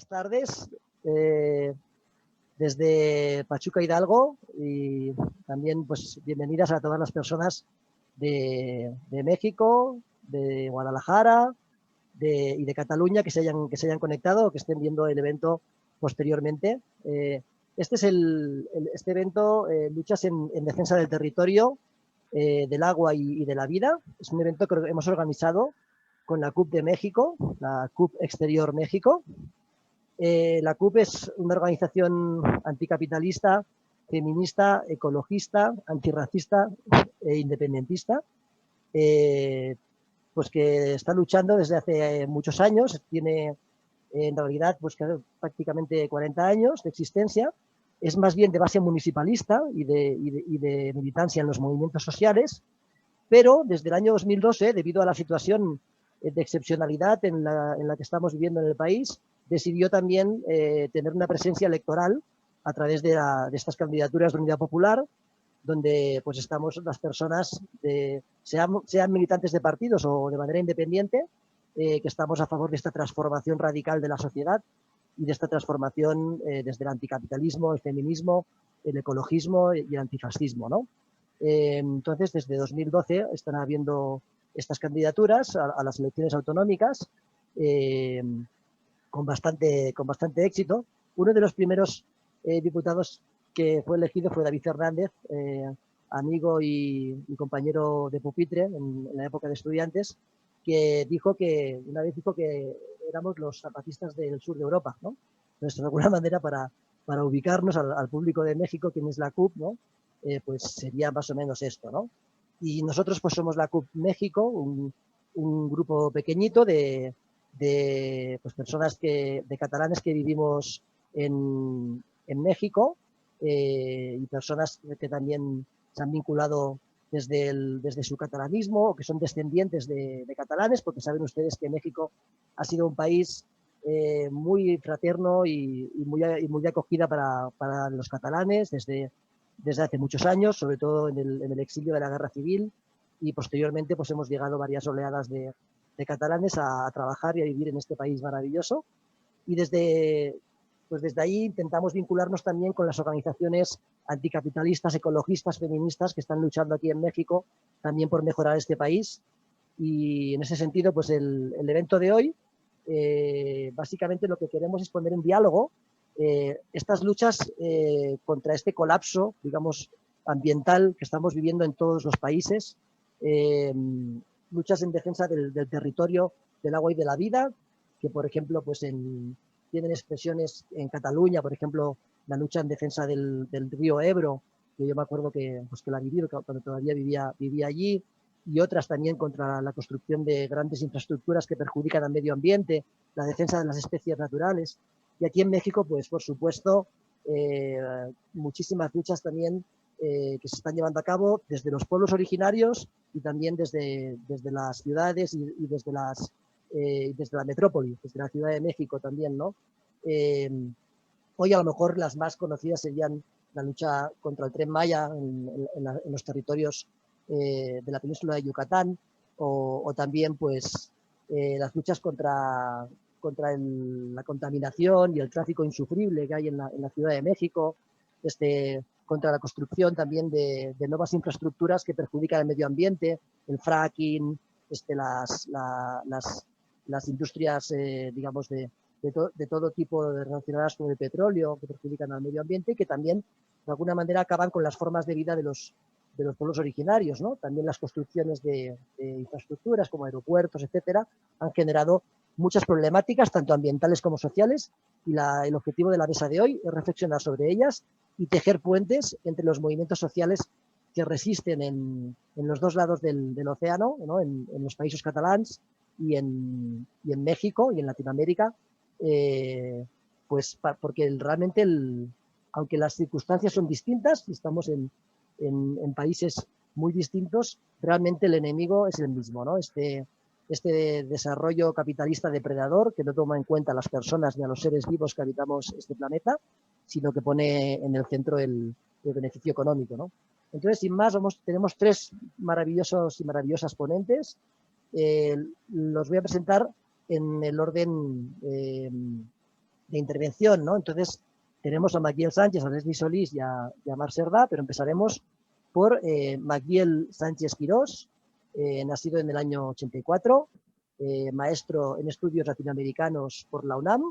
tardes desde Pachuca Hidalgo y también pues bienvenidas a todas las personas de México, de Guadalajara y de Cataluña que se hayan conectado o que estén viendo el evento posteriormente. Este es este evento, Luchas en Defensa del Territorio, del Agua y de la Vida. Es un evento que hemos organizado con la CUP de México, la CUP Exterior México. La CUP es una organización anticapitalista, feminista, ecologista, antirracista e independentista, pues que está luchando desde hace muchos años. Tiene en realidad pues prácticamente 40 años de existencia. Es más bien de base municipalista y de militancia en los movimientos sociales, pero desde el año 2012, debido a la situación de excepcionalidad en la que estamos viviendo en el país, decidió también tener una presencia electoral a través de estas candidaturas de Unidad Popular, donde pues estamos las personas, sean militantes de partidos o de manera independiente, que estamos a favor de esta transformación radical de la sociedad y de esta transformación desde el anticapitalismo, el feminismo, el ecologismo y el antifascismo, ¿no? Entonces, desde 2012 están habiendo estas candidaturas a las elecciones autonómicas con bastante éxito. Uno de los primeros diputados que fue elegido fue David Fernández, amigo y compañero de pupitre en la época de estudiantes, que una vez dijo que éramos los zapatistas del sur de Europa, ¿no? Entonces, de alguna manera, para ubicarnos al público de México, quien es la CUP, ¿no? Pues sería más o menos esto, ¿no? Y nosotros pues somos la CUP México, un grupo pequeñito de pues, personas de catalanes que vivimos en México y personas que también se han vinculado desde su catalanismo o que son descendientes de catalanes, porque saben ustedes que México ha sido un país muy fraterno y muy de acogida para los catalanes desde hace muchos años, sobre todo en el exilio de la Guerra Civil, y posteriormente pues hemos llegado varias oleadas de catalanes a trabajar y a vivir en este país maravilloso. Y desde ahí intentamos vincularnos también con las organizaciones anticapitalistas, ecologistas, feministas que están luchando aquí en México también por mejorar este país. Y en ese sentido, pues el evento de hoy, básicamente lo que queremos es poner en diálogo estas luchas contra este colapso, digamos, ambiental que estamos viviendo en todos los países, luchas en defensa del territorio, del agua y de la vida, que por ejemplo pues tienen expresiones en Cataluña, por ejemplo, la lucha en defensa del río Ebro, que yo me acuerdo que la viví cuando todavía vivía allí, y otras también contra la construcción de grandes infraestructuras que perjudican al medio ambiente, la defensa de las especies naturales. Y aquí en México, pues por supuesto, muchísimas luchas también que se están llevando a cabo desde los pueblos originarios y también desde las ciudades y desde la metrópoli, desde la Ciudad de México también, ¿no? Hoy a lo mejor las más conocidas serían la lucha contra el Tren Maya en los territorios de la península de Yucatán o también pues las luchas contra la contaminación y el tráfico insufrible que hay en la Ciudad de México, contra la construcción también de nuevas infraestructuras que perjudican el medio ambiente, el fracking, las industrias, digamos, de todo tipo relacionadas con el petróleo que perjudican al medio ambiente y que también, de alguna manera, acaban con las formas de vida de los pueblos originarios, ¿no? También las construcciones de infraestructuras como aeropuertos, etcétera, han generado muchas problemáticas, tanto ambientales como sociales, y el objetivo de la mesa de hoy es reflexionar sobre ellas y tejer puentes entre los movimientos sociales que resisten en los dos lados del océano, ¿no? en los países catalanes y en México y en Latinoamérica, pues porque realmente, aunque las circunstancias son distintas, estamos en países muy distintos, realmente el enemigo es el mismo, ¿no? Este desarrollo capitalista depredador que no toma en cuenta a las personas ni a los seres vivos que habitamos este planeta, sino que pone en el centro el beneficio económico, ¿no? Entonces, sin más, tenemos tres maravillosos y maravillosas ponentes. Los voy a presentar en el orden de intervención, ¿no? Entonces, tenemos a Maquiel Sánchez, a Leslie Solís y a Marc Cerdà, pero empezaremos por Maquiel Sánchez Quirós, nacido en el año 84, maestro en estudios latinoamericanos por la UNAM,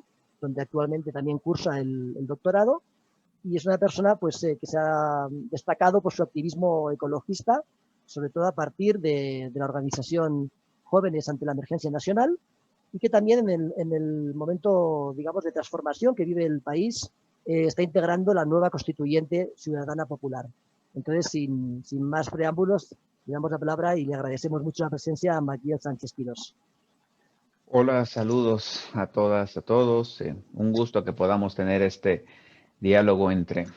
donde actualmente también cursa el doctorado, y es una persona pues, que se ha destacado por su activismo ecologista, sobre todo a partir de la organización Jóvenes ante la Emergencia Nacional, y que también en el momento, digamos, de transformación que vive el país, está integrando la nueva constituyente ciudadana popular. Entonces, sin más preámbulos, le damos la palabra y le agradecemos mucho la presencia a Matías Sánchez Quirós. Hola, saludos a todas, a todos. Un gusto que podamos tener este diálogo entre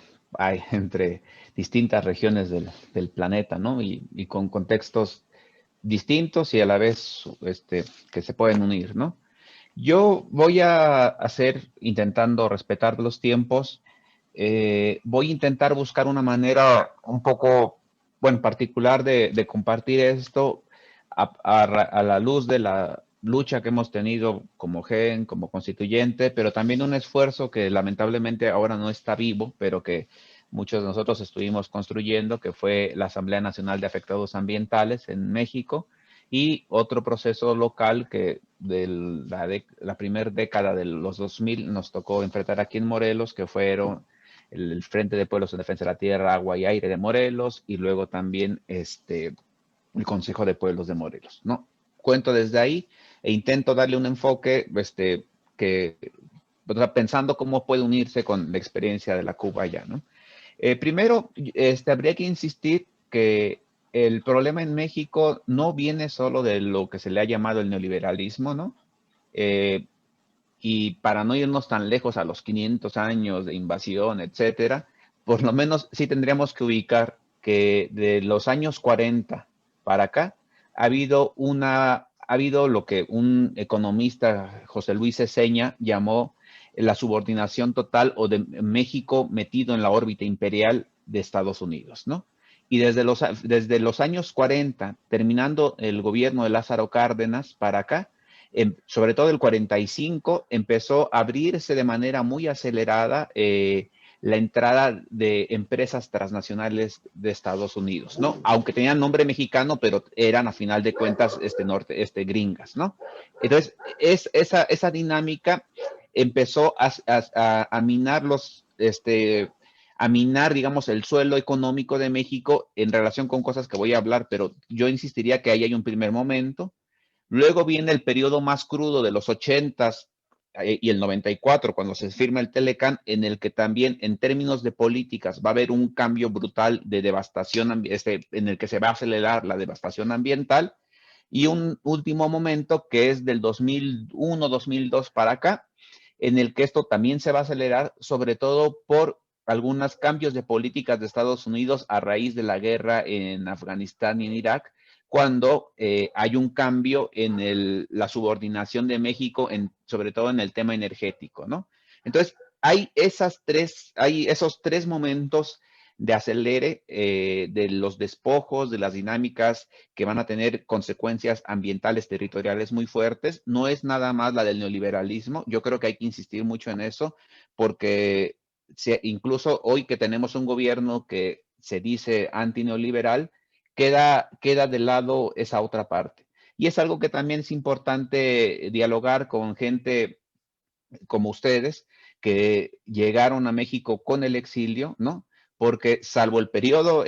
distintas regiones del planeta, ¿no? Y con contextos distintos y a la vez que se pueden unir, ¿no? Yo voy a hacer, intentando respetar los tiempos, voy a intentar buscar una manera un poco, bueno, particular de compartir esto a la luz de la lucha que hemos tenido como GEN, como constituyente, pero también un esfuerzo que lamentablemente ahora no está vivo, pero que muchos de nosotros estuvimos construyendo, que fue la Asamblea Nacional de Afectados Ambientales en México, y otro proceso local que de la primera década de los 2000 nos tocó enfrentar aquí en Morelos, que fueron el Frente de Pueblos en Defensa de la Tierra, Agua y Aire de Morelos, y luego también el Consejo de Pueblos de Morelos, ¿no? Cuento desde ahí e intento darle un enfoque que pensando cómo puede unirse con la experiencia de la Cuba allá, ¿no? Primero, habría que insistir que el problema en México no viene solo de lo que se le ha llamado el neoliberalismo, ¿no? Y para no irnos tan lejos a los 500 años de invasión, etcétera, por lo menos sí tendríamos que ubicar que de los años 40 para acá ha habido lo que un economista, José Luis Eseña, llamó la subordinación total o de México metido en la órbita imperial de Estados Unidos, ¿no? Y desde los años 40, terminando el gobierno de Lázaro Cárdenas para acá, sobre todo el 45, empezó a abrirse de manera muy acelerada la entrada de empresas transnacionales de Estados Unidos, ¿no? Aunque tenían nombre mexicano, pero eran a final de cuentas gringas, ¿no? Entonces, esa dinámica empezó a minar a minar, digamos, el suelo económico de México en relación con cosas que voy a hablar, pero yo insistiría que ahí hay un primer momento. Luego viene el periodo más crudo de los 80s y el 94, cuando se firma el Telecán, en el que también en términos de políticas va a haber un cambio brutal de devastación, en el que se va a acelerar la devastación ambiental, y un último momento que es del 2001-2002 para acá, en el que esto también se va a acelerar, sobre todo por algunos cambios de políticas de Estados Unidos a raíz de la guerra en Afganistán y en Irak, cuando hay un cambio en la subordinación de México, sobre todo en el tema energético, ¿no? Entonces, hay esos tres momentos de acelere de los despojos, de las dinámicas que van a tener consecuencias ambientales territoriales muy fuertes. No es nada más la del neoliberalismo. Yo creo que hay que insistir mucho en eso, porque incluso hoy que tenemos un gobierno que se dice antineoliberal, queda de lado esa otra parte. Y es algo que también es importante dialogar con gente como ustedes, que llegaron a México con el exilio, ¿no? Porque salvo el periodo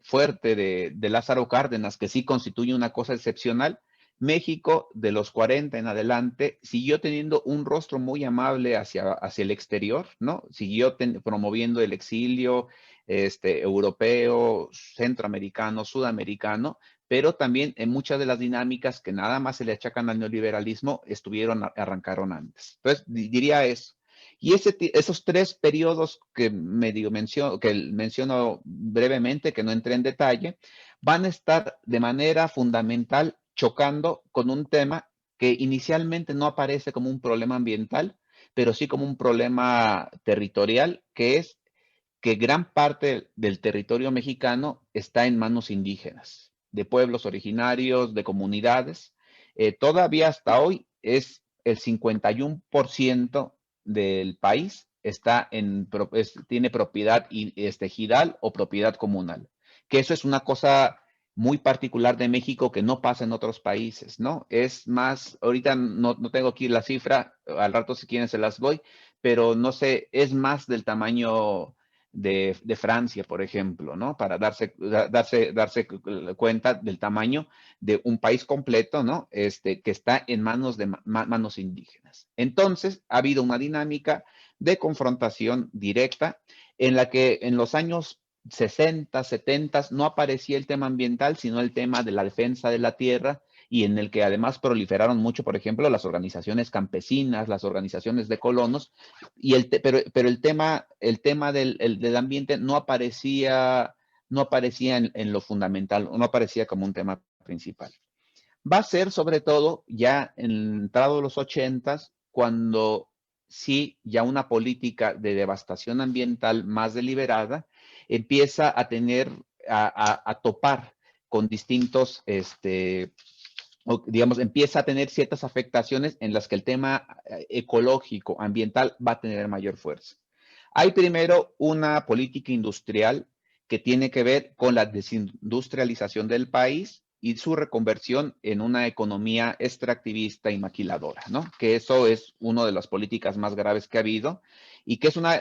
fuerte de Lázaro Cárdenas, que sí constituye una cosa excepcional, México de los 40 en adelante siguió teniendo un rostro muy amable hacia el exterior, ¿no? Siguió promoviendo el exilio europeo, centroamericano, sudamericano, pero también en muchas de las dinámicas que nada más se le achacan al neoliberalismo arrancaron antes. Entonces, diría eso. Y esos tres periodos que menciono brevemente, que no entré en detalle, van a estar de manera fundamental chocando con un tema que inicialmente no aparece como un problema ambiental, pero sí como un problema territorial, que es que gran parte del territorio mexicano está en manos indígenas, de pueblos originarios, de comunidades. Todavía hasta hoy es el 51% del país tiene propiedad ejidal o propiedad comunal. Que eso es una cosa muy particular de México que no pasa en otros países, ¿no? Es más, ahorita no tengo aquí la cifra, al rato si quieren se las doy, pero no sé, es más del tamaño de Francia, por ejemplo, ¿no? Para darse cuenta del tamaño de un país completo, ¿no? Que está en manos de manos indígenas. Entonces, ha habido una dinámica de confrontación directa en la que en los años 60, 70 no aparecía el tema ambiental, sino el tema de la defensa de la tierra, y en el que además proliferaron mucho, por ejemplo, las organizaciones campesinas, las organizaciones de colonos, pero el tema del ambiente no aparecía en lo fundamental, no aparecía como un tema principal. Va a ser sobre todo ya entrado los 80s, cuando sí ya una política de devastación ambiental más deliberada empieza a topar con distintos, digamos, empieza a tener ciertas afectaciones en las que el tema ecológico, ambiental, va a tener mayor fuerza. Hay primero una política industrial que tiene que ver con la desindustrialización del país y su reconversión en una economía extractivista y maquiladora, ¿no? Que eso es una de las políticas más graves que ha habido, y que es una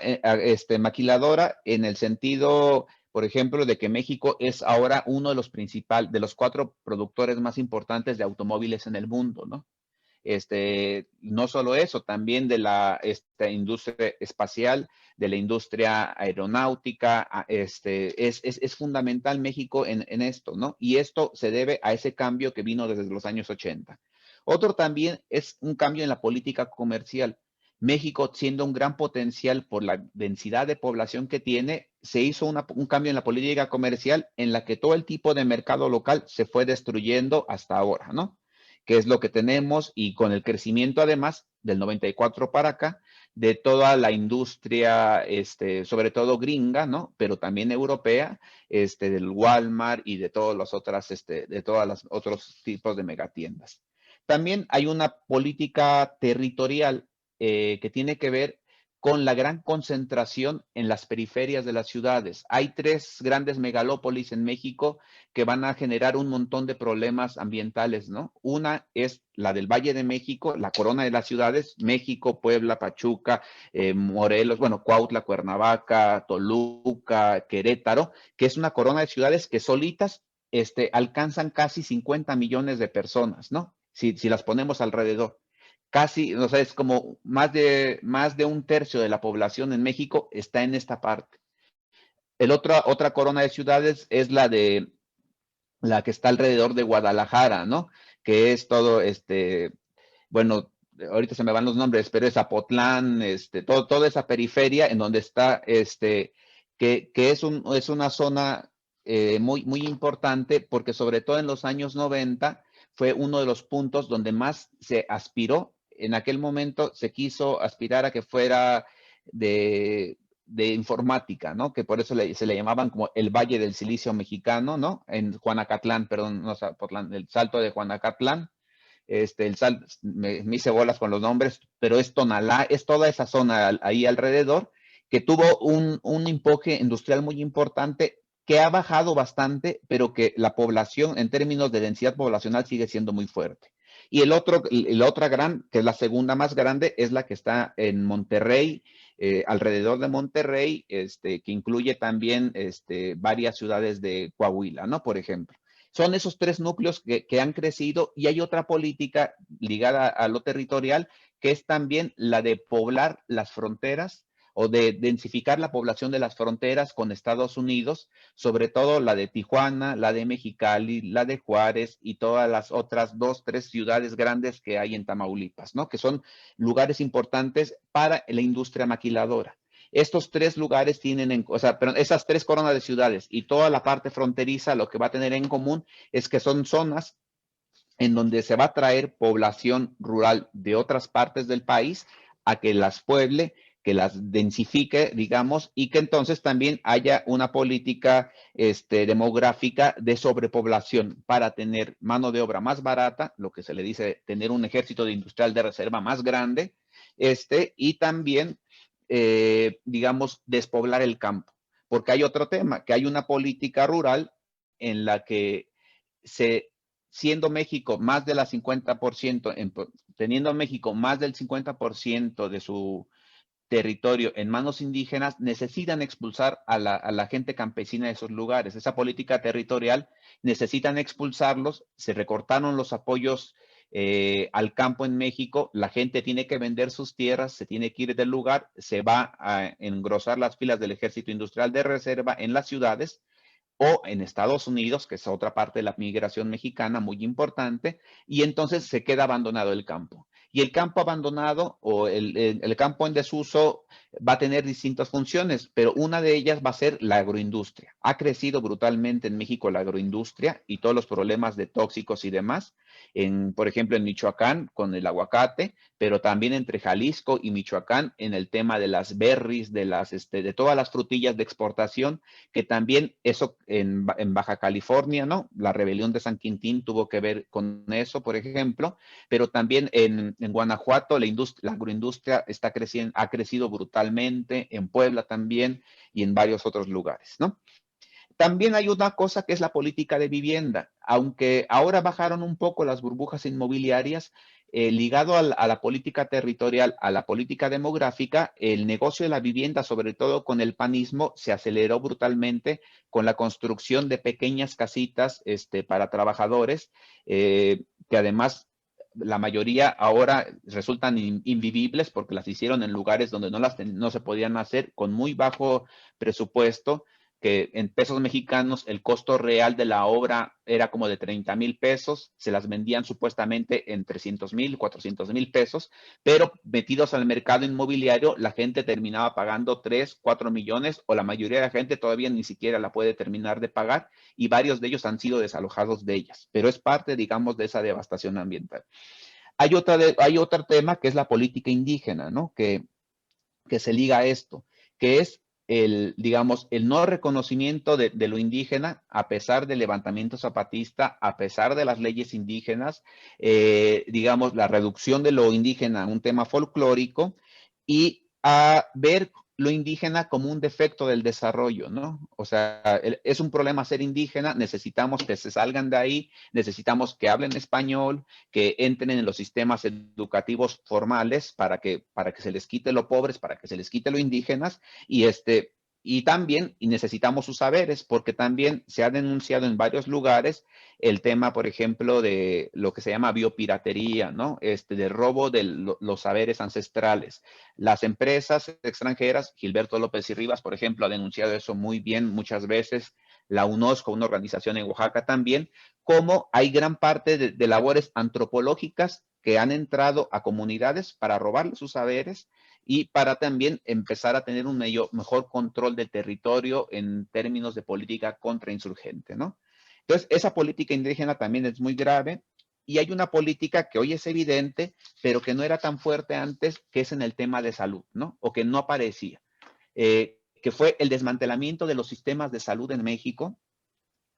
maquiladora en el sentido, por ejemplo, de que México es ahora uno de los 4 productores más importantes de automóviles en el mundo, ¿no? No solo eso, también de la industria espacial, de la industria aeronáutica, es fundamental México en esto, ¿no? Y esto se debe a ese cambio que vino desde los años 80. Otro también es un cambio en la política comercial. México, siendo un gran potencial por la densidad de población que tiene, se hizo un cambio en la política comercial en la que todo el tipo de mercado local se fue destruyendo hasta ahora, ¿no? Que es lo que tenemos, y con el crecimiento además del 94 para acá, de toda la industria, sobre todo gringa, ¿no? Pero también europea, del Walmart y de todas las otras, otros tipos de megatiendas. También hay una política territorial que tiene que ver con la gran concentración en las periferias de las ciudades. Hay 3 grandes megalópolis en México que van a generar un montón de problemas ambientales, ¿no? Una es la del Valle de México, la corona de las ciudades, México, Puebla, Pachuca, Morelos, bueno, Cuautla, Cuernavaca, Toluca, Querétaro, que es una corona de ciudades que solitas alcanzan casi 50 millones de personas, ¿no? Si las ponemos alrededor. Casi, o sea, es como más de 1/3 de la población en México está en esta parte. Otra corona de ciudades es la que está alrededor de Guadalajara, ¿no? Que es todo, bueno, ahorita se me van los nombres, pero es Zapotlán, toda esa periferia en donde está, que es una zona muy, muy importante, porque sobre todo en los años 90 fue uno de los puntos donde más se aspiró. En aquel momento se quiso aspirar a que fuera de informática, ¿no? Que por eso se le llamaban como el Valle del Silicio Mexicano, ¿no? En Juanacatlán, perdón, no, el Salto de Juanacatlán, me hice bolas con los nombres, pero es Tonalá, es toda esa zona ahí alrededor, que tuvo un empuje industrial muy importante, que ha bajado bastante, pero que la población, en términos de densidad poblacional, sigue siendo muy fuerte. Y la otra gran, que es la segunda más grande, es la que está en Monterrey, alrededor de Monterrey, que incluye también varias ciudades de Coahuila, ¿no? Por ejemplo. Son esos 3 núcleos que han crecido, y hay otra política ligada a lo territorial, que es también la de poblar las fronteras, o de densificar la población de las fronteras con Estados Unidos, sobre todo la de Tijuana, la de Mexicali, la de Juárez y todas las otras 2, 3 ciudades grandes que hay en Tamaulipas, ¿no? Que son lugares importantes para la industria maquiladora. Estos 3 lugares tienen, pero esas 3 coronas de ciudades y toda la parte fronteriza, lo que va a tener en común es que son zonas en donde se va a traer población rural de otras partes del país a que las pueble, que las densifique, digamos, y que entonces también haya una política demográfica de sobrepoblación para tener mano de obra más barata, lo que se le dice tener un ejército de industrial de reserva más grande, Y también, digamos, despoblar el campo. Porque hay otro tema, que hay una política rural en la que siendo México más de la 50%, teniendo México más del 50% de su territorio en manos indígenas, necesitan expulsar a la gente campesina de esos lugares. Esa política territorial necesitan expulsarlos, se recortaron los apoyos al campo en México, la gente tiene que vender sus tierras, se tiene que ir del lugar, se va a engrosar las filas del Ejército Industrial de Reserva en las ciudades, o en Estados Unidos, que es otra parte de la migración mexicana muy importante, y entonces se queda abandonado el campo. Y el campo abandonado o el campo en desuso va a tener distintas funciones, pero una de ellas va a ser la agroindustria. Ha crecido brutalmente en México la agroindustria y todos los problemas de tóxicos y demás, por ejemplo, en Michoacán con el aguacate, pero también entre Jalisco y Michoacán en el tema de las berries, de todas las frutillas de exportación, que también eso en Baja California, ¿no? La rebelión de San Quintín tuvo que ver con eso, por ejemplo, pero también en Guanajuato la agroindustria ha crecido brutalmente, en Puebla también y en varios otros lugares, ¿no? También hay una cosa que es la política de vivienda. Aunque ahora bajaron un poco las burbujas inmobiliarias, ligado a la política territorial, a la política demográfica, el negocio de la vivienda, sobre todo con el panismo, se aceleró brutalmente con la construcción de pequeñas casitas para trabajadores, que además la mayoría ahora resultan invivibles porque las hicieron en lugares donde no se podían hacer, con muy bajo presupuesto, que en pesos mexicanos el costo real de la obra era como de 30,000 pesos, se las vendían supuestamente en 300,000, 400,000 pesos, pero metidos al mercado inmobiliario, la gente terminaba pagando 3, 4 millones, o la mayoría de la gente todavía ni siquiera la puede terminar de pagar, y varios de ellos han sido desalojados de ellas, pero es parte, digamos, de esa devastación ambiental. Hay otro tema que es la política indígena, ¿no? Que se liga a esto, que es digamos, el no reconocimiento de lo indígena, a pesar del levantamiento zapatista, a pesar de las leyes indígenas, digamos, la reducción de lo indígena a un tema folclórico, y a ver lo indígena como un defecto del desarrollo, ¿no? O sea, es un problema ser indígena, necesitamos que se salgan de ahí, necesitamos que hablen español, que entren en los sistemas educativos formales para que se les quite lo pobres, para que se les quite lo indígenas, y también necesitamos sus saberes, porque también se ha denunciado en varios lugares el tema, por ejemplo, de lo que se llama biopiratería, ¿no? De robo de los saberes ancestrales. Las empresas extranjeras, Gilberto López y Rivas, por ejemplo, ha denunciado eso muy bien muchas veces, la UNOSCO, una organización en Oaxaca también, como hay gran parte de labores antropológicas que han entrado a comunidades para robarles sus saberes y para también empezar a tener un mejor control del territorio en términos de política contrainsurgente, ¿no? Entonces, esa política indígena también es muy grave, y hay una política que hoy es evidente, pero que no era tan fuerte antes, que es en el tema de salud, ¿no? O que no aparecía, que fue el desmantelamiento de los sistemas de salud en México,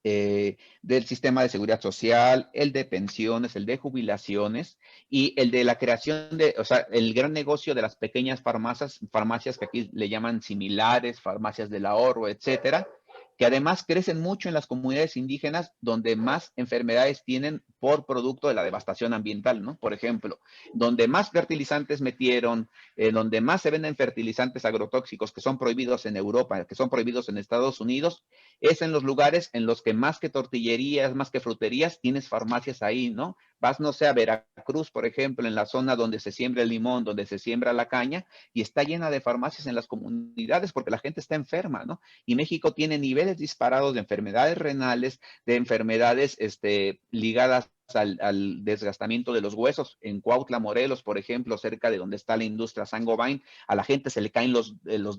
del sistema de seguridad social, el de pensiones, el de jubilaciones y el de la creación o sea, el gran negocio de las pequeñas farmacias que aquí le llaman similares, farmacias del ahorro, etcétera, que además crecen mucho en las comunidades indígenas donde más enfermedades tienen por producto de la devastación ambiental, ¿no? Por ejemplo, donde más fertilizantes metieron, donde más se venden fertilizantes agrotóxicos que son prohibidos en Europa, que son prohibidos en Estados Unidos, es en los lugares en los que más que tortillerías, más que fruterías, tienes farmacias ahí, ¿no? Vas, no sé, a Veracruz, por ejemplo, en la zona donde se siembra el limón, donde se siembra la caña, y está llena de farmacias en las comunidades porque la gente está enferma, ¿no? Y México tiene niveles disparados de enfermedades renales, de enfermedades ligadas al desgastamiento de los huesos. En Cuautla, Morelos, por ejemplo, cerca de donde está la industria Saint-Gobain, a la gente se le caen los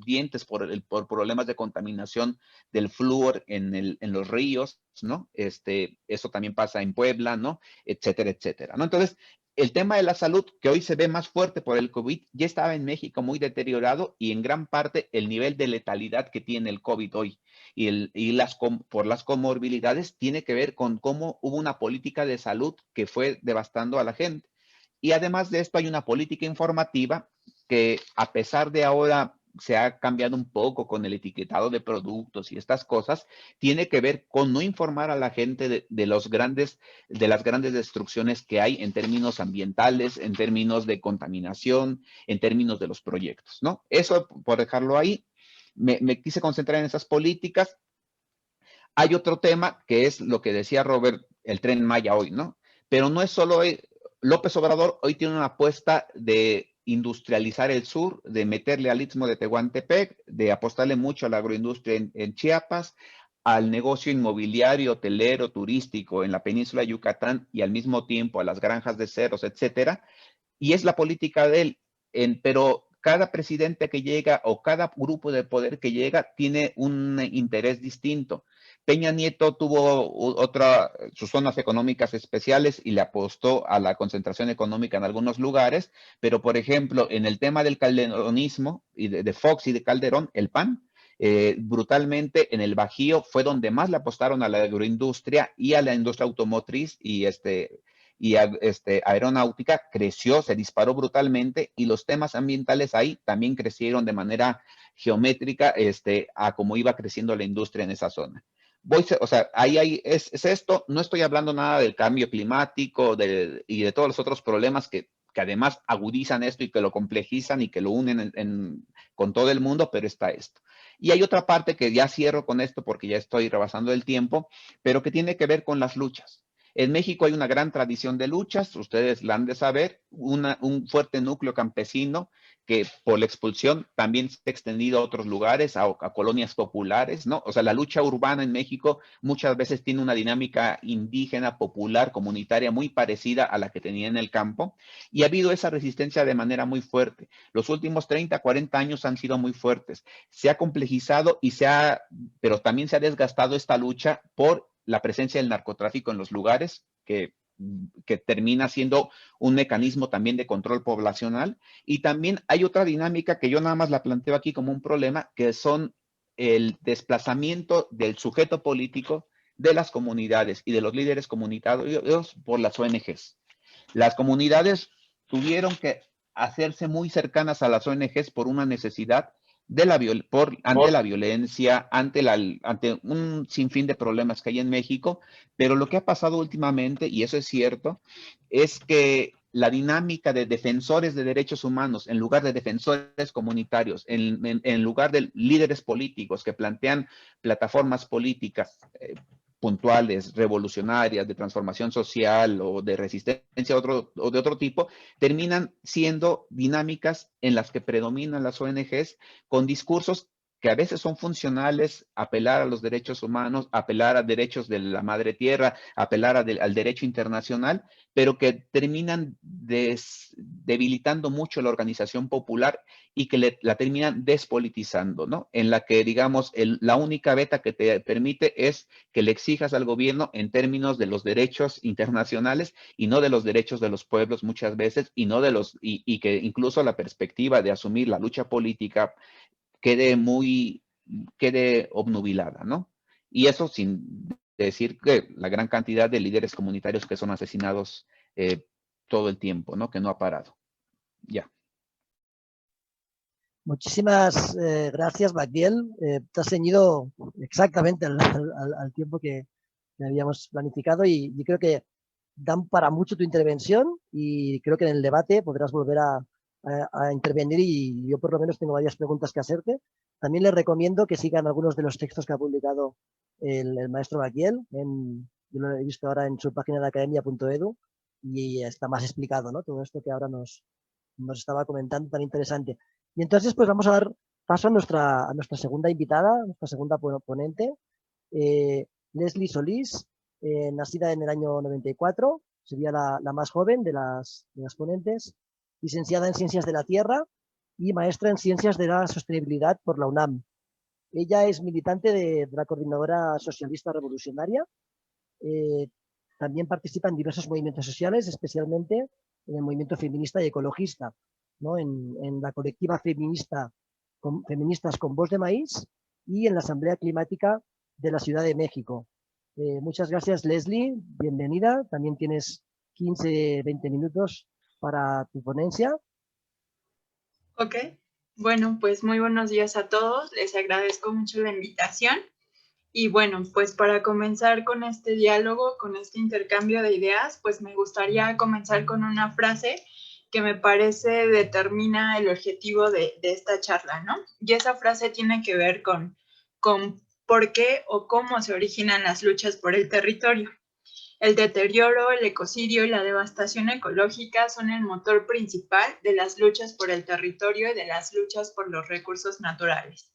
dientes por problemas de contaminación del flúor en los ríos, ¿no? Eso también pasa en Puebla, ¿no? Etcétera, etcétera, ¿no? Entonces, el tema de la salud, que hoy se ve más fuerte por el COVID, ya estaba en México muy deteriorado, y en gran parte el nivel de letalidad que tiene el COVID hoy por las comorbilidades tiene que ver con cómo hubo una política de salud que fue devastando a la gente. Y además de esto hay una política informativa que, a pesar de ahora se ha cambiado un poco con el etiquetado de productos y estas cosas, tiene que ver con no informar a la gente de las grandes destrucciones que hay en términos ambientales, en términos de contaminación, en términos de los proyectos, ¿no? Eso, por dejarlo ahí, me quise concentrar en esas políticas. Hay otro tema que es lo que decía Robert, el Tren Maya hoy, ¿no? Pero no es solo López Obrador hoy tiene una apuesta de industrializar el sur, de meterle al Istmo de Tehuantepec, de apostarle mucho a la agroindustria en Chiapas, al negocio inmobiliario, hotelero, turístico en la península de Yucatán y al mismo tiempo a las granjas de ceros, etcétera. Y es la política de él, pero cada presidente que llega o cada grupo de poder que llega tiene un interés distinto. Peña Nieto tuvo sus zonas económicas especiales y le apostó a la concentración económica en algunos lugares, pero por ejemplo, en el tema del calderonismo y de Fox y de Calderón, el PAN, brutalmente en el Bajío fue donde más le apostaron a la agroindustria y a la industria automotriz y aeronáutica creció, se disparó brutalmente y los temas ambientales ahí también crecieron de manera geométrica a como iba creciendo la industria en esa zona. O sea, es esto, no estoy hablando nada del cambio climático y de todos los otros problemas que además agudizan esto y que lo complejizan y que lo unen con todo el mundo, pero está esto. Y hay otra parte que ya cierro con esto porque ya estoy rebasando el tiempo, pero que tiene que ver con las luchas. En México hay una gran tradición de luchas, ustedes la han de saber, un fuerte núcleo campesino que por la expulsión también se ha extendido a otros lugares, a colonias populares, ¿no? O sea, la lucha urbana en México muchas veces tiene una dinámica indígena, popular, comunitaria muy parecida a la que tenía en el campo, y ha habido esa resistencia de manera muy fuerte. Los últimos 30, 40 años han sido muy fuertes. Se ha complejizado pero también se ha desgastado esta lucha por la presencia del narcotráfico en los lugares, que termina siendo un mecanismo también de control poblacional. Y también hay otra dinámica que yo nada más la planteo aquí como un problema, que son el desplazamiento del sujeto político de las comunidades y de los líderes comunitarios por las ONGs. Las comunidades tuvieron que hacerse muy cercanas a las ONGs por una necesidad ante la violencia, ante un sinfín de problemas que hay en México, pero lo que ha pasado últimamente, y eso es cierto, es que la dinámica de defensores de derechos humanos en lugar de defensores comunitarios, en lugar de líderes políticos que plantean plataformas políticas puntuales, revolucionarias, de transformación social o de resistencia o de otro tipo, terminan siendo dinámicas en las que predominan las ONGs con discursos que a veces son funcionales, apelar a los derechos humanos, apelar a derechos de la madre tierra, apelar al derecho internacional, pero que terminan debilitando mucho la organización popular y que la terminan despolitizando, ¿no? En la que, digamos, la única veta que te permite es que le exijas al gobierno en términos de los derechos internacionales y no de los derechos de los pueblos muchas veces, y que incluso la perspectiva de asumir la lucha política quede obnubilada, ¿no? Y eso sin decir que la gran cantidad de líderes comunitarios que son asesinados todo el tiempo, ¿no? Que no ha parado. Ya. Muchísimas gracias, Magdiel. Te has ceñido exactamente al tiempo que habíamos planificado y creo que dan para mucho tu intervención y creo que en el debate podrás volver a intervenir y yo por lo menos tengo varias preguntas que hacerte. También les recomiendo que sigan algunos de los textos que ha publicado el maestro Magdiel. Yo lo he visto ahora en su página de academia.edu y está más explicado, ¿no? Todo esto que ahora nos estaba comentando tan interesante. Y entonces pues vamos a dar paso a nuestra segunda invitada, nuestra segunda ponente, Leslie Solís, nacida en el año 94, sería la más joven de las ponentes, licenciada en Ciencias de la Tierra y maestra en Ciencias de la Sostenibilidad por la UNAM. Ella es militante de la Coordinadora Socialista Revolucionaria. También participa en diversos movimientos sociales, especialmente en el movimiento feminista y ecologista, ¿no? En la colectiva Feministas con Voz de Maíz y en la Asamblea Climática de la Ciudad de México. Muchas gracias, Leslie. Bienvenida. También tienes 15, 20 minutos para tu ponencia. Ok, bueno, pues muy buenos días a todos, les agradezco mucho la invitación. Y bueno, pues para comenzar con este diálogo, con este intercambio de ideas, pues me gustaría comenzar con una frase que me parece determina el objetivo de esta charla, ¿no? Y esa frase tiene que ver con por qué o cómo se originan las luchas por el territorio. El deterioro, el ecocidio y la devastación ecológica son el motor principal de las luchas por el territorio y de las luchas por los recursos naturales.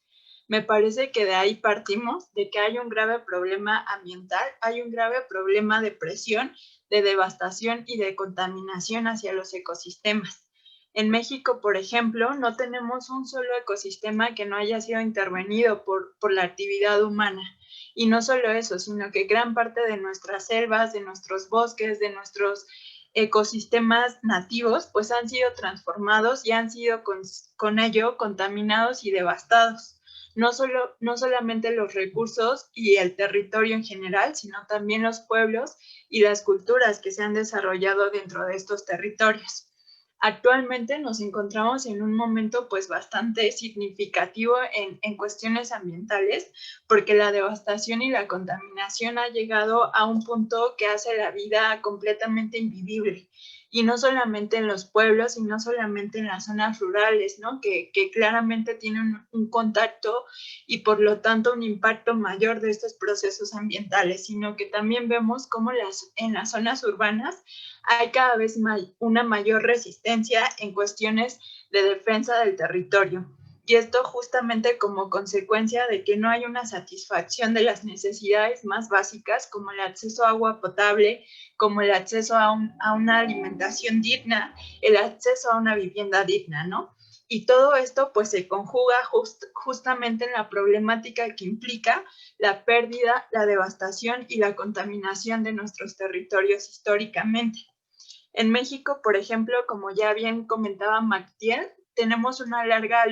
Me parece que de ahí partimos, de que hay un grave problema ambiental, hay un grave problema de presión, de devastación y de contaminación hacia los ecosistemas. En México, por ejemplo, no tenemos un solo ecosistema que no haya sido intervenido por la actividad humana. Y no solo eso, sino que gran parte de nuestras selvas, de nuestros bosques, de nuestros ecosistemas nativos, pues han sido transformados y han sido con ello contaminados y devastados. No solamente los recursos y el territorio en general, sino también los pueblos y las culturas que se han desarrollado dentro de estos territorios. Actualmente nos encontramos en un momento pues bastante significativo en cuestiones ambientales, porque la devastación y la contaminación ha llegado a un punto que hace la vida completamente invivible. Y no solamente en los pueblos y no solamente en las zonas rurales, ¿no? Que claramente tienen un contacto y por lo tanto un impacto mayor de estos procesos ambientales, sino que también vemos cómo en las zonas urbanas hay cada vez una mayor resistencia en cuestiones de defensa del territorio. Y esto justamente como consecuencia de que no hay una satisfacción de las necesidades más básicas, como el acceso a agua potable, como el acceso a una alimentación digna, el acceso a una vivienda digna, ¿no? Y todo esto pues se conjuga justamente en la problemática que implica la pérdida, la devastación y la contaminación de nuestros territorios históricamente. En México, por ejemplo, como ya bien comentaba Mactiel, tenemos una larga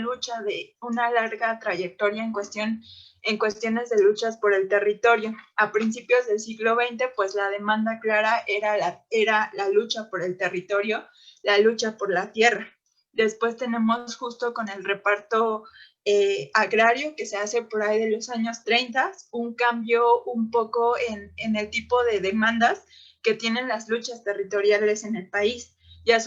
trayectoria en cuestiones de luchas por el territorio. A principios del siglo XX, pues la demanda clara era la lucha por el territorio, la lucha por la tierra. Después tenemos justo con el reparto agrario que se hace por ahí de los años 30, un cambio un poco en el tipo de demandas que tienen las luchas territoriales en el país. Ya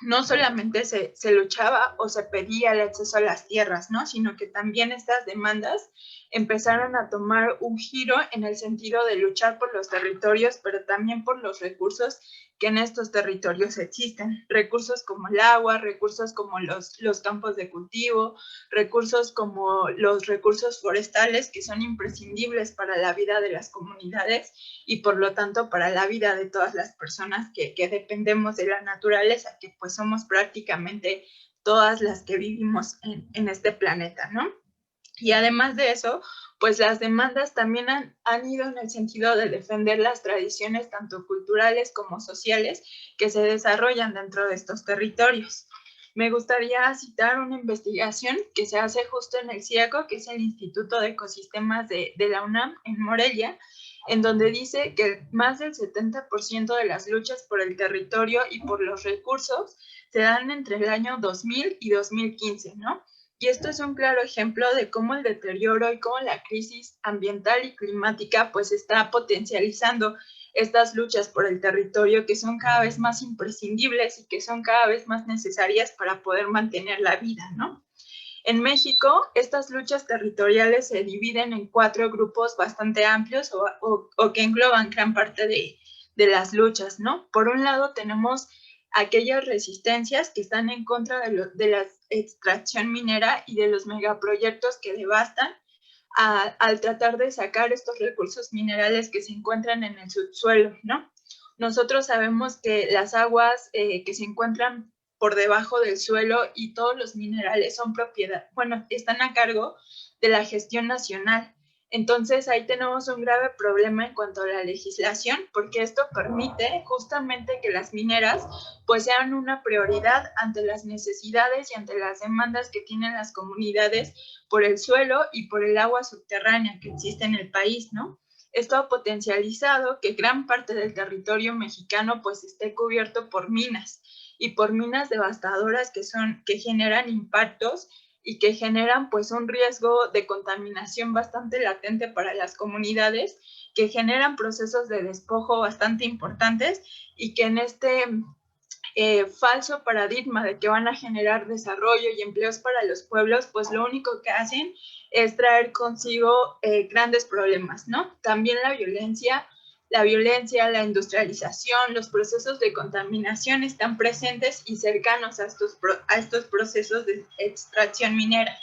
no solamente se luchaba o se pedía el acceso a las tierras, ¿no? Sino que también estas demandas empezaron a tomar un giro en el sentido de luchar por los territorios, pero también por los recursos que en estos territorios existen. Recursos como el agua, recursos como los campos de cultivo, recursos como los recursos forestales que son imprescindibles para la vida de las comunidades y por lo tanto para la vida de todas las personas que dependemos de la naturaleza, que pues somos prácticamente todas las que vivimos en este planeta, ¿no? Y además de eso, pues las demandas también han ido en el sentido de defender las tradiciones tanto culturales como sociales que se desarrollan dentro de estos territorios. Me gustaría citar una investigación que se hace justo en el CIECO, que es el Instituto de Ecosistemas de la UNAM en Morelia, en donde dice que más del 70% de las luchas por el territorio y por los recursos se dan entre el año 2000 y 2015, ¿no? Y esto es un claro ejemplo de cómo el deterioro y cómo la crisis ambiental y climática pues está potencializando estas luchas por el territorio que son cada vez más imprescindibles y que son cada vez más necesarias para poder mantener la vida, ¿no? En México, estas luchas territoriales se dividen en 4 grupos bastante amplios o que engloban gran parte de las luchas, ¿no? Por un lado tenemos aquellas resistencias que están en contra de la extracción minera y de los megaproyectos que devastan al tratar de sacar estos recursos minerales que se encuentran en el subsuelo, ¿no? Nosotros sabemos que las aguas que se encuentran por debajo del suelo y todos los minerales son están a cargo de la gestión nacional. Entonces ahí tenemos un grave problema en cuanto a la legislación, porque esto permite justamente que las mineras pues sean una prioridad ante las necesidades y ante las demandas que tienen las comunidades por el suelo y por el agua subterránea que existe en el país, ¿no? Esto ha potencializado que gran parte del territorio mexicano pues esté cubierto por minas y por minas devastadoras que generan impactos y que generan pues un riesgo de contaminación bastante latente para las comunidades, que generan procesos de despojo bastante importantes y que en este falso paradigma de que van a generar desarrollo y empleos para los pueblos, pues lo único que hacen es traer consigo grandes problemas, ¿no? También la violencia, la industrialización, los procesos de contaminación están presentes y cercanos a estos procesos de extracción minera.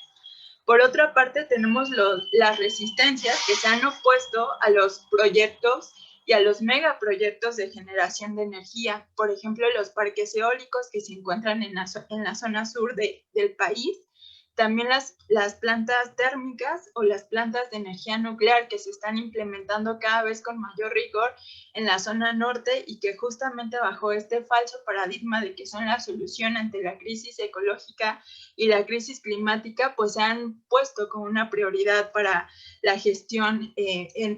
Por otra parte, tenemos las resistencias que se han opuesto a los proyectos y a los megaproyectos de generación de energía. Por ejemplo, los parques eólicos que se encuentran en la zona sur del país. También las plantas térmicas o las plantas de energía nuclear que se están implementando cada vez con mayor rigor en la zona norte y que justamente bajo este falso paradigma de que son la solución ante la crisis ecológica y la crisis climática, pues se han puesto como una prioridad para la gestión y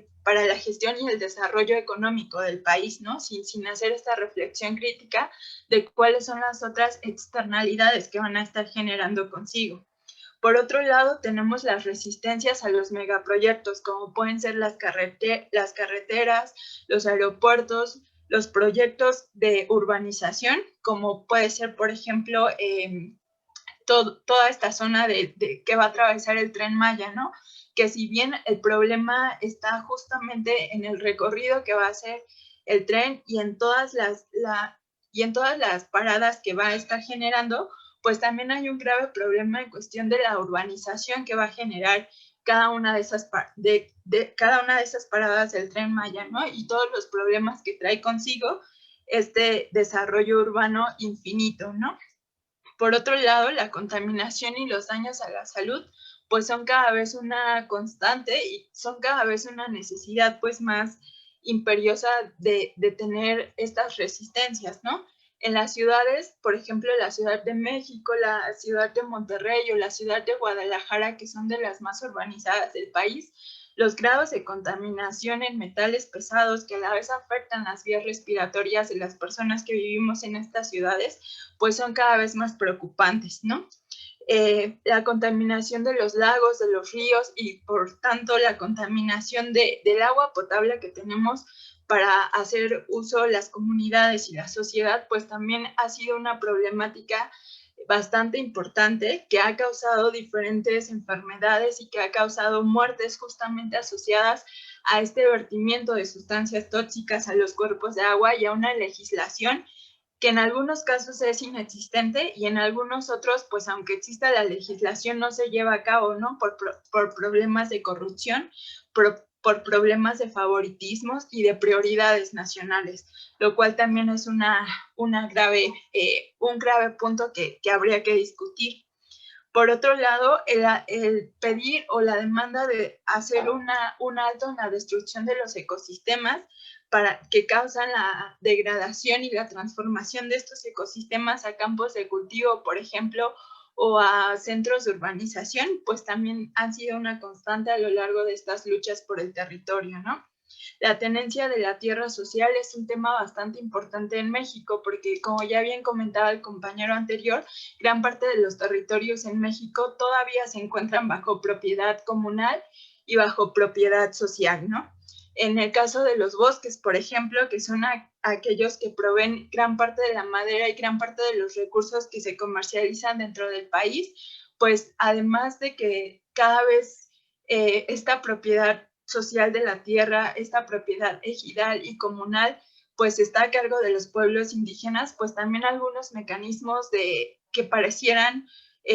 el desarrollo económico del país, ¿no? Sin hacer esta reflexión crítica de cuáles son las otras externalidades que van a estar generando consigo. Por otro lado, tenemos las resistencias a los megaproyectos, como pueden ser las carreteras, los aeropuertos, los proyectos de urbanización, como puede ser, por ejemplo, toda esta zona que va a atravesar el Tren Maya, ¿no? Que si bien el problema está justamente en el recorrido que va a hacer el tren y en todas las paradas que va a estar generando, pues también hay un grave problema en cuestión de la urbanización que va a generar cada una de esas paradas del Tren Maya, ¿no? Y todos los problemas que trae consigo este desarrollo urbano infinito, ¿no? Por otro lado, la contaminación y los daños a la salud pues son cada vez una constante y son cada vez una necesidad pues más imperiosa de tener estas resistencias, ¿no? En las ciudades, por ejemplo, la Ciudad de México, la Ciudad de Monterrey o la Ciudad de Guadalajara, que son de las más urbanizadas del país, los grados de contaminación en metales pesados que a la vez afectan las vías respiratorias de las personas que vivimos en estas ciudades, pues son cada vez más preocupantes, ¿no? La contaminación de los lagos, de los ríos y por tanto la contaminación del agua potable que tenemos para hacer uso las comunidades y la sociedad, pues también ha sido una problemática bastante importante que ha causado diferentes enfermedades y que ha causado muertes justamente asociadas a este vertimiento de sustancias tóxicas a los cuerpos de agua y a una legislación que en algunos casos es inexistente y en algunos otros, pues aunque exista la legislación, no se lleva a cabo, ¿no? Por problemas de corrupción, por problemas de favoritismos y de prioridades nacionales, lo cual también es un grave punto que habría que discutir. Por otro lado, el pedir o la demanda de hacer un alto en la destrucción de los ecosistemas que causan la degradación y la transformación de estos ecosistemas a campos de cultivo, por ejemplo, o a centros de urbanización, pues también han sido una constante a lo largo de estas luchas por el territorio, ¿no? La tenencia de la tierra social es un tema bastante importante en México porque, como ya bien comentaba el compañero anterior, gran parte de los territorios en México todavía se encuentran bajo propiedad comunal y bajo propiedad social, ¿no? En el caso de los bosques, por ejemplo, que son aquellos que proveen gran parte de la madera y gran parte de los recursos que se comercializan dentro del país, pues además de que cada vez esta propiedad social de la tierra, esta propiedad ejidal y comunal, pues está a cargo de los pueblos indígenas, pues también algunos mecanismos que parecieran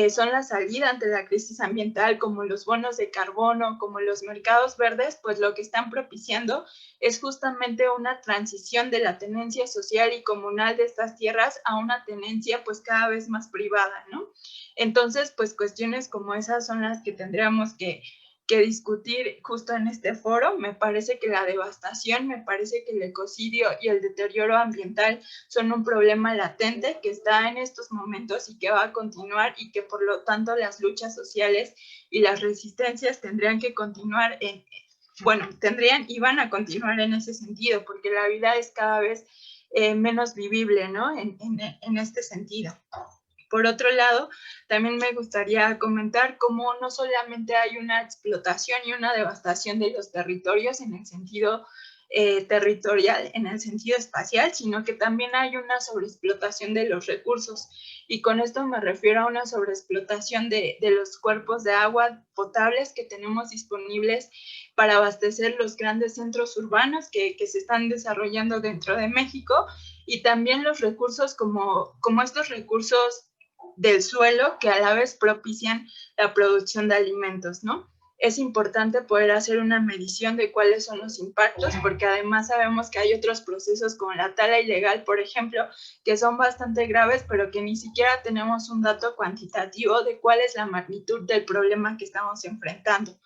son la salida ante la crisis ambiental, como los bonos de carbono, como los mercados verdes, pues lo que están propiciando es justamente una transición de la tenencia social y comunal de estas tierras a una tenencia pues cada vez más privada, ¿no? Entonces, pues cuestiones como esas son las que tendríamos que discutir justo en este foro. Me parece que la devastación, me parece que el ecocidio y el deterioro ambiental son un problema latente que está en estos momentos y que va a continuar y que por lo tanto las luchas sociales y las resistencias tendrían que continuar bueno, tendrían y van a continuar en ese sentido, porque la vida es cada vez menos vivible, ¿no? En este sentido. Por otro lado, también me gustaría comentar cómo no solamente hay una explotación y una devastación de los territorios en el sentido territorial, en el sentido espacial, sino que también hay una sobreexplotación de los recursos. Y con esto me refiero a una sobreexplotación de los cuerpos de agua potables que tenemos disponibles para abastecer los grandes centros urbanos que se están desarrollando dentro de México, y también los recursos como estos recursos del suelo que a la vez propician la producción de alimentos, ¿no? Es importante poder hacer una medición de cuáles son los impactos, porque además sabemos que hay otros procesos como la tala ilegal, por ejemplo, que son bastante graves, pero que ni siquiera tenemos un dato cuantitativo de cuál es la magnitud del problema que estamos enfrentando.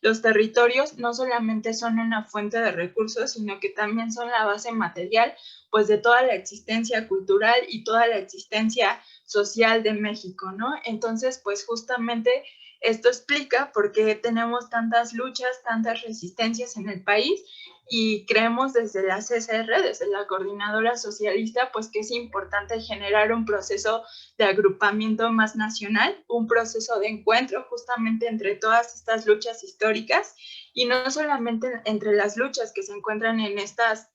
Los territorios no solamente son una fuente de recursos, sino que también son la base material, pues, de toda la existencia cultural y toda la existencia social de México, ¿no? Entonces, pues, justamente esto explica por qué tenemos tantas luchas, tantas resistencias en el país, y creemos desde la CCR, desde la Coordinadora Socialista, pues que es importante generar un proceso de agrupamiento más nacional, un proceso de encuentro justamente entre todas estas luchas históricas, y no solamente entre las luchas que se encuentran en estas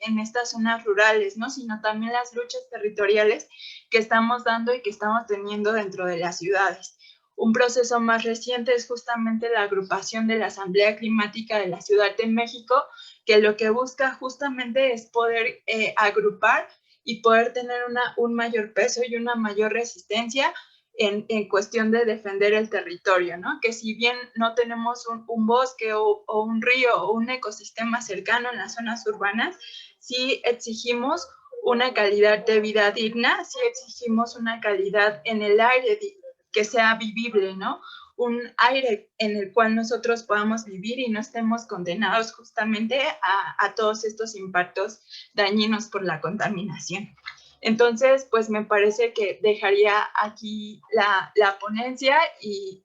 zonas rurales, ¿no? Sino también las luchas territoriales que estamos dando y que estamos teniendo dentro de las ciudades. Un proceso más reciente es justamente la agrupación de la Asamblea Climática de la Ciudad de México, que lo que busca justamente es poder agrupar y poder tener un mayor peso y una mayor resistencia en cuestión de defender el territorio, ¿no? Que si bien no tenemos un bosque o un río o un ecosistema cercano en las zonas urbanas, sí exigimos una calidad de vida digna, sí exigimos una calidad en el aire que sea vivible, ¿no? Un aire en el cual nosotros podamos vivir y no estemos condenados justamente a todos estos impactos dañinos por la contaminación. Entonces, pues me parece que dejaría aquí la ponencia y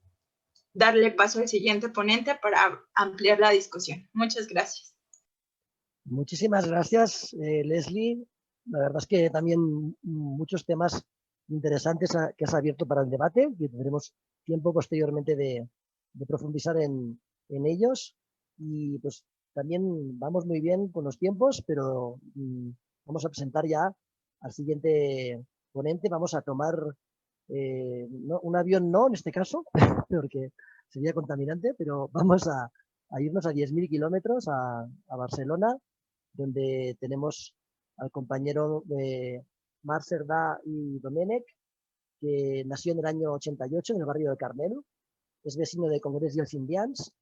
darle paso al siguiente ponente para ampliar la discusión. Muchas gracias. Muchísimas gracias, Leslie. La verdad es que también muchos temas interesantes que has abierto para el debate, y tendremos tiempo posteriormente de profundizar en ellos. Y pues también vamos muy bien con los tiempos, pero vamos a presentar ya al siguiente ponente. Vamos a tomar un avión, no en este caso, porque sería contaminante, pero vamos a irnos a 10.000 kilómetros a Barcelona, donde tenemos al compañero de Marc Cerdà y Domènech, que nació en el año 88 en el barrio de Carmel. Es vecino de Congrés y Els Indians,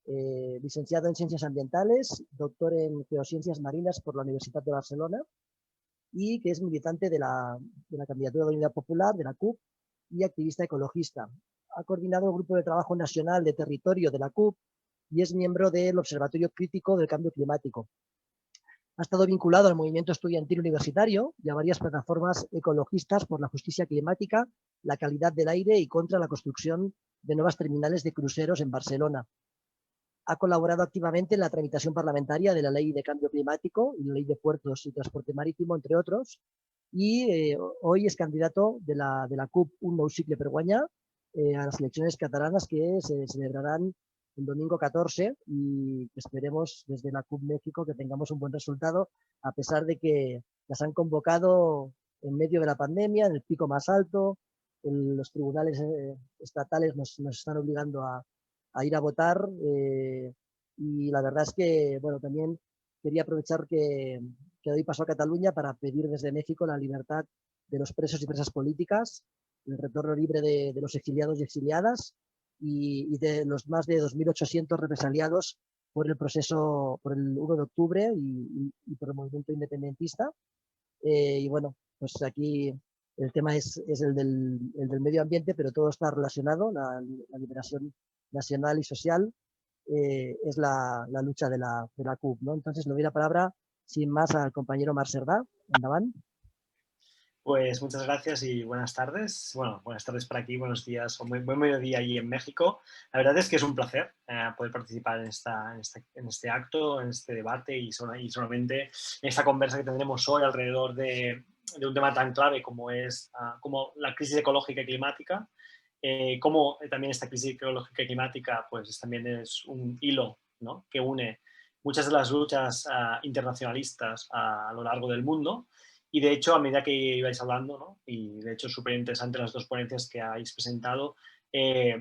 licenciado en Ciencias Ambientales, doctor en Geociencias Marinas por la Universidad de Barcelona, y que es militante de la candidatura de Unidad Popular, de la CUP, y activista ecologista. Ha coordinado el Grupo de Trabajo Nacional de Territorio de la CUP y es miembro del Observatorio Crítico del Cambio Climático. Ha estado vinculado al movimiento estudiantil universitario y a varias plataformas ecologistas por la justicia climática, la calidad del aire y contra la construcción de nuevas terminales de cruceros en Barcelona. Ha colaborado activamente en la tramitación parlamentaria de la Ley de Cambio Climático y la Ley de Puertos y Transporte Marítimo, entre otros, y hoy es candidato de la CUP Un Nou Cicle per Guanyar a las elecciones catalanas que se celebrarán el domingo 14, y esperemos desde la CUP México que tengamos un buen resultado, a pesar de que las han convocado en medio de la pandemia, en el pico más alto. Los tribunales estatales nos están obligando a ir a votar, y la verdad es que, bueno, también quería aprovechar que doy paso a Cataluña para pedir desde México la libertad de los presos y presas políticas, el retorno libre de los exiliados y exiliadas, y de los más de 2.800 represaliados por el proceso, por el 1 de octubre y por el movimiento independentista. Y bueno, pues aquí el tema es el del medio ambiente, pero todo está relacionado. La liberación nacional y social es la lucha de la CUP, ¿no? Entonces le doy la palabra sin más al compañero Marc Cerdà. Endavant. Pues muchas gracias y buenas tardes. Bueno, buenas tardes para aquí, buenos días o buen mediodía allí en México. La verdad es que es un placer poder participar en este acto, en este debate y solamente en esta conversa que tendremos hoy alrededor de un tema tan clave como es como la crisis ecológica y climática. Como también esta crisis ecológica y climática pues también es un hilo, ¿no?, que une muchas de las luchas internacionalistas a lo largo del mundo. Y de hecho, a medida que ibais hablando, ¿no?, y de hecho súper interesante las dos ponencias que habéis presentado,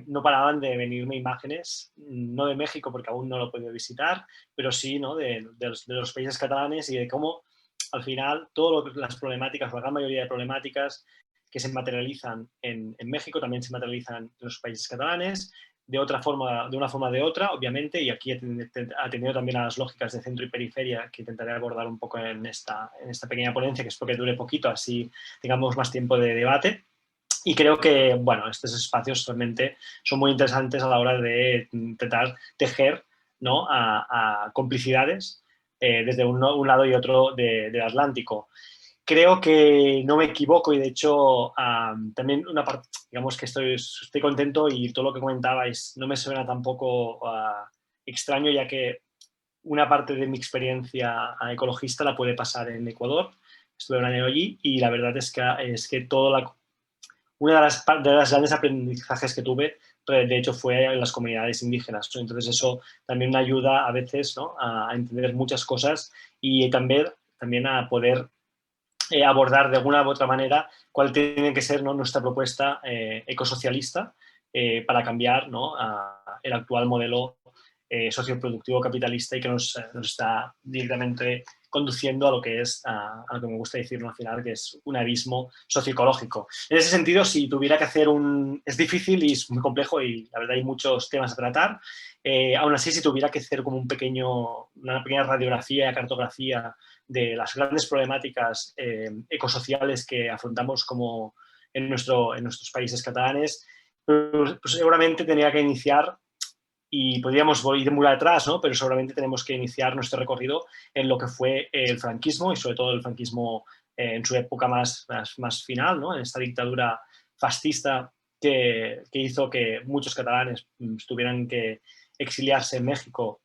no paraban de venirme imágenes, no de México porque aún no lo he podido visitar, pero sí, ¿no?, de los países catalanes y de cómo al final todas las problemáticas, la gran mayoría de problemáticas que se materializan en México también se materializan en los países catalanes, de una forma o de otra, obviamente, y aquí atendiendo también a las lógicas de centro y periferia que intentaré abordar un poco en esta pequeña ponencia, que espero que dure poquito, así tengamos más tiempo de debate. Y creo que, bueno, estos espacios realmente son muy interesantes a la hora de intentar tejer, ¿no?, a complicidades desde un lado y otro del Atlántico. Creo que no me equivoco y de hecho también una parte, digamos que estoy contento y todo lo que comentabais no me suena tampoco extraño, ya que una parte de mi experiencia ecologista la puede pasar en Ecuador. Estuve un año allí y la verdad es que una de las grandes aprendizajes que tuve, de hecho, fue en las comunidades indígenas. Entonces eso también me ayuda a veces, ¿no?, a entender muchas cosas y también a poder abordar de alguna u otra manera cuál tiene que ser, ¿no?, nuestra propuesta ecosocialista para cambiar, ¿no?, el actual modelo socioproductivo capitalista y que nos está directamente conduciendo a lo que es, a lo que me gusta decir, ¿no?, al final, que es un abismo socioecológico. En ese sentido, si tuviera que hacer es difícil y es muy complejo y la verdad hay muchos temas a tratar, aún así, si tuviera que hacer como una pequeña radiografía, cartografía de las grandes problemáticas ecosociales que afrontamos como en nuestros países catalanes, pues seguramente tendría que iniciar, y podríamos ir muy atrás, ¿no?, pero seguramente tenemos que iniciar nuestro recorrido en lo que fue el franquismo y sobre todo el franquismo en su época más final, ¿no?, en esta dictadura fascista que hizo que muchos catalanes tuvieran que exiliarse en México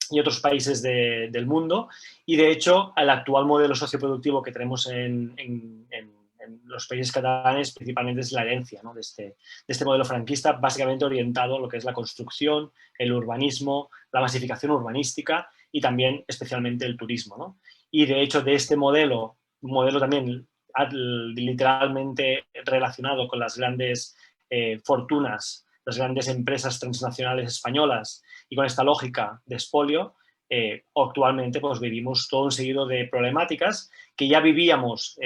y otros países del mundo. Y de hecho, el actual modelo socioproductivo que tenemos en los países catalanes principalmente es la herencia, ¿no?, de este modelo franquista, básicamente orientado a lo que es la construcción, el urbanismo, la masificación urbanística y también especialmente el turismo, ¿no? Y de hecho de este modelo también literalmente relacionado con las grandes fortunas, las grandes empresas transnacionales españolas y con esta lógica de expolio, actualmente pues vivimos todo un seguido de problemáticas que ya vivíamos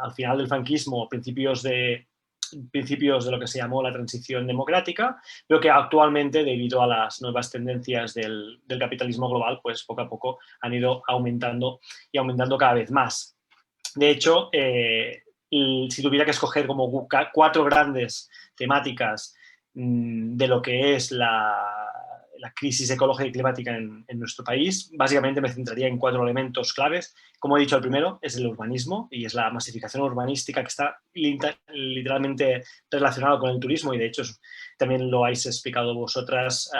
al final del franquismo, principios de lo que se llamó la transición democrática, pero que actualmente, debido a las nuevas tendencias del capitalismo global, pues poco a poco han ido aumentando y aumentando cada vez más. De hecho, si tuviera que escoger como 4 grandes temáticas de lo que es la crisis ecológica y climática en nuestro país, básicamente me centraría en 4 elementos claves. Como he dicho, el primero es el urbanismo y es la masificación urbanística que está literalmente relacionado con el turismo y de hecho también lo habéis explicado vosotras,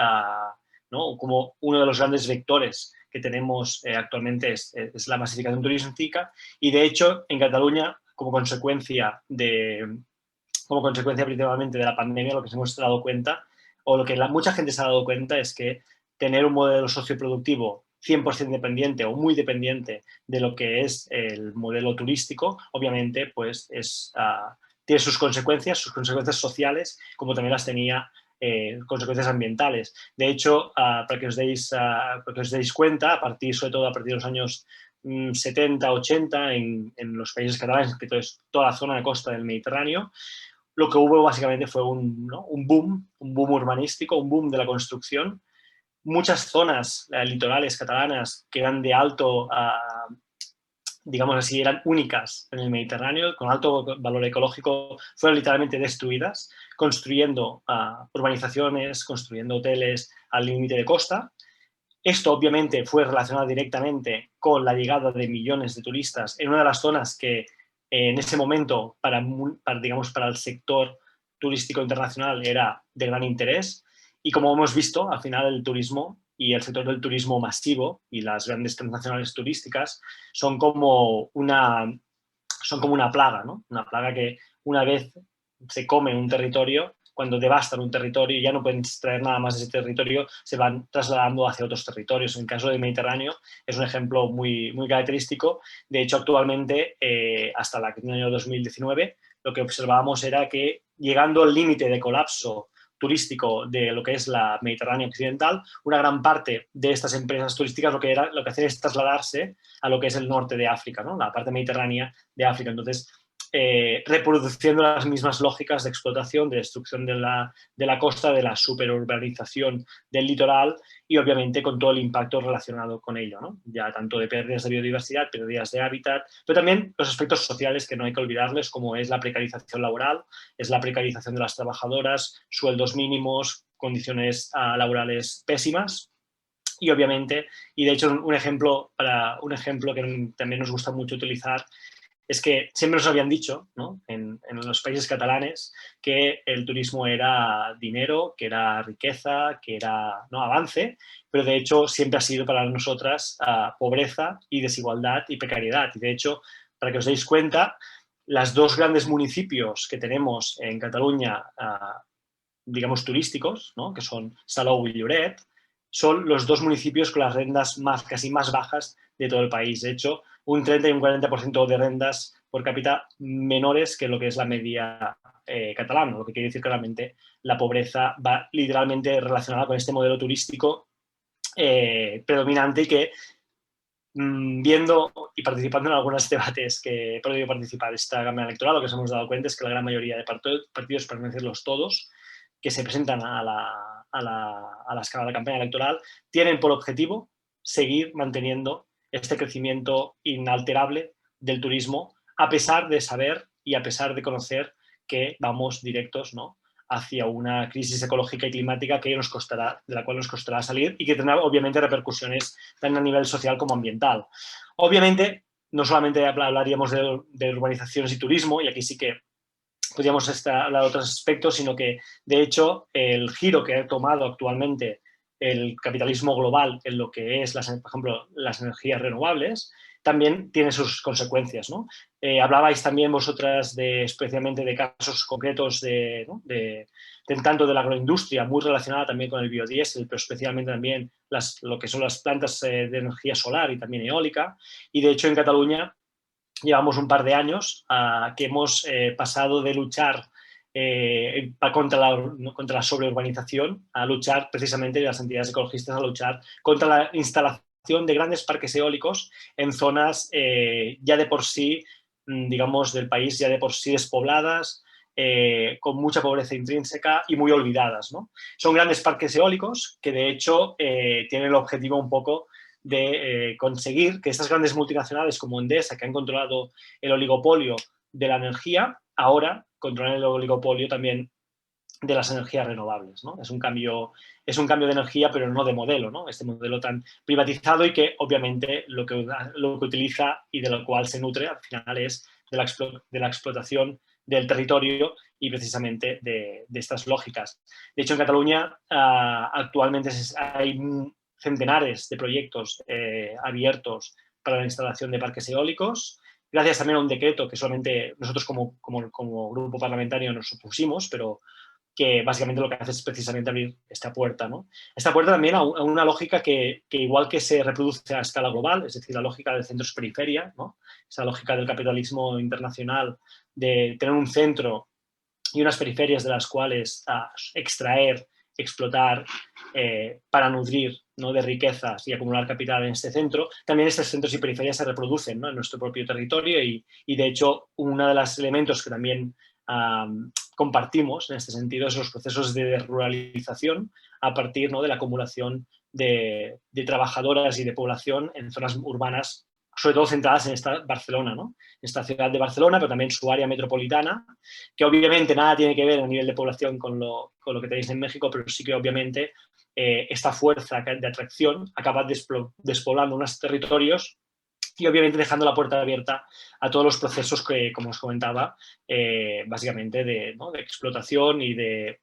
¿no?, como uno de los grandes vectores que tenemos actualmente es la masificación turística y de hecho en Cataluña como consecuencia principalmente de la pandemia, lo que nos hemos dado cuenta, o lo que mucha gente se ha dado cuenta, es que tener un modelo socioproductivo 100% dependiente o muy dependiente de lo que es el modelo turístico, obviamente pues tiene sus consecuencias sociales, como también las tenía consecuencias ambientales. De hecho, para que os deis cuenta, sobre todo a partir de los años 70, 80, en los países catalanes, que es toda la zona de costa del Mediterráneo, lo que hubo básicamente fue un boom urbanístico, un boom de la construcción. Muchas zonas litorales catalanas que eran de alto, digamos así, eran únicas en el Mediterráneo, con alto valor ecológico, fueron literalmente destruidas, construyendo urbanizaciones, construyendo hoteles al límite de costa. Esto obviamente fue relacionado directamente con la llegada de millones de turistas en una de las zonas que en ese momento digamos, para el sector turístico internacional era de gran interés. Y como hemos visto, al final el turismo y el sector del turismo masivo y las grandes transnacionales turísticas son como una plaga, ¿no? Una plaga que una vez se come un territorio, cuando devastan un territorio y ya no pueden extraer nada más de ese territorio, se van trasladando hacia otros territorios. En el caso del Mediterráneo es un ejemplo muy, muy característico. De hecho, actualmente, hasta el año 2019, lo que observábamos era que llegando al límite de colapso turístico de lo que es la Mediterránea occidental, una gran parte de estas empresas turísticas lo que hacen es trasladarse a lo que es el norte de África, ¿no? La parte mediterránea de África. Entonces, reproduciendo las mismas lógicas de explotación, de destrucción de la costa, de la superurbanización del litoral y obviamente con todo el impacto relacionado con ello, ¿no? Ya tanto de pérdidas de biodiversidad, pérdidas de hábitat, pero también los aspectos sociales que no hay que olvidarles, como es la precarización laboral, es la precarización de las trabajadoras, sueldos mínimos, condiciones laborales pésimas. Y obviamente, y de hecho un ejemplo que también nos gusta mucho utilizar es que siempre nos habían dicho, ¿no? en los países catalanes, que el turismo era dinero, que era riqueza, que era, ¿no?, avance, pero de hecho siempre ha sido para nosotras pobreza y desigualdad y precariedad. Y de hecho, para que os deis cuenta, los dos grandes municipios que tenemos en Cataluña, digamos turísticos, ¿no?, que son Salou y Lloret, son los dos municipios con las rentas casi más bajas de todo el país. De hecho, un 30 y un 40% de rentas por cápita menores que lo que es la media catalana, lo que quiere decir claramente la pobreza va literalmente relacionada con este modelo turístico predominante y que viendo y participando en algunos debates que he podido participar esta campaña electoral, lo que nos hemos dado cuenta es que la gran mayoría de partidos, para no decirlos todos, que se presentan a la escala de la campaña electoral, tienen por objetivo seguir manteniendo este crecimiento inalterable del turismo, a pesar de saber y a pesar de conocer que vamos directos, ¿no?, hacia una crisis ecológica y climática de la cual nos costará salir y que tendrá obviamente repercusiones tanto a nivel social como ambiental. Obviamente, no solamente hablaríamos de urbanizaciones y turismo, y aquí sí que podríamos hablar de otros aspectos, sino que, de hecho, el giro que ha tomado actualmente el capitalismo global en lo que es, por ejemplo, las energías renovables, también tiene sus consecuencias, ¿no? Hablabais también vosotras especialmente de casos concretos tanto de la agroindustria, muy relacionada también con el biodiesel, pero especialmente también lo que son las plantas de energía solar y también eólica. Y de hecho en Cataluña llevamos un par de años que hemos pasado de luchar contra la sobreurbanización a luchar precisamente, las entidades ecologistas, a luchar contra la instalación de grandes parques eólicos en zonas ya de por sí, digamos, del país ya de por sí despobladas, con mucha pobreza intrínseca y muy olvidadas, ¿no? Son grandes parques eólicos que de hecho tienen el objetivo un poco de conseguir que estas grandes multinacionales como Endesa, que han controlado el oligopolio de la energía, ahora controlan el oligopolio también de las energías renovables, ¿no? Es un cambio de energía, pero no de modelo, ¿no? Este modelo tan privatizado y que obviamente lo que utiliza y de lo cual se nutre al final es de la explotación del territorio y precisamente de estas lógicas. De hecho, en Cataluña actualmente hay centenares de proyectos abiertos para la instalación de parques eólicos, gracias también a un decreto que solamente nosotros como grupo parlamentario nos opusimos, pero que básicamente lo que hace es precisamente abrir esta puerta, ¿no? Esta puerta también a una lógica que igual que se reproduce a escala global, es decir, la lógica del centros-periferia, ¿no?, esa lógica del capitalismo internacional de tener un centro y unas periferias de las cuales extraer, explotar para nutrir, ¿no?, de riquezas y acumular capital en este centro, también estos centros y periferias se reproducen, ¿no?, en nuestro propio territorio y de hecho uno de los elementos que también compartimos en este sentido es los procesos de desruralización a partir, ¿no?, de la acumulación de trabajadoras y de población en zonas urbanas, sobre todo centradas en esta Barcelona, ¿no?, esta ciudad de Barcelona, pero también su área metropolitana, que obviamente nada tiene que ver a nivel de población con lo que tenéis en México, pero sí que obviamente esta fuerza de atracción acaba despoblando unos territorios y obviamente dejando la puerta abierta a todos los procesos que, como os comentaba, básicamente ¿no? de explotación y de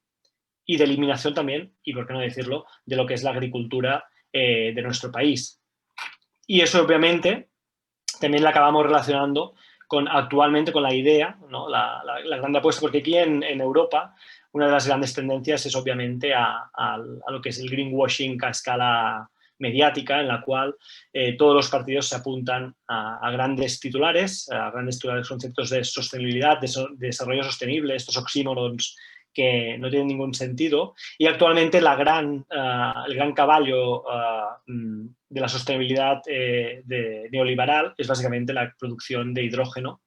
eliminación también, y por qué no decirlo, de lo que es la agricultura de nuestro país. Y eso obviamente también la acabamos relacionando actualmente con la idea, ¿no? la gran apuesta, porque aquí en Europa una de las grandes tendencias es obviamente a lo que es el greenwashing a escala mediática, en la cual todos los partidos se apuntan a grandes titulares conceptos de sostenibilidad, de desarrollo sostenible, estos oxímorons que no tienen ningún sentido. Y actualmente el gran caballo de la sostenibilidad neoliberal es básicamente la producción de hidrógeno,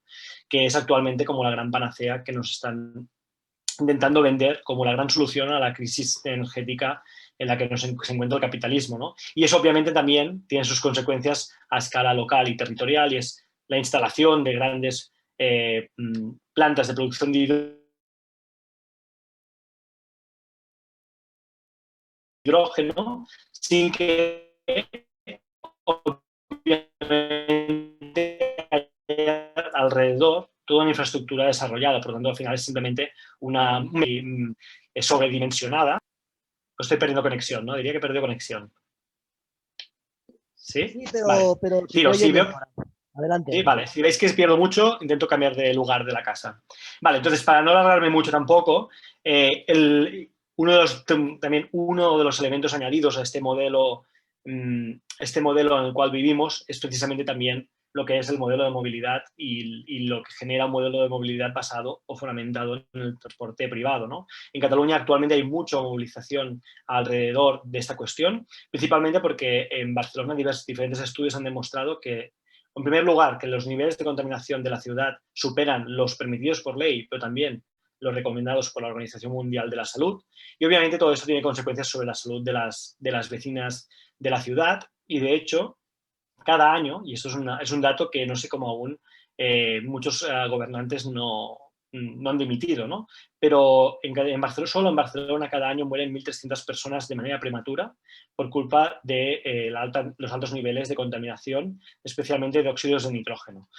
que es actualmente como la gran panacea que nos están intentando vender como la gran solución a la crisis energética en la que se encuentra el capitalismo, ¿no? Y eso obviamente también tiene sus consecuencias a escala local y territorial, y es la instalación de grandes plantas de producción de hidrógeno sin que obviamente alrededor toda una infraestructura desarrollada. Por lo tanto, al final es simplemente una sobredimensionada. Estoy perdiendo conexión, ¿no? Diría que he perdido conexión. ¿Sí? Sí, pero, vale. pero Sí, veo. Adelante. Sí, vale, si veis que pierdo mucho, intento cambiar de lugar de la casa. Vale, entonces, para no alargarme mucho tampoco, uno de los elementos añadidos a este modelo en el cual vivimos es precisamente también lo que es el modelo de movilidad y lo que genera un modelo de movilidad basado o fundamentado en el transporte privado, ¿no? En Cataluña actualmente hay mucha movilización alrededor de esta cuestión, principalmente porque en Barcelona diferentes estudios han demostrado que, en primer lugar, que los niveles de contaminación de la ciudad superan los permitidos por ley, pero también los recomendados por la Organización Mundial de la Salud. Y obviamente todo esto tiene consecuencias sobre la salud de las vecinas de la ciudad. Y de hecho, cada año, y esto es un dato que no sé cómo aún muchos gobernantes no han dimitido, ¿no? Pero solo en Barcelona cada año mueren 1.300 personas de manera prematura por culpa de los altos niveles de contaminación, especialmente de óxidos de nitrógeno.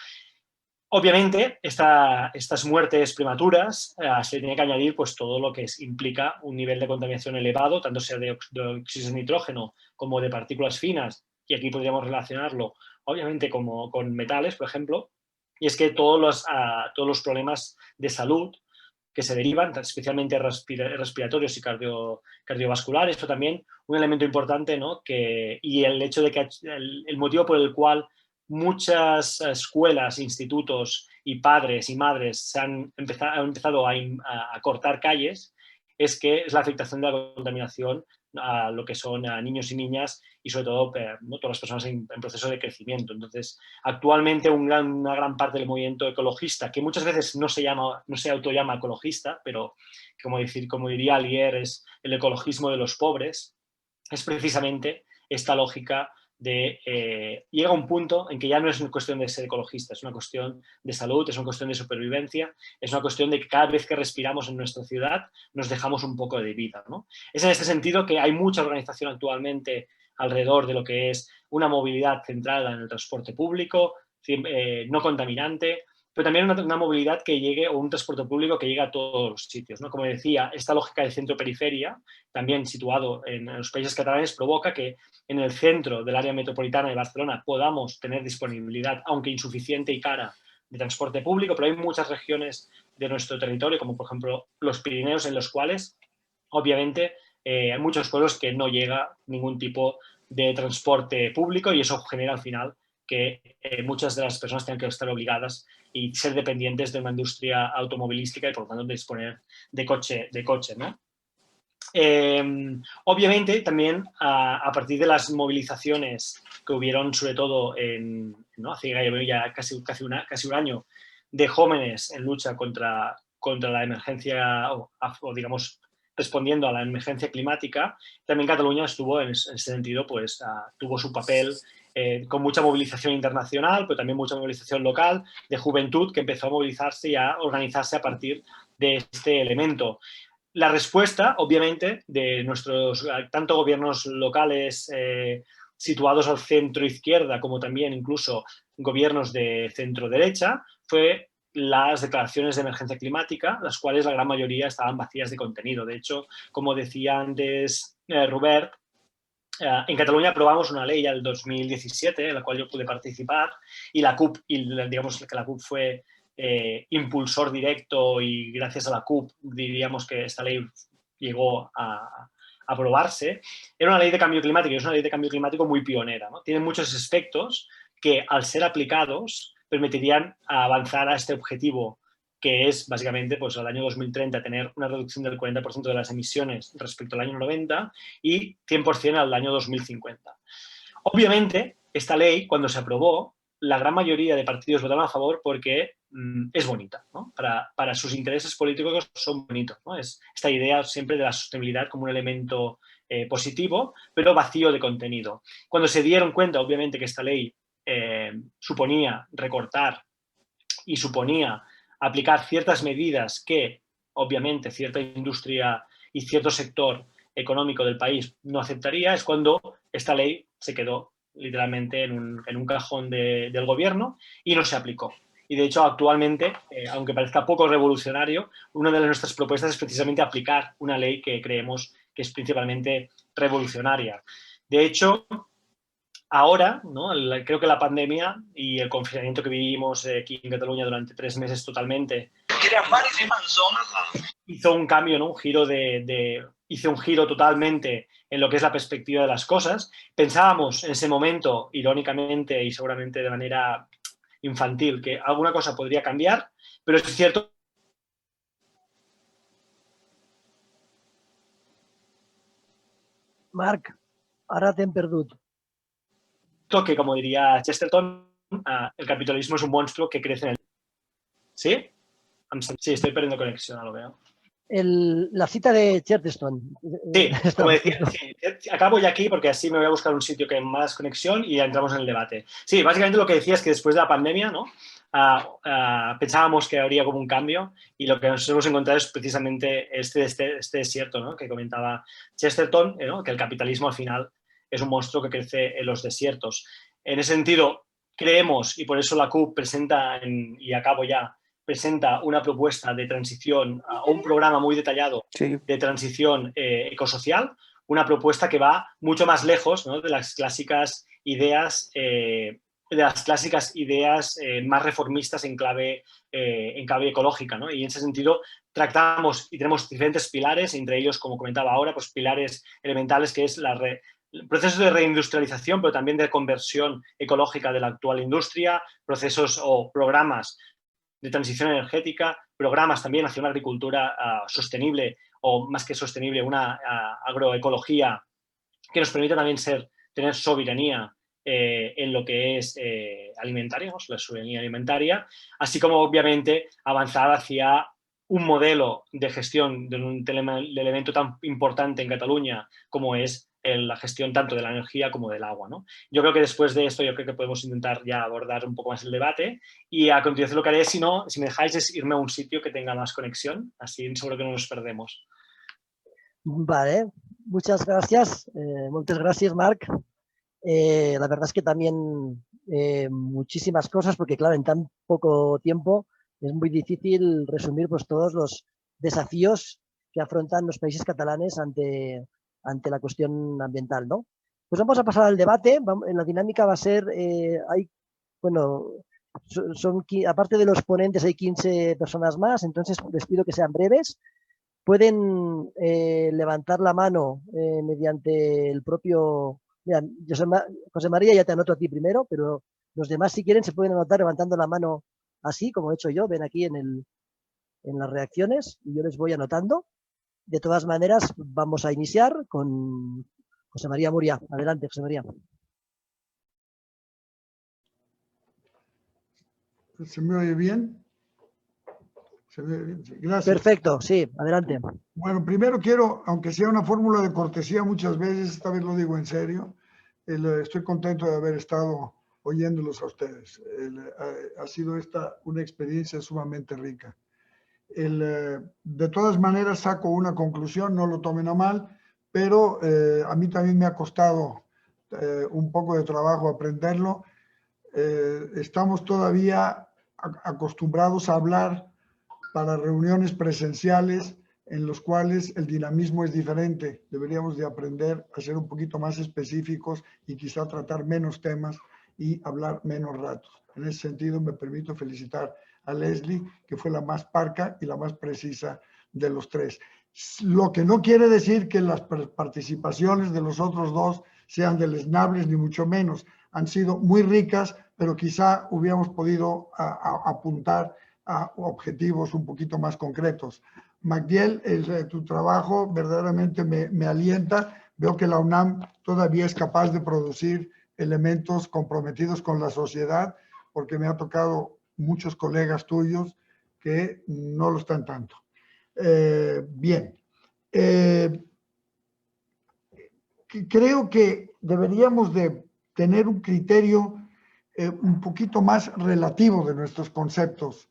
Obviamente, estas muertes prematuras se le tiene que añadir pues, todo lo que implica un nivel de contaminación elevado, tanto sea de óxidos de nitrógeno como de partículas finas, y aquí podríamos relacionarlo, obviamente, con metales, por ejemplo, y es que todos los problemas de salud que se derivan, especialmente respiratorios y cardiovasculares, pero también un elemento importante, ¿no? Y el hecho de que el motivo por el cual muchas escuelas, institutos y padres y madres han empezado a cortar calles es que es la afectación de la contaminación a lo que son a niños y niñas y sobre todo ¿no? todas las personas en proceso de crecimiento. Entonces, actualmente una gran parte del movimiento ecologista, que muchas veces no se autollama ecologista, pero como diría Alier, es el ecologismo de los pobres, es precisamente esta lógica llega a un punto en que ya no es una cuestión de ser ecologista, es una cuestión de salud, es una cuestión de supervivencia, es una cuestión de que cada vez que respiramos en nuestra ciudad nos dejamos un poco de vida, ¿no? Es en este sentido que hay mucha organización actualmente alrededor de lo que es una movilidad centrada en el transporte público, no contaminante, pero también una movilidad que llegue, o un transporte público que llegue a todos los sitios, ¿no? Como decía, esta lógica de centro-periferia, también situado en los países catalanes, provoca que en el centro del área metropolitana de Barcelona podamos tener disponibilidad, aunque insuficiente y cara, de transporte público, pero hay muchas regiones de nuestro territorio, como por ejemplo los Pirineos, en los cuales obviamente hay muchos pueblos que no llega ningún tipo de transporte público y eso genera al final que muchas de las personas tengan que estar obligadas y ser dependientes de una industria automovilística y por lo tanto de disponer de coche, ¿no? Obviamente también a partir de las movilizaciones que hubieron sobre todo ¿no? hace ya casi un año de jóvenes en lucha contra la emergencia o digamos respondiendo a la emergencia climática, también Cataluña estuvo en ese sentido, pues tuvo su papel con mucha movilización internacional, pero también mucha movilización local de juventud que empezó a movilizarse y a organizarse a partir de este elemento. La respuesta, obviamente, de nuestros tanto gobiernos locales situados al centro izquierda, como también incluso gobiernos de centro derecha, fue las declaraciones de emergencia climática, las cuales la gran mayoría estaban vacías de contenido. De hecho, como decía antes Robert, en Cataluña aprobamos una ley el 2017, en la cual yo pude participar, y la CUP, digamos que la CUP fue impulsor directo, y gracias a la CUP diríamos que esta ley llegó a aprobarse. Era una ley de cambio climático, y es una ley de cambio climático muy pionera, ¿no? Tiene muchos aspectos que, al ser aplicados, permitirían avanzar a este objetivo, que es básicamente, pues, al año 2030 tener una reducción del 40% de las emisiones respecto al año 90 y 100% al año 2050. Obviamente, esta ley, cuando se aprobó, la gran mayoría de partidos votaron a favor porque es bonita, ¿no? Para sus intereses políticos son bonitos, ¿no? Es esta idea siempre de la sostenibilidad como un elemento positivo, pero vacío de contenido. Cuando se dieron cuenta, obviamente, que esta ley suponía recortar y suponía aplicar ciertas medidas que, obviamente, cierta industria y cierto sector económico del país no aceptaría, es cuando esta ley se quedó literalmente en un cajón del gobierno y no se aplicó. Y, de hecho, actualmente, aunque parezca poco revolucionario, una de nuestras propuestas es precisamente aplicar una ley que creemos que es principalmente revolucionaria. De hecho, ahora, ¿no? Creo que la pandemia y el confinamiento que vivimos aquí en Cataluña durante 3 meses totalmente hizo un cambio, ¿no? Hizo un giro totalmente en lo que es la perspectiva de las cosas. Pensábamos en ese momento, irónicamente y seguramente de manera infantil, que alguna cosa podría cambiar, pero es cierto. Marc, ara t'hem perdut. Que, como diría Chesterton, el capitalismo es un monstruo que crece en el... ¿Sí? Sí, estoy perdiendo conexión, lo veo. La cita de Chesterton. Sí, como decía, sí, acabo ya aquí porque así me voy a buscar un sitio que haya más conexión y ya entramos en el debate. Sí, básicamente lo que decía es que después de la pandemia, ¿no? Pensábamos que habría como un cambio, y lo que nos hemos encontrado es precisamente este desierto, ¿no? Que comentaba Chesterton, ¿no? Que el capitalismo al final es un monstruo que crece en los desiertos. En ese sentido, creemos, y por eso la CUP presenta, y acabo ya, presenta una propuesta de transición, o un programa muy detallado de transición ecosocial, una propuesta que va mucho más lejos, ¿no? de las clásicas ideas más reformistas en clave ecológica, ¿no? Y en ese sentido tratamos y tenemos diferentes pilares, entre ellos, como comentaba ahora, pues pilares elementales, que es el proceso de reindustrialización, pero también de conversión ecológica de la actual industria, procesos o programas de transición energética, programas también hacia una agricultura sostenible, o más que sostenible, una agroecología que nos permita también tener soberanía en lo que es alimentaria, ¿no? La soberanía alimentaria, así como, obviamente, avanzar hacia un modelo de gestión de un elemento tan importante en Cataluña como es la gestión tanto de la energía como del agua, ¿no? Yo creo que después de esto, yo creo que podemos intentar ya abordar un poco más el debate, y a continuación lo que haré, si me dejáis, es irme a un sitio que tenga más conexión, así seguro que no nos perdemos. Vale, muchas gracias. Muchas gracias, Marc. La verdad es que también muchísimas cosas, porque claro, en tan poco tiempo es muy difícil resumir pues todos los desafíos que afrontan los países catalanes ante la cuestión ambiental, ¿no? Pues vamos a pasar al debate. La dinámica va a ser, aparte de los ponentes hay 15 personas más, entonces les pido que sean breves. Pueden levantar la mano mediante el propio... Mira, José María, ya te anoto a ti primero, pero los demás, si quieren, se pueden anotar levantando la mano así, como he hecho yo. Ven aquí en las reacciones y yo les voy anotando. De todas maneras, vamos a iniciar con José María Muria. Adelante, José María. ¿Se me oye bien? ¿Se me oye bien? Sí, gracias. Perfecto, sí, adelante. Bueno, primero quiero, aunque sea una fórmula de cortesía muchas veces, esta vez lo digo en serio, estoy contento de haber estado oyéndolos a ustedes. Ha sido una experiencia sumamente rica. De todas maneras, saco una conclusión, no lo tomen a mal, pero a mí también me ha costado un poco de trabajo aprenderlo. Estamos todavía acostumbrados a hablar para reuniones presenciales en los cuales el dinamismo es diferente. Deberíamos de aprender a ser un poquito más específicos y quizá tratar menos temas y hablar menos ratos. En ese sentido, me permito felicitar a Leslie, que fue la más parca y la más precisa de los tres. Lo que no quiere decir que las participaciones de los otros dos sean deleznables, ni mucho menos. Han sido muy ricas, pero quizá hubiéramos podido apuntar a objetivos un poquito más concretos. Magdiel, tu trabajo verdaderamente me alienta. Veo que la UNAM todavía es capaz de producir elementos comprometidos con la sociedad, porque me ha tocado muchos colegas tuyos que no lo están tanto. Bien. Creo que deberíamos de tener un criterio un poquito más relativo de nuestros conceptos.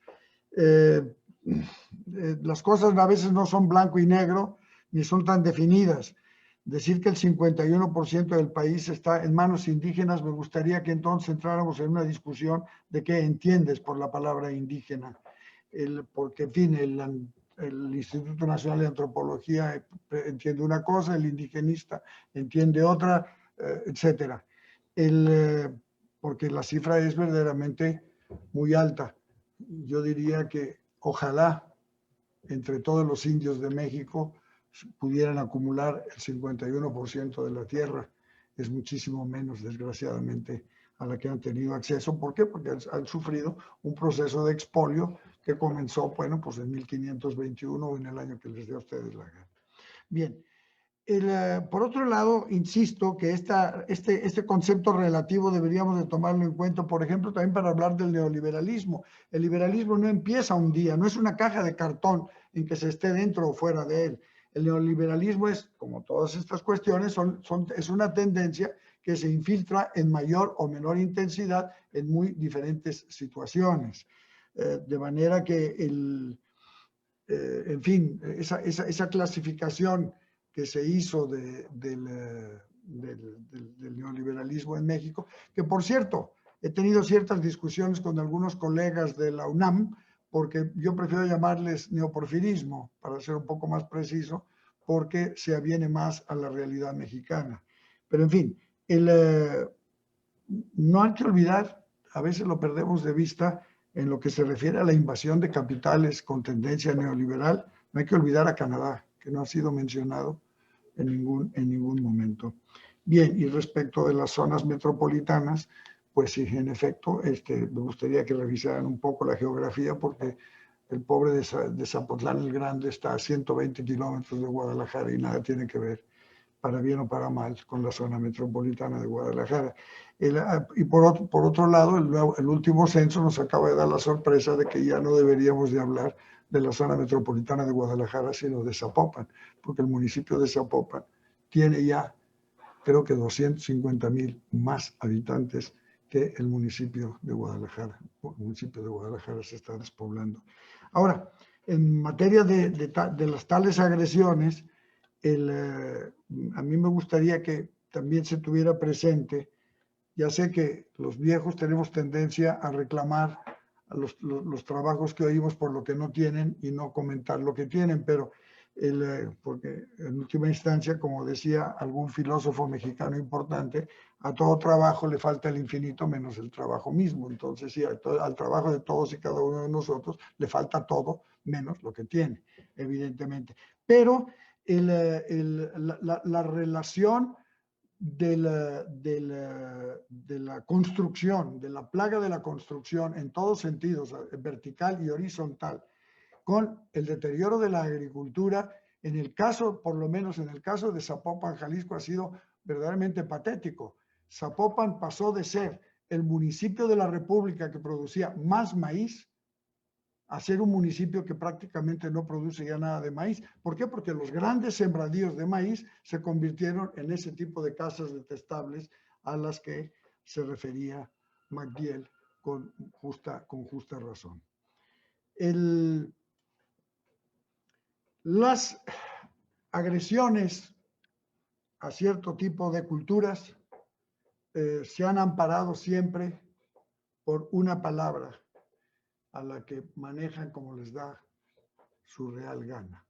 Las cosas a veces no son blanco y negro, ni son tan definidas. Decir que el 51% del país está en manos indígenas, me gustaría que entonces entráramos en una discusión de qué entiendes por la palabra indígena. Porque, en fin, el Instituto Nacional de Antropología entiende una cosa, el indigenista entiende otra, etcétera. Porque la cifra es verdaderamente muy alta. Yo diría que ojalá entre todos los indios de México pudieran acumular el 51% de la tierra. Es muchísimo menos, desgraciadamente, a la que han tenido acceso. ¿Por qué? Porque han sufrido un proceso de expolio que comenzó, bueno, pues en 1521 o en el año que les dé a ustedes la gana. Bien. Por otro lado, insisto que este concepto relativo deberíamos de tomarlo en cuenta, por ejemplo, también para hablar del neoliberalismo. El liberalismo no empieza un día, no es una caja de cartón en que se esté dentro o fuera de él. El neoliberalismo es, como todas estas cuestiones, es una tendencia que se infiltra en mayor o menor intensidad en muy diferentes situaciones. De manera que, en fin, esa clasificación que se hizo del neoliberalismo en México, que por cierto, he tenido ciertas discusiones con algunos colegas de la UNAM, porque yo prefiero llamarles neoporfirismo, para ser un poco más preciso, porque se aviene más a la realidad mexicana. Pero en fin, no hay que olvidar, a veces lo perdemos de vista, en lo que se refiere a la invasión de capitales con tendencia neoliberal, no hay que olvidar a Canadá, que no ha sido mencionado en ningún momento. Bien, y respecto de las zonas metropolitanas, pues sí, en efecto, me gustaría que revisaran un poco la geografía, porque el pobre de Zapotlán el Grande está a 120 kilómetros de Guadalajara y nada tiene que ver, para bien o para mal, con la zona metropolitana de Guadalajara. Y por otro lado, el último censo nos acaba de dar la sorpresa de que ya no deberíamos de hablar de la zona metropolitana de Guadalajara, sino de Zapopan, porque el municipio de Zapopan tiene ya, creo que 250,000 más habitantes que el municipio de Guadalajara. El municipio de Guadalajara se está despoblando. Ahora, en materia de las tales agresiones, a mí me gustaría que también se tuviera presente, ya sé que los viejos tenemos tendencia a reclamar a los trabajos que oímos por lo que no tienen y no comentar lo que tienen, pero porque en última instancia, como decía algún filósofo mexicano importante, a todo trabajo le falta el infinito menos el trabajo mismo. Entonces, sí, al trabajo de todos y cada uno de nosotros le falta todo menos lo que tiene, evidentemente. Pero la relación de la construcción, de la plaga de la construcción en todos sentidos, vertical y horizontal, con el deterioro de la agricultura, en el caso, por lo menos en el caso de Zapopan, Jalisco, ha sido verdaderamente patético. Zapopan pasó de ser el municipio de la República que producía más maíz a ser un municipio que prácticamente no produce ya nada de maíz. ¿Por qué? Porque los grandes sembradíos de maíz se convirtieron en ese tipo de casas detestables a las que se refería Magdiel con justa razón. Las agresiones a cierto tipo de culturas se han amparado siempre por una palabra a la que manejan como les da su real gana.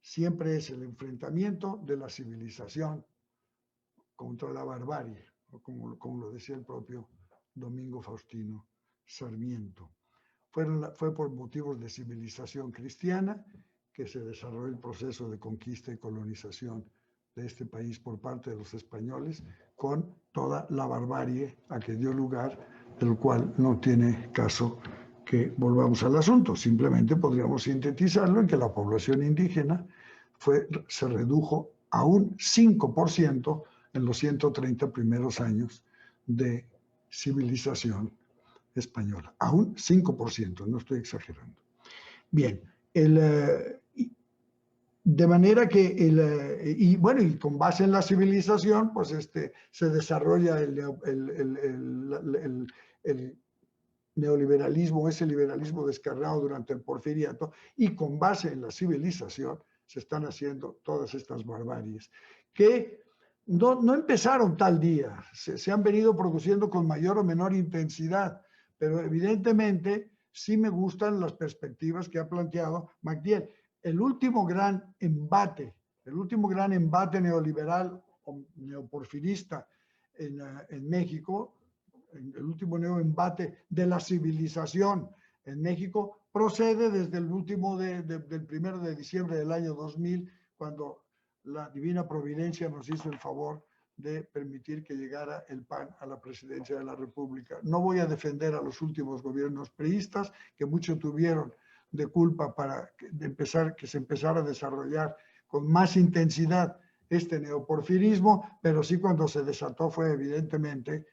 Siempre es el enfrentamiento de la civilización contra la barbarie, como lo decía el propio Domingo Faustino Sarmiento. Fue por motivos de civilización cristiana que se desarrolló el proceso de conquista y colonización de este país por parte de los españoles, con toda la barbarie a que dio lugar, del cual no tiene caso que volvamos al asunto. Simplemente podríamos sintetizarlo en que la población indígena se redujo a un 5% en los 130 primeros años de civilización española. A un 5%, no estoy exagerando. Bien, de manera que, y con base en la civilización, pues se desarrolla el neoliberalismo, ese liberalismo descarriado durante el porfiriato, y con base en la civilización se están haciendo todas estas barbaries, que no empezaron tal día, se han venido produciendo con mayor o menor intensidad, pero evidentemente sí me gustan las perspectivas que ha planteado MacDill. El último gran embate neoliberal o neoporfirista en México, el último neoembate de la civilización en México, procede desde el último del 1 de diciembre del año 2000, cuando la divina providencia nos hizo el favor de permitir que llegara el PAN a la presidencia de la República. No voy a defender a los últimos gobiernos priistas, que mucho tuvieron de culpa para que se empezara a desarrollar con más intensidad este neoporfirismo, pero sí cuando se desató fue evidentemente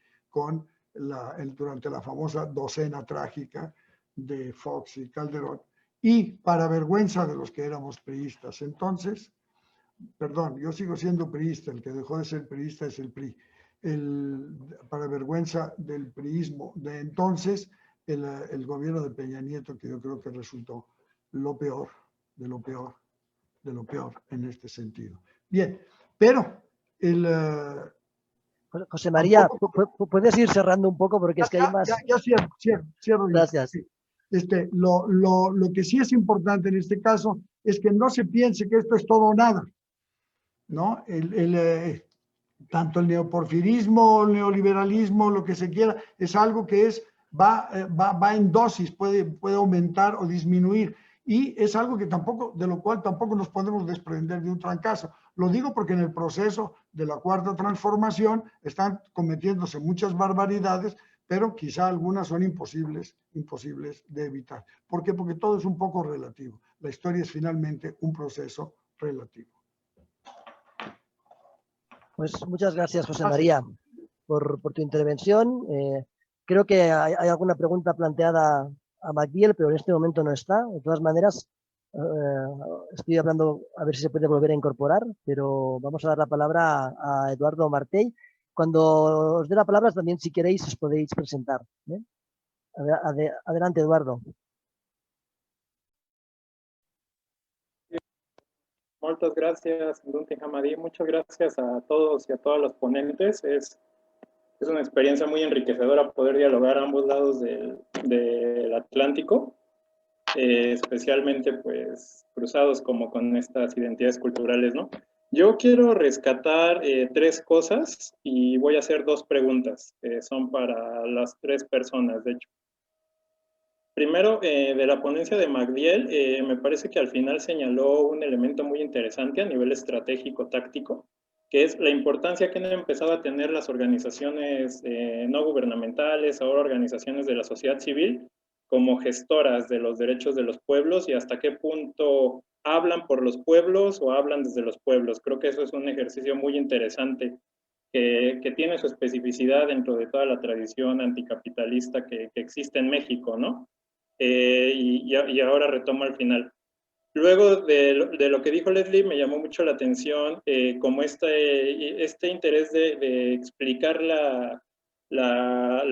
durante la famosa docena trágica de Fox y Calderón, y para vergüenza de los que éramos priistas. Entonces, perdón, yo sigo siendo priista, el que dejó de ser priista es el PRI. Para vergüenza del priismo de entonces, el gobierno de Peña Nieto, que yo creo que resultó lo peor, de lo peor, de lo peor en este sentido. Bien, pero José María, puedes ir cerrando un poco porque es que hay más... Ya cierro. Gracias. Lo que sí es importante en este caso es que no se piense que esto es todo o nada, ¿no? Tanto el neoporfirismo, el neoliberalismo, lo que se quiera, es algo que va en dosis, puede aumentar o disminuir, y es algo de lo cual tampoco nos podemos desprender de un trancazo. Lo digo porque en el proceso de la cuarta transformación están cometiéndose muchas barbaridades, pero quizá algunas son imposibles de evitar. ¿Por qué? Porque todo es un poco relativo. La historia es finalmente un proceso relativo. Pues muchas gracias, José María, por tu intervención. Creo que hay alguna pregunta planteada a MacDill, pero en este momento no está. De todas maneras, estoy hablando a ver si se puede volver a incorporar, pero vamos a dar la palabra a Eduardo Martell. Cuando os dé la palabra, también si queréis os podéis presentar. Adelante, Eduardo. Muchas gracias, Dunti Hamadí. Muchas gracias a todos y a todas los ponentes. Es una experiencia muy enriquecedora poder dialogar a ambos lados del Atlántico, especialmente pues cruzados como con estas identidades culturales, ¿no? Yo quiero rescatar 3 cosas y voy a hacer 2 preguntas, son para las 3 personas, de hecho. Primero, de la ponencia de MacDill, me parece que al final señaló un elemento muy interesante a nivel estratégico, táctico, que es la importancia que han empezado a tener las organizaciones no gubernamentales, ahora organizaciones de la sociedad civil, como gestoras de los derechos de los pueblos y hasta qué punto hablan por los pueblos o hablan desde los pueblos. Creo que eso es un ejercicio muy interesante que tiene su especificidad dentro de toda la tradición anticapitalista que existe en México, ¿no? Y ahora retomo al final. Luego de lo que dijo Leslie, me llamó mucho la atención como este interés de explicar la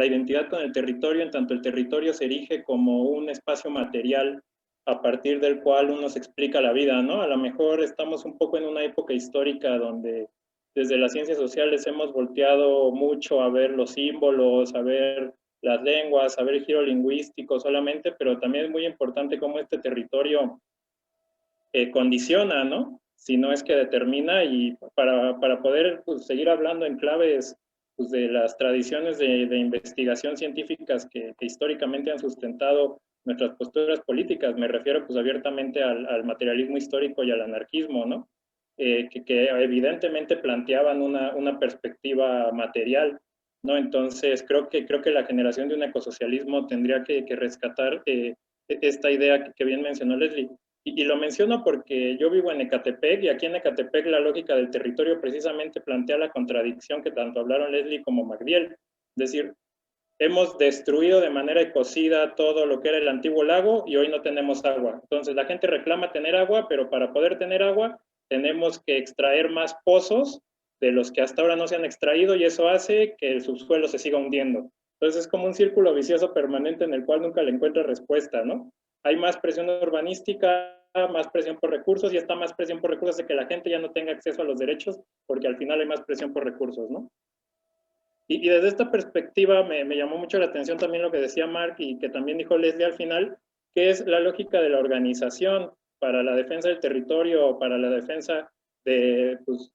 identidad con el territorio, en tanto el territorio se erige como un espacio material a partir del cual uno se explica la vida, ¿no? A lo mejor estamos un poco en una época histórica donde desde las ciencias sociales hemos volteado mucho a ver los símbolos, a ver las lenguas, a ver el giro lingüístico solamente, pero también es muy importante cómo este territorio condiciona, ¿no? Si no es que determina, y para poder pues, seguir hablando en claves pues, de las tradiciones de investigación científicas que históricamente han sustentado nuestras posturas políticas, me refiero pues abiertamente al materialismo histórico y al anarquismo, ¿no? Que evidentemente planteaban una perspectiva material, ¿no? Entonces creo que la generación de un ecosocialismo tendría que rescatar esta idea que bien mencionó Leslie. Y lo menciono porque yo vivo en Ecatepec, y aquí en Ecatepec la lógica del territorio precisamente plantea la contradicción que tanto hablaron Leslie como Magdiel. Es decir, hemos destruido de manera ecocida todo lo que era el antiguo lago y hoy no tenemos agua. Entonces la gente reclama tener agua, pero para poder tener agua tenemos que extraer más pozos de los que hasta ahora no se han extraído, y eso hace que el subsuelo se siga hundiendo. Entonces es como un círculo vicioso permanente en el cual nunca le encuentra respuesta, ¿no? Hay más presión urbanística, más presión por recursos, y esta más presión por recursos hace que la gente ya no tenga acceso a los derechos, porque al final hay más presión por recursos, ¿no? Y desde esta perspectiva me llamó mucho la atención también lo que decía Mark y que también dijo Leslie al final, que es la lógica de la organización para la defensa del territorio, para la defensa pues,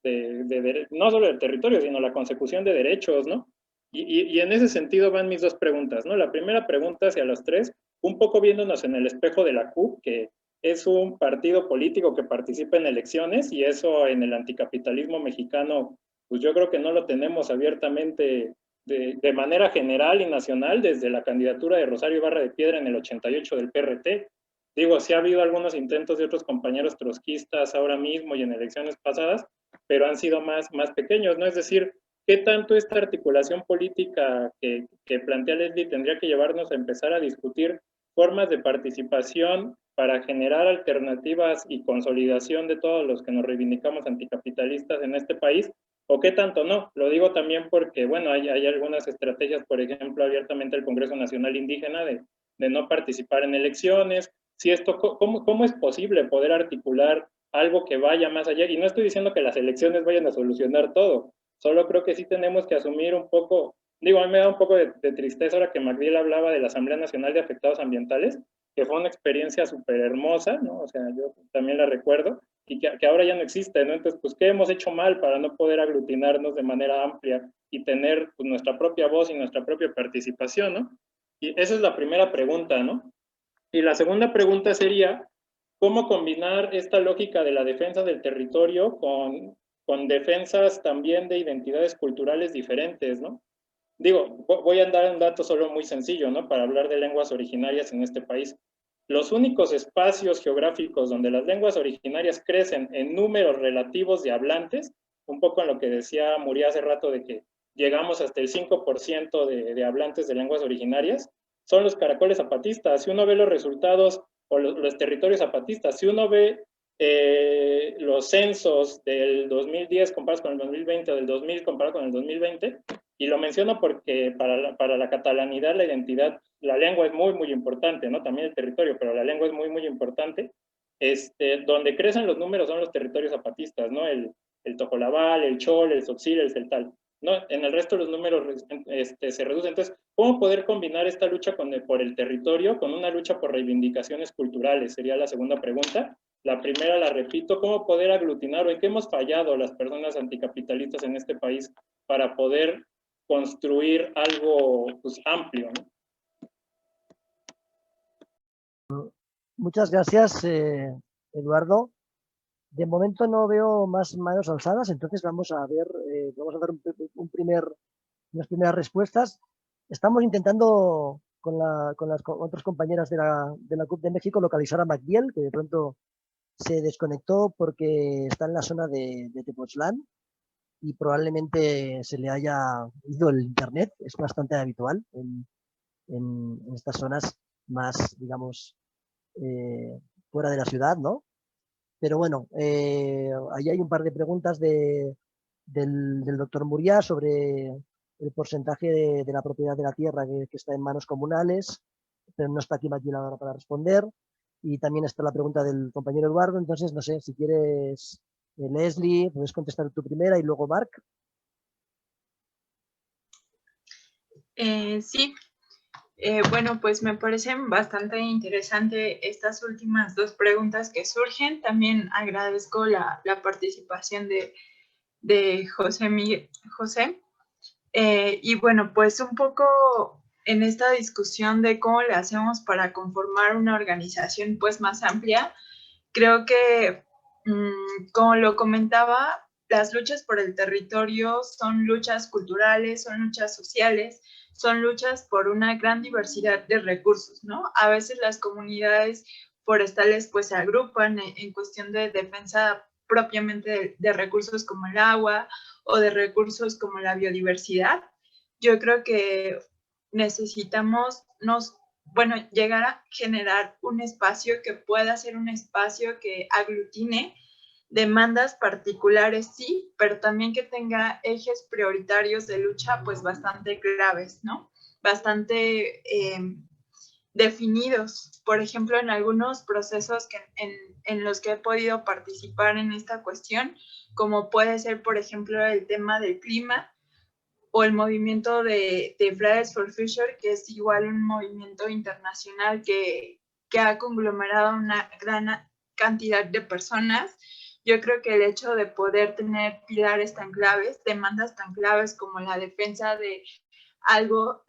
no solo del territorio, sino la consecución de derechos, ¿no? Y en ese sentido van mis dos preguntas, ¿no? La primera pregunta hacia los tres, un poco viéndonos en el espejo de la CUP, que es un partido político que participa en elecciones, y eso en el anticapitalismo mexicano pues yo creo que no lo tenemos abiertamente de manera general y nacional desde la candidatura de Rosario Ibarra de Piedra en el 88 del PRT. Digo, sí ha habido algunos intentos de otros compañeros trotskistas ahora mismo y en elecciones pasadas, pero han sido más pequeños, ¿no? Es decir, ¿qué tanto esta articulación política que plantea Leslie tendría que llevarnos a empezar a discutir formas de participación para generar alternativas y consolidación de todos los que nos reivindicamos anticapitalistas en este país? ¿O qué tanto no? Lo digo también porque, bueno, hay algunas estrategias, por ejemplo, abiertamente el Congreso Nacional Indígena de no participar en elecciones. Si esto, ¿cómo es posible poder articular algo que vaya más allá? Y no estoy diciendo que las elecciones vayan a solucionar todo, solo creo que sí tenemos que asumir un poco, digo, a mí me da un poco de tristeza ahora que Magdiel hablaba de la Asamblea Nacional de Afectados Ambientales, que fue una experiencia súper hermosa, ¿no? O sea, yo también la recuerdo, y que ahora ya no existe, ¿no? Entonces, pues, ¿qué hemos hecho mal para no poder aglutinarnos de manera amplia y tener pues, nuestra propia voz y nuestra propia participación, ¿no? Y esa es la primera pregunta, ¿no? Y la segunda pregunta sería, ¿cómo combinar esta lógica de la defensa del territorio con defensas también de identidades culturales diferentes, ¿no? Digo, voy a dar un dato solo muy sencillo, ¿no? Para hablar de lenguas originarias en este país. Los únicos espacios geográficos donde las lenguas originarias crecen en números relativos de hablantes, un poco en lo que decía Muria hace rato de que llegamos hasta el 5% de hablantes de lenguas originarias, son los caracoles zapatistas. Si uno ve los resultados o los territorios zapatistas, si uno ve los censos del 2010 comparados con el 2020 o del 2000 comparado con el 2020, y lo menciono porque para la catalanidad la identidad, la lengua es muy importante, ¿no? También el territorio, pero la lengua es muy importante. Donde crecen los números son los territorios zapatistas, ¿no? El Tojolabal, el Chol, el Tzotzil, el Celtal, ¿no? En el resto los números se reducen. Entonces, ¿cómo poder combinar esta lucha por el territorio con una lucha por reivindicaciones culturales? Sería la segunda pregunta. La primera la repito, ¿cómo poder aglutinar o en qué hemos fallado las personas anticapitalistas en este país para poder construir algo pues, amplio, ¿no? Muchas gracias, Eduardo. De momento no veo más manos alzadas, entonces vamos a ver, unas primeras respuestas. Estamos intentando con las otras compañeras de la CUP de México localizar a Magdiel, que de pronto se desconectó porque está en la zona de Tepoztlán y probablemente se le haya ido el internet. Es bastante habitual en estas zonas más, digamos, fuera de la ciudad, ¿no? Pero bueno, ahí hay un par de preguntas del doctor Muria sobre el porcentaje de la propiedad de la tierra que está en manos comunales, pero no está aquí Magdiel ahora para responder. Y también está la pregunta del compañero Eduardo, entonces no sé si quieres Leslie, puedes contestar tú primera y luego Marc. Sí, bueno, pues me parecen bastante interesante estas últimas dos preguntas que surgen. También agradezco la participación de José. Y bueno, pues un poco en esta discusión de cómo le hacemos para conformar una organización pues más amplia, creo que, como lo comentaba, las luchas por el territorio son luchas culturales, son luchas sociales, son luchas por una gran diversidad de recursos, ¿no? A veces las comunidades forestales pues se agrupan en cuestión de defensa propiamente de recursos como el agua o de recursos como la biodiversidad. Yo creo que necesitamos llegar a generar un espacio que pueda ser un espacio que aglutine demandas particulares, sí, pero también que tenga ejes prioritarios de lucha pues bastante claves, ¿no? Bastante definidos. Por ejemplo, en algunos procesos en los que he podido participar en esta cuestión, como puede ser, por ejemplo, el tema del clima, o el movimiento de Fridays for Future, que es igual un movimiento internacional que ha conglomerado una gran cantidad de personas. Yo creo que el hecho de poder tener pilares tan claves, demandas tan claves como la defensa de algo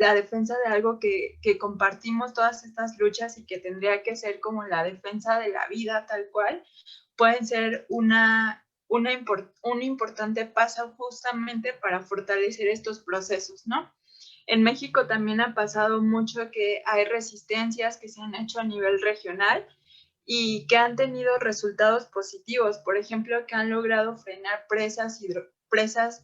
que compartimos todas estas luchas y que tendría que ser como la defensa de la vida tal cual, pueden ser un importante paso justamente para fortalecer estos procesos, ¿no? En México también ha pasado mucho que hay resistencias que se han hecho a nivel regional y que han tenido resultados positivos, por ejemplo, que han logrado frenar presas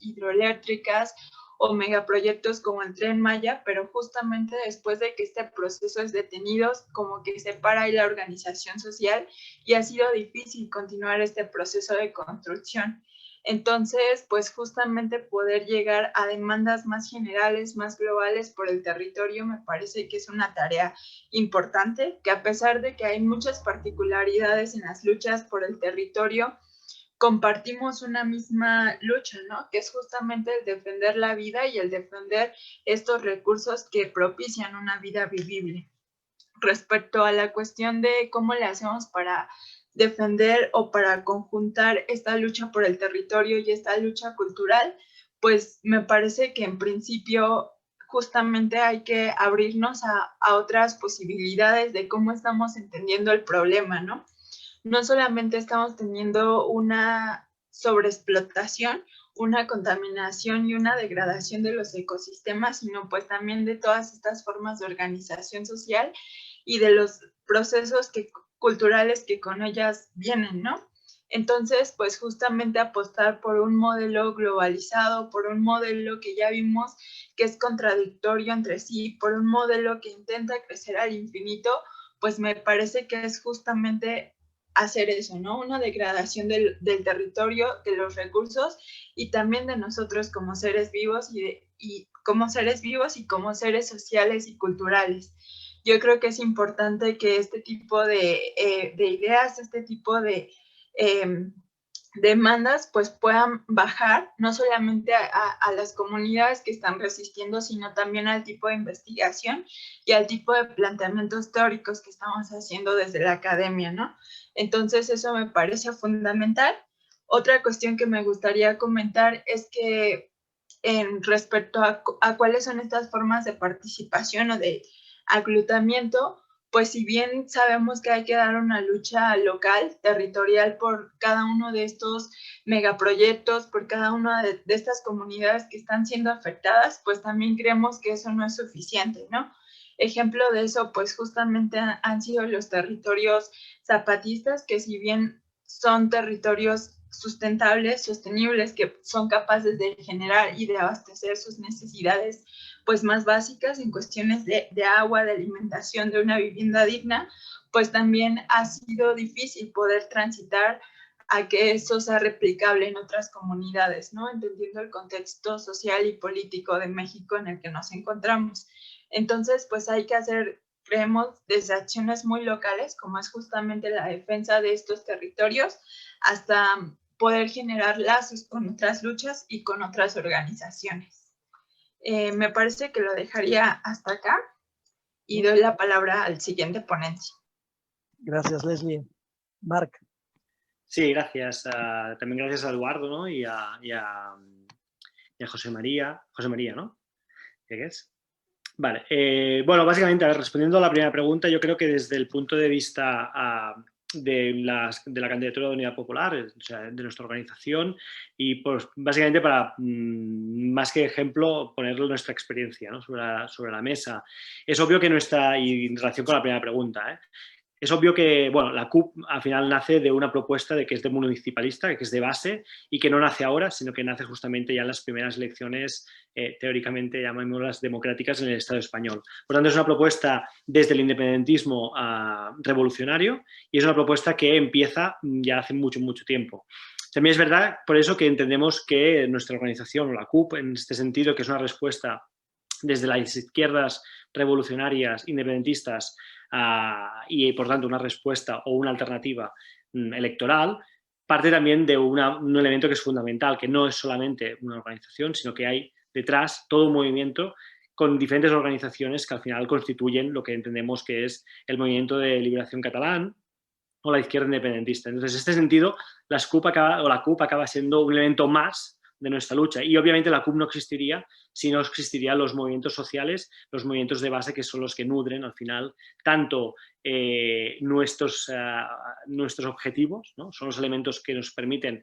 hidroeléctricas o megaproyectos como el Tren Maya, pero justamente después de que este proceso es detenido, como que se para ahí la organización social y ha sido difícil continuar este proceso de construcción. Entonces, pues justamente poder llegar a demandas más generales, más globales por el territorio, me parece que es una tarea importante, que a pesar de que hay muchas particularidades en las luchas por el territorio, compartimos una misma lucha, ¿no? Que es justamente el defender la vida y el defender estos recursos que propician una vida vivible. Respecto a la cuestión de cómo le hacemos para defender o para conjuntar esta lucha por el territorio y esta lucha cultural, pues me parece que en principio justamente hay que abrirnos a otras posibilidades de cómo estamos entendiendo el problema, ¿no? No solamente estamos teniendo una sobreexplotación, una contaminación y una degradación de los ecosistemas, sino pues también de todas estas formas de organización social y de los procesos culturales que con ellas vienen, ¿no? Entonces, pues justamente apostar por un modelo globalizado, por un modelo que ya vimos que es contradictorio entre sí, por un modelo que intenta crecer al infinito, pues me parece que es justamente hacer eso, ¿no? Una degradación del territorio, de los recursos y también de nosotros como seres vivos y como seres vivos y como seres sociales y culturales. Yo creo que es importante que este tipo de ideas, este tipo de demandas, pues puedan bajar no solamente a las comunidades que están resistiendo, sino también al tipo de investigación y al tipo de planteamientos teóricos que estamos haciendo desde la academia, ¿no? Entonces, eso me parece fundamental. Otra cuestión que me gustaría comentar es que respecto a cuáles son estas formas de participación o de aglutinamiento, pues si bien sabemos que hay que dar una lucha local, territorial por cada uno de estos megaproyectos, por cada una de estas comunidades que están siendo afectadas, pues también creemos que eso no es suficiente, ¿no? Ejemplo de eso, pues justamente han sido los territorios zapatistas, que si bien son territorios sustentables, sostenibles, que son capaces de generar y de abastecer sus necesidades pues más básicas en cuestiones de agua, de alimentación, de una vivienda digna, pues también ha sido difícil poder transitar a que eso sea replicable en otras comunidades, ¿no? Entendiendo el contexto social y político de México en el que nos encontramos. Entonces, pues hay que hacer, creemos, desde acciones muy locales, como es justamente la defensa de estos territorios, hasta poder generar lazos con otras luchas y con otras organizaciones. Me parece que lo dejaría hasta acá y doy la palabra al siguiente ponente. Gracias, Leslie. Marc. Sí, gracias. También gracias a Eduardo, ¿no? y a José María, ¿no? ¿Qué es? Vale, bueno, básicamente, a ver, respondiendo a la primera pregunta, yo creo que desde el punto de vista de la candidatura de Unidad Popular, o sea, de nuestra organización, y pues básicamente para, más que ejemplo, ponerlo nuestra experiencia, ¿no? sobre la mesa. Es obvio que y en relación con la primera pregunta, es obvio que, bueno, la CUP al final nace de una propuesta de que es de municipalista, que es de base y que no nace ahora, sino que nace justamente ya en las primeras elecciones, teóricamente llamémoslas democráticas, en el Estado español. Por tanto, es una propuesta desde el independentismo revolucionario y es una propuesta que empieza ya hace mucho, mucho tiempo. También es verdad, por eso, que entendemos que nuestra organización, o la CUP, en este sentido, que es una respuesta desde las izquierdas revolucionarias, independentistas, y por tanto una respuesta o una alternativa electoral, parte también de un elemento que es fundamental, que no es solamente una organización, sino que hay detrás todo un movimiento con diferentes organizaciones que al final constituyen lo que entendemos que es el movimiento de liberación catalán o la izquierda independentista. Entonces, en este sentido, la CUP acaba siendo un elemento más de nuestra lucha. Y obviamente la CUP no existiría si no existirían los movimientos sociales, los movimientos de base, que son los que nutren al final tanto nuestros objetivos, ¿no? Son los elementos que nos permiten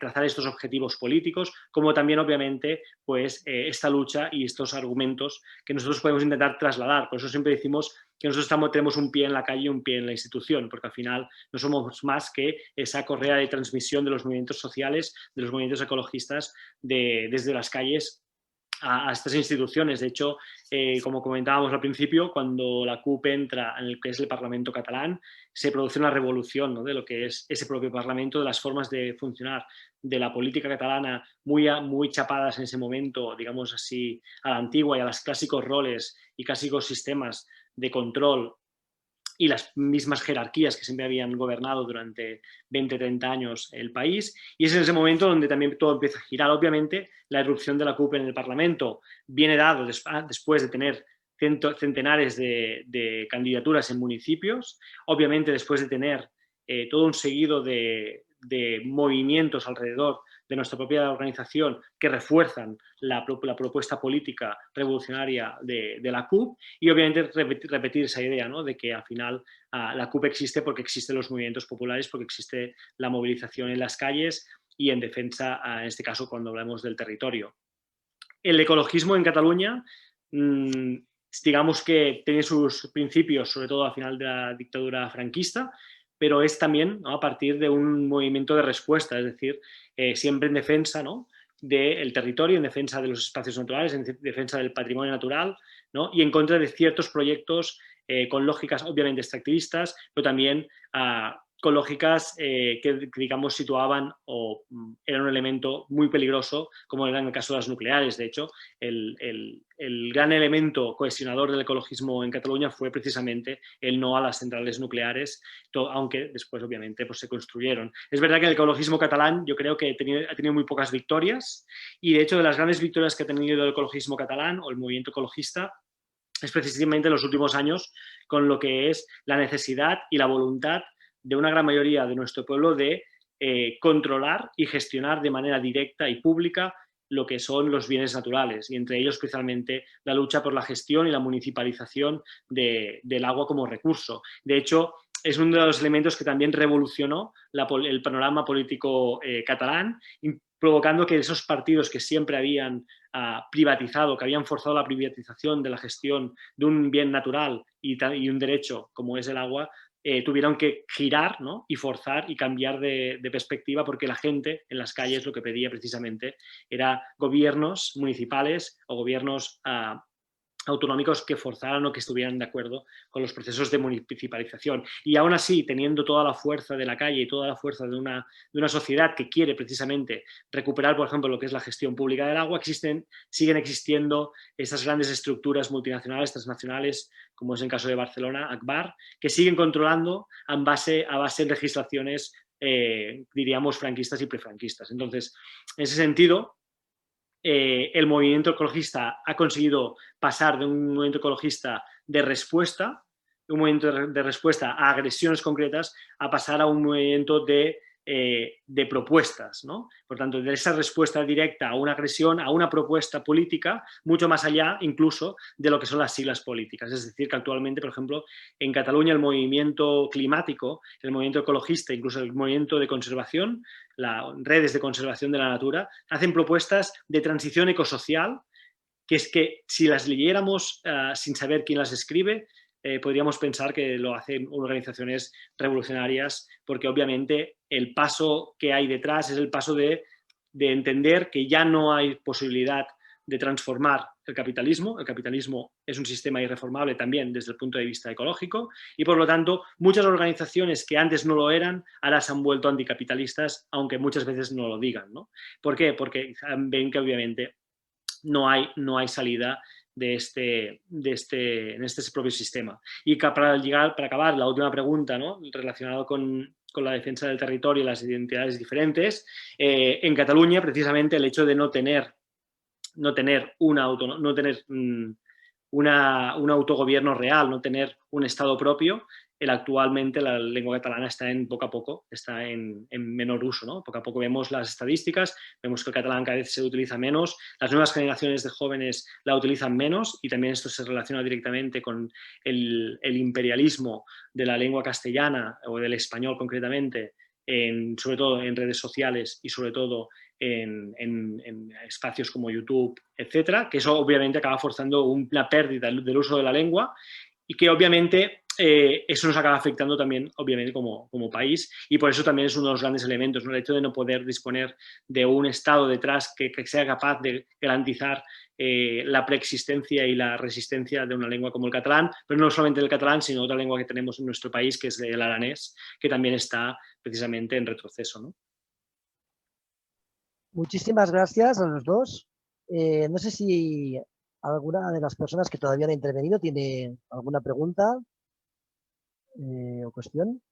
trazar estos objetivos políticos, como también obviamente pues, esta lucha y estos argumentos que nosotros podemos intentar trasladar. Por eso siempre decimos que nosotros tenemos un pie en la calle y un pie en la institución, porque al final no somos más que esa correa de transmisión de los movimientos sociales, de los movimientos ecologistas desde las calles a estas instituciones. De hecho, como comentábamos al principio, cuando la CUP entra en el que es el Parlamento catalán, se produce una revolución, ¿no? De lo que es ese propio Parlamento, de las formas de funcionar de la política catalana, muy chapadas en ese momento, digamos así, a la antigua y a los clásicos roles y clásicos sistemas de control y las mismas jerarquías que siempre habían gobernado durante 20, 30 años el país. Y es en ese momento donde también todo empieza a girar. Obviamente, la irrupción de la CUP en el Parlamento viene dado después de tener centenares de candidaturas en municipios, obviamente después de tener todo un seguido de movimientos alrededor de nuestra propia organización que refuerzan la propuesta política revolucionaria de la CUP y obviamente repetir esa idea, ¿no? De que al final la CUP existe porque existen los movimientos populares, porque existe la movilización en las calles y en defensa, en este caso, cuando hablamos del territorio. El ecologismo en Cataluña, digamos que tiene sus principios, sobre todo al final de la dictadura franquista, pero es también, ¿no?, a partir de un movimiento de respuesta, es decir, siempre en defensa, ¿no?, del territorio, en defensa de los espacios naturales, en defensa del patrimonio natural, ¿no?, y en contra de ciertos proyectos con lógicas obviamente extractivistas, pero también con lógicas que digamos situaban o eran un elemento muy peligroso, como era en el caso de las nucleares. De hecho, el gran elemento cohesionador del ecologismo en Cataluña fue precisamente el no a las centrales nucleares, aunque después obviamente pues, se construyeron. Es verdad que el ecologismo catalán yo creo que ha tenido muy pocas victorias y de hecho de las grandes victorias que ha tenido el ecologismo catalán o el movimiento ecologista es precisamente en los últimos años con lo que es la necesidad y la voluntad de una gran mayoría de nuestro pueblo de controlar y gestionar de manera directa y pública lo que son los bienes naturales y entre ellos especialmente la lucha por la gestión y la municipalización del agua como recurso. De hecho, es uno de los elementos que también revolucionó el panorama político catalán, provocando que esos partidos que siempre habían privatizado, que habían forzado la privatización de la gestión de un bien natural y un derecho como es el agua, tuvieron que girar, ¿no?, y forzar y cambiar de perspectiva porque la gente en las calles lo que pedía precisamente era gobiernos municipales o gobiernos autonómicos que forzaran o que estuvieran de acuerdo con los procesos de municipalización. Y aún así, teniendo toda la fuerza de la calle y toda la fuerza de una sociedad que quiere precisamente recuperar, por ejemplo, lo que es la gestión pública del agua, siguen existiendo esas grandes estructuras multinacionales, transnacionales, como es el caso de Barcelona, Agbar, que siguen controlando a base de legislaciones diríamos, franquistas y prefranquistas. Entonces, en ese sentido, el movimiento ecologista ha conseguido pasar de un movimiento ecologista de respuesta, un movimiento de respuesta a agresiones concretas, a pasar a un movimiento de propuestas, ¿no? Por tanto, de esa respuesta directa a una agresión, a una propuesta política, mucho más allá incluso de lo que son las siglas políticas. Es decir, que actualmente, por ejemplo, en Cataluña el movimiento climático, el movimiento ecologista, incluso el movimiento de conservación, las redes de conservación de la natura, hacen propuestas de transición ecosocial, que es que si las leyéramos sin saber quién las escribe, podríamos pensar que lo hacen organizaciones revolucionarias, porque obviamente el paso que hay detrás es el paso de entender que ya no hay posibilidad de transformar el capitalismo. El capitalismo es un sistema irreformable también desde el punto de vista ecológico y, por lo tanto, muchas organizaciones que antes no lo eran, ahora se han vuelto anticapitalistas, aunque muchas veces no lo digan, ¿no? ¿Por qué? Porque ven que obviamente no hay salida en este propio sistema. Y para acabar, la última pregunta, ¿no? Relacionada con la defensa del territorio y las identidades diferentes, en Cataluña, precisamente, el hecho de no tener un autogobierno real, no tener un Estado propio, actualmente la lengua catalana está poco a poco, está en menor uso, ¿no? Poco a poco vemos las estadísticas, vemos que el catalán cada vez se utiliza menos, las nuevas generaciones de jóvenes la utilizan menos y también esto se relaciona directamente con el imperialismo de la lengua castellana o del español concretamente, sobre todo en redes sociales y sobre todo en espacios como YouTube, etcétera, que eso obviamente acaba forzando una pérdida del uso de la lengua y que obviamente eso nos acaba afectando también, obviamente, como país, y por eso también es uno de los grandes elementos, ¿no? El hecho de no poder disponer de un Estado detrás que sea capaz de garantizar la preexistencia y la resistencia de una lengua como el catalán, pero no solamente el catalán, sino otra lengua que tenemos en nuestro país, que es el aranés, que también está precisamente en retroceso, ¿no? Muchísimas gracias a los dos. No sé si alguna de las personas que todavía no ha intervenido tiene alguna pregunta o cuestión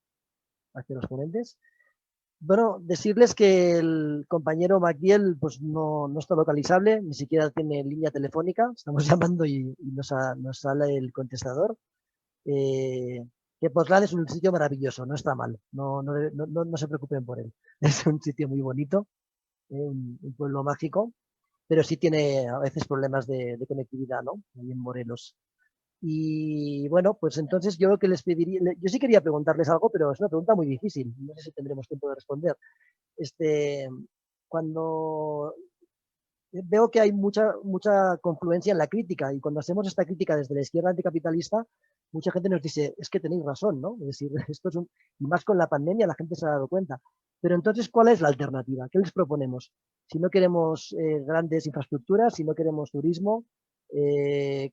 hacia los ponentes. Bueno, decirles que el compañero Magdiel pues no está localizable, ni siquiera tiene línea telefónica. Estamos llamando y nos sale el contestador. Que Pozlán es un sitio maravilloso, no está mal, no se preocupen por él. Es un sitio muy bonito, un pueblo mágico, pero sí tiene a veces problemas de conectividad, ¿no? Ahí en Morelos. Y bueno, pues entonces yo lo que les pediría, yo sí quería preguntarles algo, pero es una pregunta muy difícil, no sé si tendremos tiempo de responder. Cuando veo que hay mucha confluencia en la crítica y cuando hacemos esta crítica desde la izquierda anticapitalista, mucha gente nos dice, es que tenéis razón, ¿no? Es decir, esto es y más con la pandemia la gente se ha dado cuenta. Pero entonces, ¿cuál es la alternativa? ¿Qué les proponemos? Si no queremos grandes infraestructuras, si no queremos turismo, ¿qué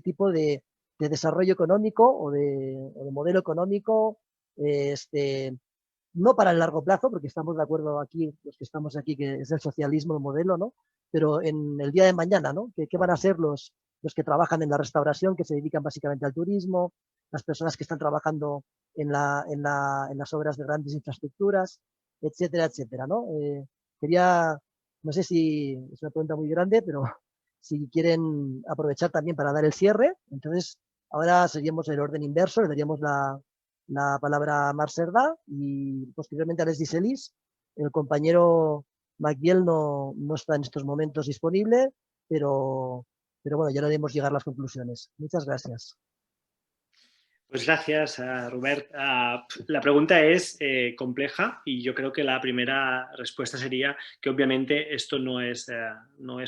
tipo de desarrollo económico o de modelo económico no para el largo plazo, porque estamos de acuerdo aquí, los que estamos aquí, que es el socialismo el modelo, ¿no? Pero en el día de mañana, ¿no? ¿Qué van a ser los que trabajan en la restauración, que se dedican básicamente al turismo, las personas que están trabajando en las obras de grandes infraestructuras, etcétera, etcétera, ¿no? No sé si es una pregunta muy grande, pero si quieren aprovechar también para dar el cierre, entonces ahora seríamos el orden inverso, le daríamos la palabra a Marc Cerdà y posteriormente a Leslie Celis. El compañero Magdiel no está en estos momentos disponible, pero bueno, ya le haremos llegar las conclusiones. Muchas gracias. Pues gracias, Robert. La pregunta es compleja y yo creo que la primera respuesta sería que obviamente esto no es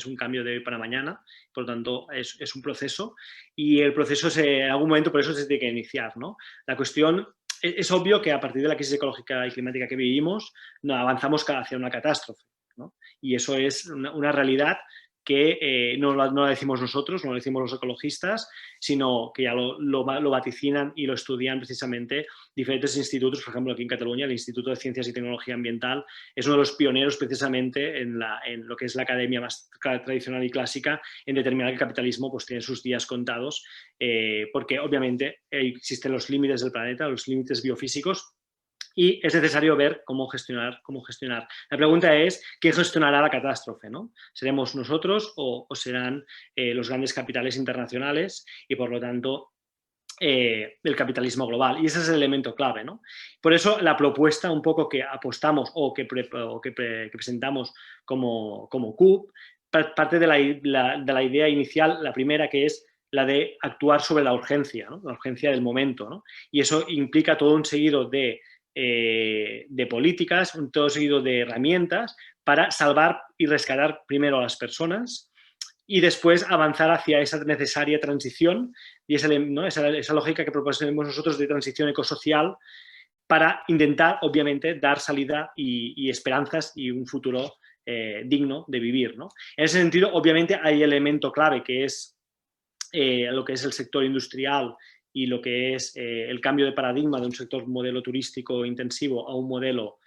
un cambio de hoy para mañana, por lo tanto es un proceso y el proceso en algún momento por eso se tiene que iniciar, ¿no? La cuestión es obvio que a partir de la crisis ecológica y climática que vivimos avanzamos hacia una catástrofe, ¿no? Y eso es una realidad que no la decimos nosotros, no lo decimos los ecologistas, sino que ya lo vaticinan y lo estudian precisamente diferentes institutos. Por ejemplo, aquí en Cataluña, el Instituto de Ciencias y Tecnología Ambiental es uno de los pioneros precisamente en lo que es la academia más tradicional y clásica en determinar que el capitalismo pues, tiene sus días contados, porque obviamente existen los límites del planeta, los límites biofísicos, y es necesario ver cómo gestionar. La pregunta es, ¿quién gestionará la catástrofe, ¿no? ¿Seremos nosotros o serán los grandes capitales internacionales y, por lo tanto, el capitalismo global? Y ese es el elemento clave, ¿no? Por eso la propuesta un poco que apostamos o que presentamos como CUP parte de la idea inicial, la primera, que es la de actuar sobre la urgencia, ¿no? La urgencia del momento, ¿no? Y eso implica todo un seguido de políticas, todo un seguido de herramientas para salvar y rescatar primero a las personas y después avanzar hacia esa necesaria transición y esa lógica que proponemos nosotros de transición ecosocial para intentar, obviamente, dar salida y esperanzas y un futuro digno de vivir, ¿no? En ese sentido, obviamente, hay elemento clave que es lo que es el sector industrial y lo que es el cambio de paradigma de un sector modelo turístico intensivo a un modelo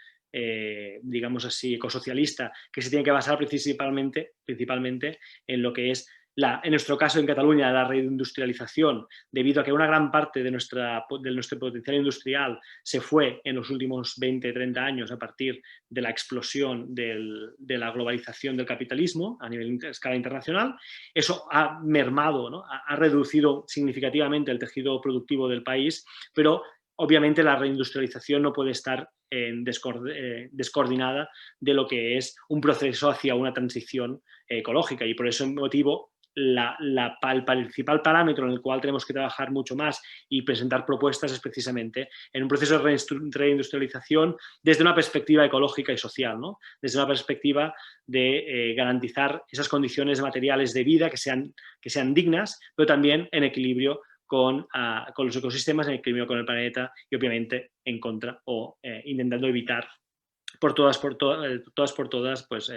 digamos así, ecosocialista, que se tiene que basar principalmente en lo que es, en nuestro caso en Cataluña, la reindustrialización, debido a que una gran parte de nuestro potencial industrial se fue en los últimos 20, 30 años a partir de la explosión de la globalización del capitalismo a escala internacional. Eso ha mermado, ¿no? Ha reducido significativamente el tejido productivo del país, pero obviamente la reindustrialización no puede estar descoordinada de lo que es un proceso hacia una transición ecológica, y por ese motivo el principal parámetro en el cual tenemos que trabajar mucho más y presentar propuestas es precisamente en un proceso de reindustrialización desde una perspectiva ecológica y social, ¿no? Desde una perspectiva de garantizar esas condiciones materiales de vida que sean dignas, pero también en equilibrio con los ecosistemas, en equilibrio con el planeta y obviamente en contra o intentando evitar por todas pues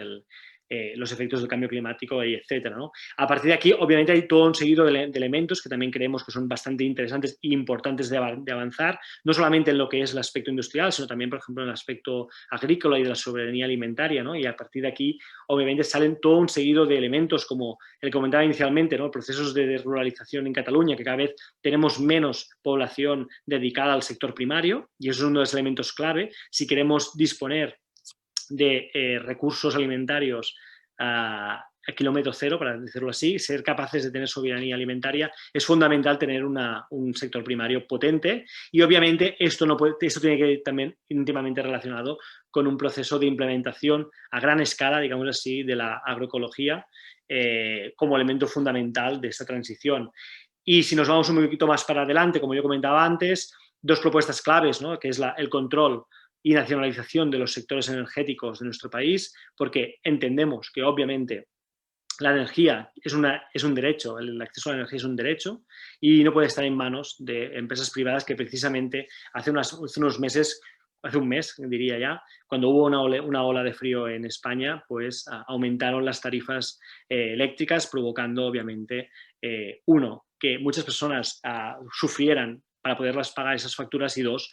los efectos del cambio climático y etcétera, ¿no? A partir de aquí, obviamente, hay todo un seguido de elementos que también creemos que son bastante interesantes e importantes de avanzar, no solamente en lo que es el aspecto industrial, sino también, por ejemplo, en el aspecto agrícola y de la soberanía alimentaria, ¿no? Y a partir de aquí, obviamente, salen todo un seguido de elementos, como el que comentaba inicialmente, ¿no? Procesos de desruralización en Cataluña, que cada vez tenemos menos población dedicada al sector primario, y eso es uno de los elementos clave. Si queremos disponer de recursos alimentarios a kilómetro cero, para decirlo así, ser capaces de tener soberanía alimentaria, es fundamental tener un sector primario potente, y obviamente esto tiene que ir también íntimamente relacionado con un proceso de implementación a gran escala, digamos así, de la agroecología como elemento fundamental de esta transición. Y si nos vamos un poquito más para adelante, como yo comentaba antes, dos propuestas claves, ¿no? Que es el control y nacionalización de los sectores energéticos de nuestro país, porque entendemos que obviamente la energía es un derecho, el acceso a la energía es un derecho y no puede estar en manos de empresas privadas que precisamente hace un mes, diría ya, cuando hubo una ola de frío en España, pues aumentaron las tarifas eléctricas, provocando obviamente, que muchas personas sufrieran para poderlas pagar esas facturas, y dos,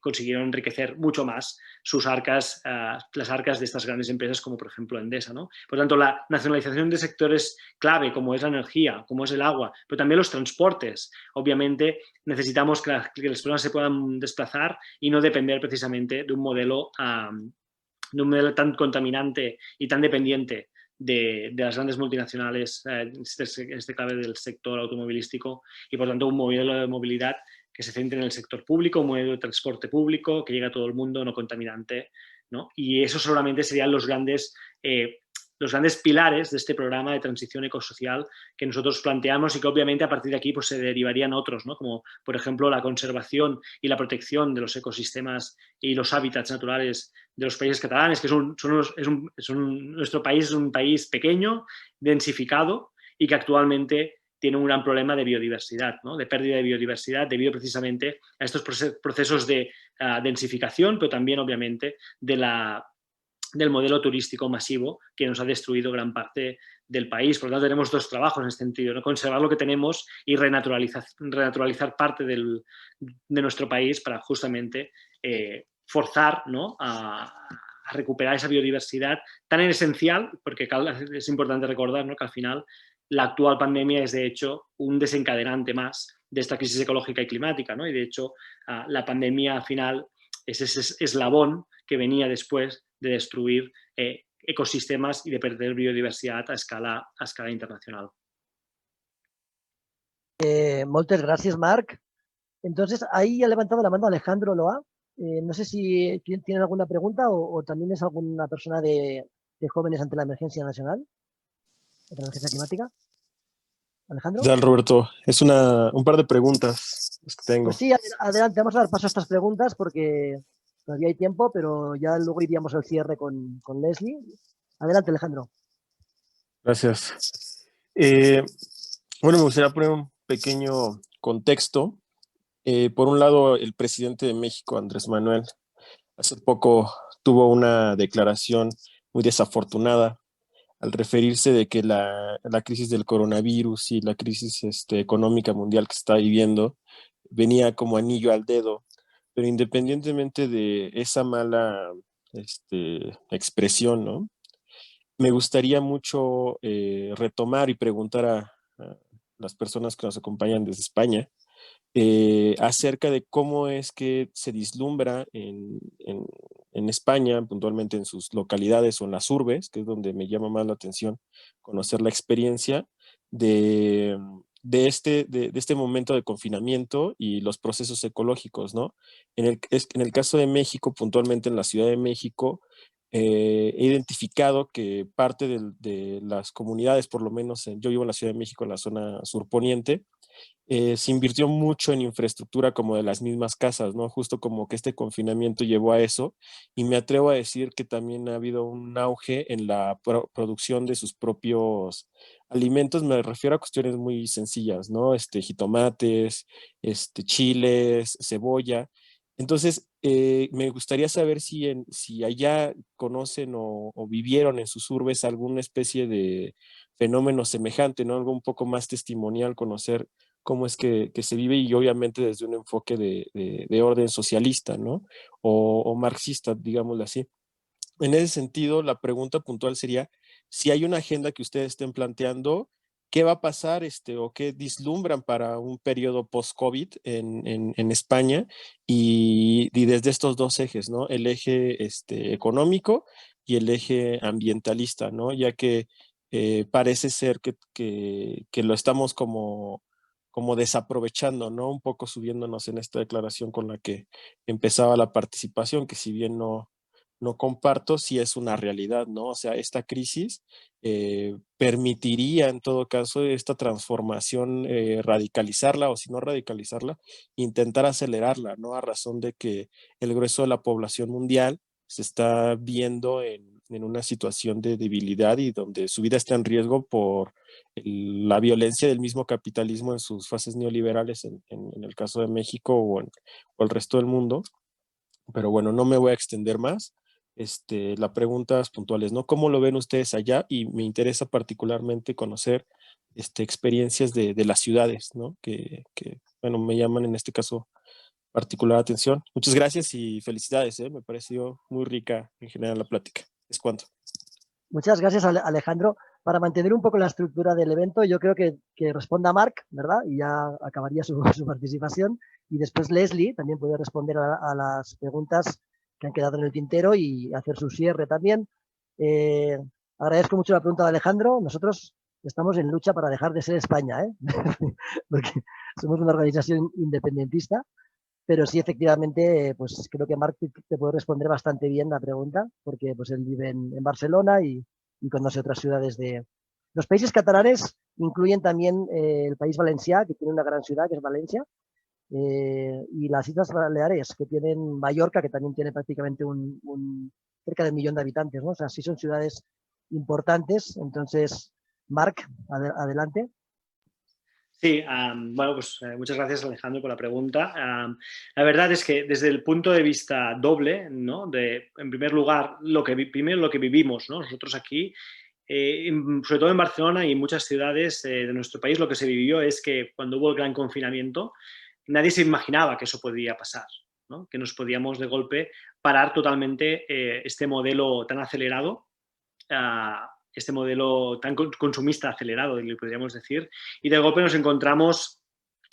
consiguieron enriquecer mucho más sus arcas, las arcas de estas grandes empresas como por ejemplo Endesa, ¿no? Por tanto, la nacionalización de sectores clave como es la energía, como es el agua, pero también los transportes. Obviamente necesitamos que las personas se puedan desplazar y no depender precisamente de un modelo tan contaminante y tan dependiente de las grandes multinacionales, este clave del sector automovilístico, y por tanto un modelo de movilidad que se centre en el sector público, un modelo de transporte público que llegue a todo el mundo, no contaminante, ¿no? Y eso solamente serían los grandes pilares de este programa de transición ecosocial que nosotros planteamos, y que obviamente a partir de aquí pues, se derivarían otros, ¿no? Como por ejemplo la conservación y la protección de los ecosistemas y los hábitats naturales de los países catalanes, que nuestro país es un país pequeño, densificado, y que actualmente tiene un gran problema de biodiversidad, ¿no? De pérdida de biodiversidad debido precisamente a estos procesos de densificación, pero también obviamente del modelo turístico masivo que nos ha destruido gran parte del país. Por lo tanto, tenemos dos trabajos en este sentido, ¿no? Conservar lo que tenemos y renaturalizar parte de nuestro país para justamente forzar, ¿no? a recuperar esa biodiversidad tan esencial, porque es importante recordar, ¿no? Que al final la actual pandemia es de hecho un desencadenante más de esta crisis ecológica y climática, ¿no? Y de hecho la pandemia al final es ese eslabón que venía después de destruir ecosistemas y de perder biodiversidad a escala internacional. Moltes gràcies, Marc. Entonces, ahí ha levantado la mano Alejandro Loa. No sé si tienen alguna pregunta o también es alguna persona de jóvenes ante la emergencia nacional, ante la emergencia climática. Alejandro. ¿Qué tal, Roberto? Es un par de preguntas las que tengo. Pues sí, adelante, vamos a dar paso a estas preguntas porque todavía hay tiempo, pero ya luego iríamos al cierre con Leslie. Adelante, Alejandro. Gracias. Bueno, me gustaría poner un pequeño contexto. Por un lado, el presidente de México, Andrés Manuel, hace poco tuvo una declaración muy desafortunada al referirse de que la crisis del coronavirus y la crisis económica mundial que se está viviendo venía como anillo al dedo. Pero independientemente de esa mala expresión, ¿no? Me gustaría mucho retomar y preguntar a las personas que nos acompañan desde España acerca de cómo es que se vislumbra en España, puntualmente en sus localidades o en las urbes, que es donde me llama más la atención conocer la experiencia de este momento de confinamiento y los procesos ecológicos, ¿no? En el caso de México, puntualmente en la Ciudad de México, he identificado que parte de las comunidades, por lo menos yo vivo en la Ciudad de México, en la zona surponiente, se invirtió mucho en infraestructura como de las mismas casas, ¿no? Justo como que este confinamiento llevó a eso, y me atrevo a decir que también ha habido un auge en la producción de sus propios alimentos. Me refiero a cuestiones muy sencillas, ¿no? Jitomates, chiles, cebolla. Entonces, me gustaría saber si allá conocen o vivieron en sus urbes alguna especie de fenómeno semejante, ¿no? Algo un poco más testimonial, conocer cómo es que se vive, y obviamente desde un enfoque de orden socialista, ¿no? O marxista, digámoslo así. En ese sentido, la pregunta puntual sería, si hay una agenda que ustedes estén planteando, ¿qué va a pasar o qué vislumbran para un periodo post-COVID en España? Y desde estos dos ejes, ¿no? El eje económico y el eje ambientalista, ¿no? Ya que parece ser que lo estamos como desaprovechando, ¿no? Un poco subiéndonos en esta declaración con la que empezaba la participación, que si bien no comparto, si es una realidad, ¿no? O sea, esta crisis permitiría en todo caso esta transformación, radicalizarla, o si no radicalizarla, intentar acelerarla, ¿no? A razón de que el grueso de la población mundial se está viendo en una situación de debilidad y donde su vida está en riesgo por la violencia del mismo capitalismo en sus fases neoliberales, en el caso de México o el resto del mundo. Pero bueno, no me voy a extender más. La pregunta es puntuales, ¿no? ¿Cómo lo ven ustedes allá? Y me interesa particularmente conocer experiencias de las ciudades, ¿no? Que, bueno, me llaman en este caso particular atención. Muchas gracias y felicidades, ¿eh? Me pareció muy rica en general la plática. Es cuanto. Muchas gracias, Alejandro. Para mantener un poco la estructura del evento, yo creo que responda Marc, ¿verdad? Y ya acabaría su participación. Y después Leslie también puede responder a las preguntas que han quedado en el tintero y hacer su cierre también. Agradezco mucho la pregunta de Alejandro. Nosotros estamos en lucha para dejar de ser España, ¿eh? Porque somos una organización independentista. Pero sí, efectivamente, pues creo que Marc te puede responder bastante bien la pregunta, porque pues él vive en Barcelona y conoce otras ciudades de... Los países catalanes incluyen también el país valencià, que tiene una gran ciudad, que es Valencia, y las Islas Baleares, que tienen Mallorca, que también tiene prácticamente cerca de 1 millón de habitantes, ¿no? O sea, sí son ciudades importantes. Entonces, Marc, adelante. Sí, bueno, pues muchas gracias, Alejandro, por la pregunta. La verdad es que desde el punto de vista doble, ¿no? En primer lugar, primero lo que vivimos, ¿no? Nosotros aquí, sobre todo en Barcelona y en muchas ciudades de nuestro país, lo que se vivió es que cuando hubo el gran confinamiento, nadie se imaginaba que eso podría pasar, ¿no? Que nos podíamos de golpe parar totalmente este modelo tan acelerado, este modelo tan consumista acelerado, le podríamos decir, y de golpe nos encontramos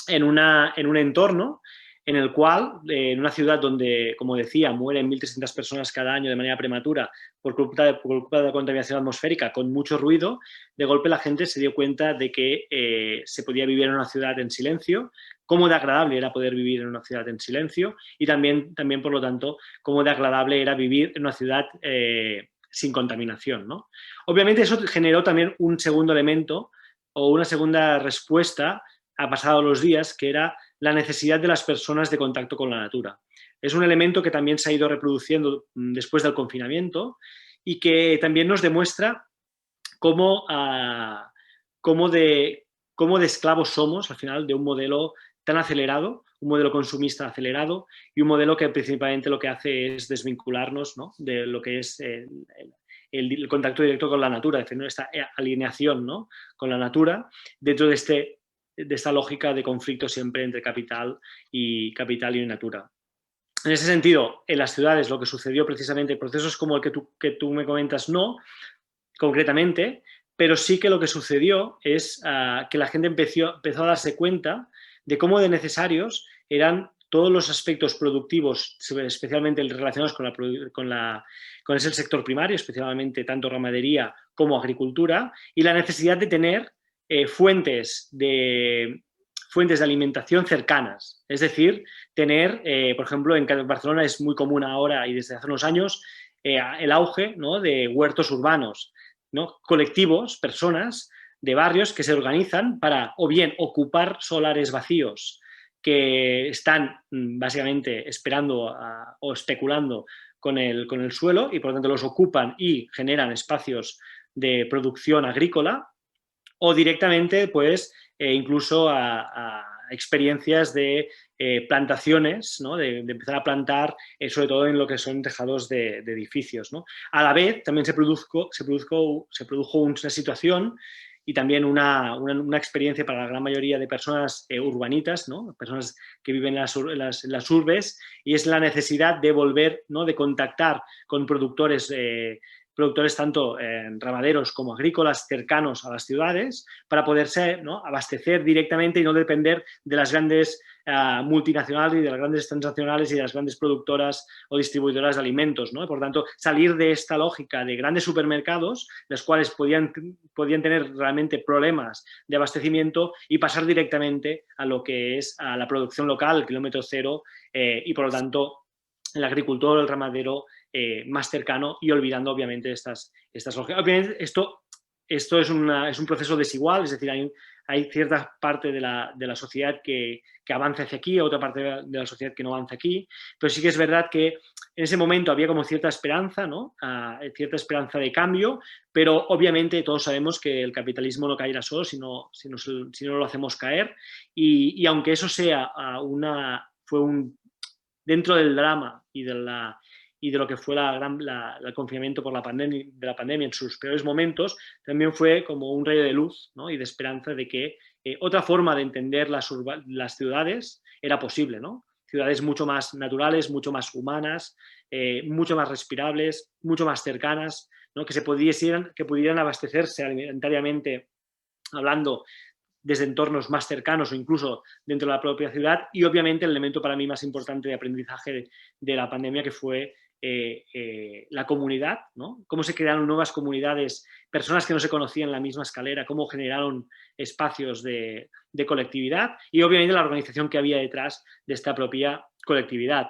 en un entorno en el cual, en una ciudad donde, como decía, mueren 1.300 personas cada año de manera prematura por culpa de la contaminación atmosférica, con mucho ruido, de golpe la gente se dio cuenta de que se podía vivir en una ciudad en silencio, cómo de agradable era poder vivir en una ciudad en silencio y también por lo tanto, cómo de agradable era vivir en una ciudad sin contaminación, ¿no? Obviamente eso generó también un segundo elemento o una segunda respuesta a pasados los días, que era la necesidad de las personas de contacto con la natura. Es un elemento que también se ha ido reproduciendo después del confinamiento y que también nos demuestra cómo de esclavos somos al final de un modelo tan acelerado, un modelo consumista acelerado y un modelo que principalmente lo que hace es desvincularnos, ¿no?, de lo que es el contacto directo con la natura, es decir, ¿no?, esta alineación, ¿no?, con la natura dentro de esta lógica de conflicto siempre entre capital y natura. En ese sentido, en las ciudades lo que sucedió precisamente, procesos como el que tú me comentas, no concretamente, pero sí que lo que sucedió es que la gente empezó a darse cuenta de cómo de necesarios eran todos los aspectos productivos, especialmente relacionados con ese sector primario, especialmente tanto ramadería como agricultura, y la necesidad de tener fuentes de alimentación cercanas. Es decir, tener, por ejemplo, en Barcelona es muy común ahora y desde hace unos años el auge, ¿no?, de huertos urbanos, ¿no?, colectivos, personas de barrios que se organizan para o bien ocupar solares vacíos que están básicamente esperando o especulando con el suelo y por lo tanto los ocupan y generan espacios de producción agrícola, o directamente pues incluso a experiencias de plantaciones, ¿no?, de empezar a plantar sobre todo en lo que son tejados de edificios, ¿no? A la vez también se produjo una situación y también una experiencia para la gran mayoría de personas urbanitas, ¿no?, personas que viven en las urbes, y es la necesidad de volver, ¿no?, de contactar con productores tanto ramaderos como agrícolas cercanos a las ciudades para poderse, ¿no?, abastecer directamente y no depender de las grandes multinacionales y de las grandes transnacionales y de las grandes productoras o distribuidoras de alimentos, ¿no? Por tanto, salir de esta lógica de grandes supermercados, los cuales podían tener realmente problemas de abastecimiento, y pasar directamente a lo que es a la producción local, el kilómetro cero, y por lo tanto el agricultor o el ramadero más cercano, y olvidando obviamente estas lógicas. Obviamente esto es un proceso desigual, es decir, hay cierta parte de la sociedad que avanza hacia aquí, otra parte de la sociedad que no avanza aquí, pero sí que es verdad que en ese momento había como cierta esperanza, ¿no?, cierta esperanza de cambio, pero obviamente todos sabemos que el capitalismo no caerá solo si no lo hacemos caer, y aunque eso sea dentro del drama y de lo que fue el confinamiento por la pandemia en sus peores momentos, también fue como un rayo de luz, ¿no?, y de esperanza de que otra forma de entender las ciudades era posible, ¿no? Ciudades mucho más naturales, mucho más humanas, mucho más respirables, mucho más cercanas, ¿no?, que pudieran abastecerse alimentariamente hablando desde entornos más cercanos o incluso dentro de la propia ciudad. Y obviamente el elemento para mí más importante de aprendizaje de la pandemia, que fue la comunidad, ¿no? Cómo se crearon nuevas comunidades, personas que no se conocían en la misma escalera, cómo generaron espacios de colectividad, y obviamente la organización que había detrás de esta propia colectividad.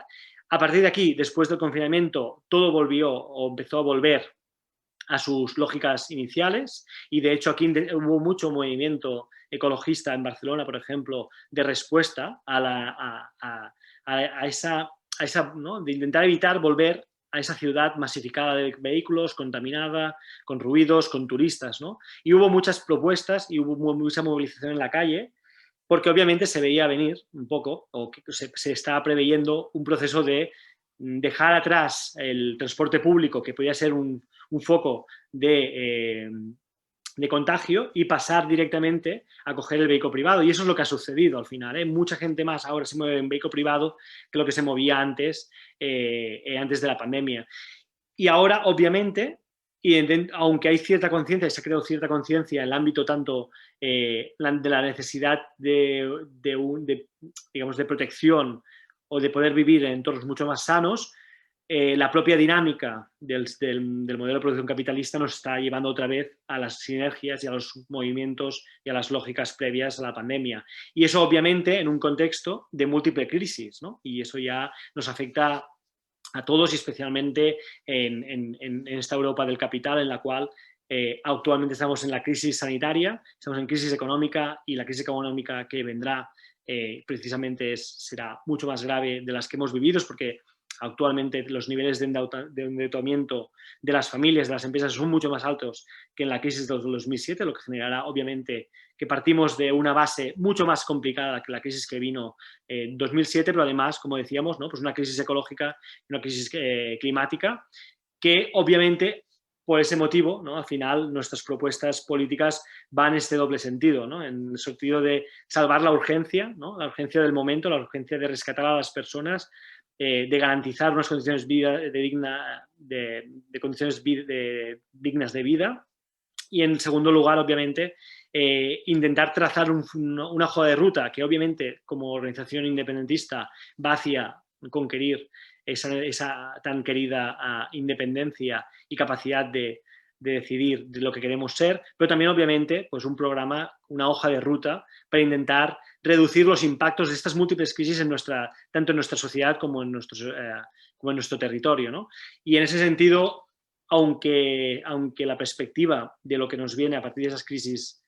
A partir de aquí, después del confinamiento, todo volvió o empezó a volver a sus lógicas iniciales, y de hecho aquí hubo mucho movimiento ecologista en Barcelona, por ejemplo, de respuesta a esa, ¿no?, de intentar evitar volver a esa ciudad masificada de vehículos, contaminada, con ruidos, con turistas, ¿no? Y hubo muchas propuestas y hubo mucha movilización en la calle, porque obviamente se veía venir un poco, o que se estaba preveyendo un proceso de dejar atrás el transporte público, que podía ser un foco de contagio, y pasar directamente a coger el vehículo privado. Y eso es lo que ha sucedido al final, ¿eh? Mucha gente más ahora se mueve en vehículo privado que lo que se movía antes de la pandemia. Y ahora, obviamente, aunque hay cierta conciencia, se ha creado cierta conciencia en el ámbito tanto de la necesidad de protección o de poder vivir en entornos mucho más sanos, la propia dinámica del modelo de producción capitalista nos está llevando otra vez a las sinergias y a los movimientos y a las lógicas previas a la pandemia. Y eso obviamente en un contexto de múltiple crisis, ¿no? Y eso ya nos afecta a todos y especialmente en esta Europa del capital en la cual actualmente estamos en la crisis sanitaria, estamos en crisis económica y la crisis económica que vendrá precisamente será mucho más grave de las que hemos vivido, porque actualmente los niveles de endeudamiento de las familias, de las empresas, son mucho más altos que en la crisis del 2007, lo que generará obviamente que partimos de una base mucho más complicada que la crisis que vino en 2007, pero además, como decíamos, ¿no? Pues una crisis ecológica y una crisis climática que obviamente por ese motivo, ¿no? Al final nuestras propuestas políticas van en este doble sentido, ¿no? En el sentido de salvar la urgencia, ¿no? La urgencia del momento, la urgencia de rescatar a las personas, de garantizar unas condiciones dignas de vida, y en segundo lugar, obviamente, intentar trazar una hoja de ruta que obviamente como organización independentista va hacia conquerir esa tan querida independencia y capacidad de decidir de lo que queremos ser, pero también obviamente pues un programa, una hoja de ruta para intentar reducir los impactos de estas múltiples crisis tanto en nuestra sociedad como en nuestro territorio, ¿no? Y en ese sentido, aunque la perspectiva de lo que nos viene a partir de esas crisis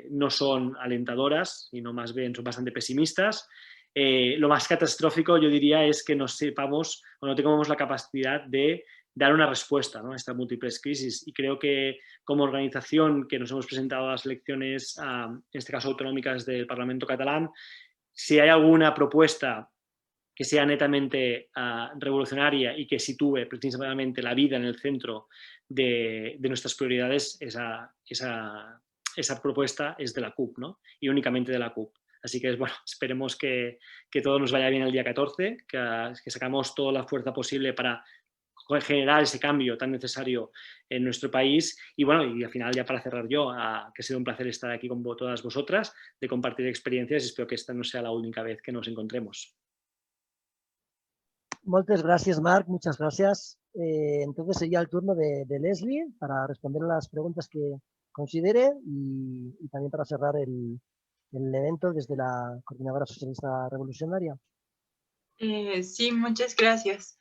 no son alentadoras, sino más bien son bastante pesimistas, lo más catastrófico yo diría es que no sepamos o no tengamos la capacidad de dar una respuesta, ¿no? A estas múltiples crisis, y creo que como organización que nos hemos presentado a las elecciones, en este caso autonómicas del Parlamento catalán, si hay alguna propuesta que sea netamente revolucionaria y que sitúe principalmente la vida en el centro de nuestras prioridades, esa propuesta es de la CUP, ¿no? Y únicamente de la CUP. Así que, bueno, esperemos que todo nos vaya bien el día 14, que sacamos toda la fuerza posible para generar ese cambio tan necesario en nuestro país. Y bueno, y al final ya para cerrar yo, que ha sido un placer estar aquí con todas vosotras, de compartir experiencias, y espero que esta no sea la única vez que nos encontremos. Moltes gràcies, Marc, muchas gracias. Entonces sería el turno de Leslie para responder a las preguntas que considere y también para cerrar el evento desde la Coordinadora Socialista Revolucionaria. Sí, muchas gracias.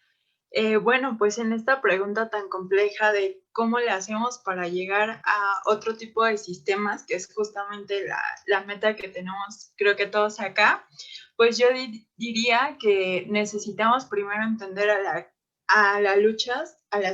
Bueno, pues en esta pregunta tan compleja de cómo le hacemos para llegar a otro tipo de sistemas, que es justamente la meta que tenemos, creo que todos acá, pues yo diría que necesitamos primero entender a las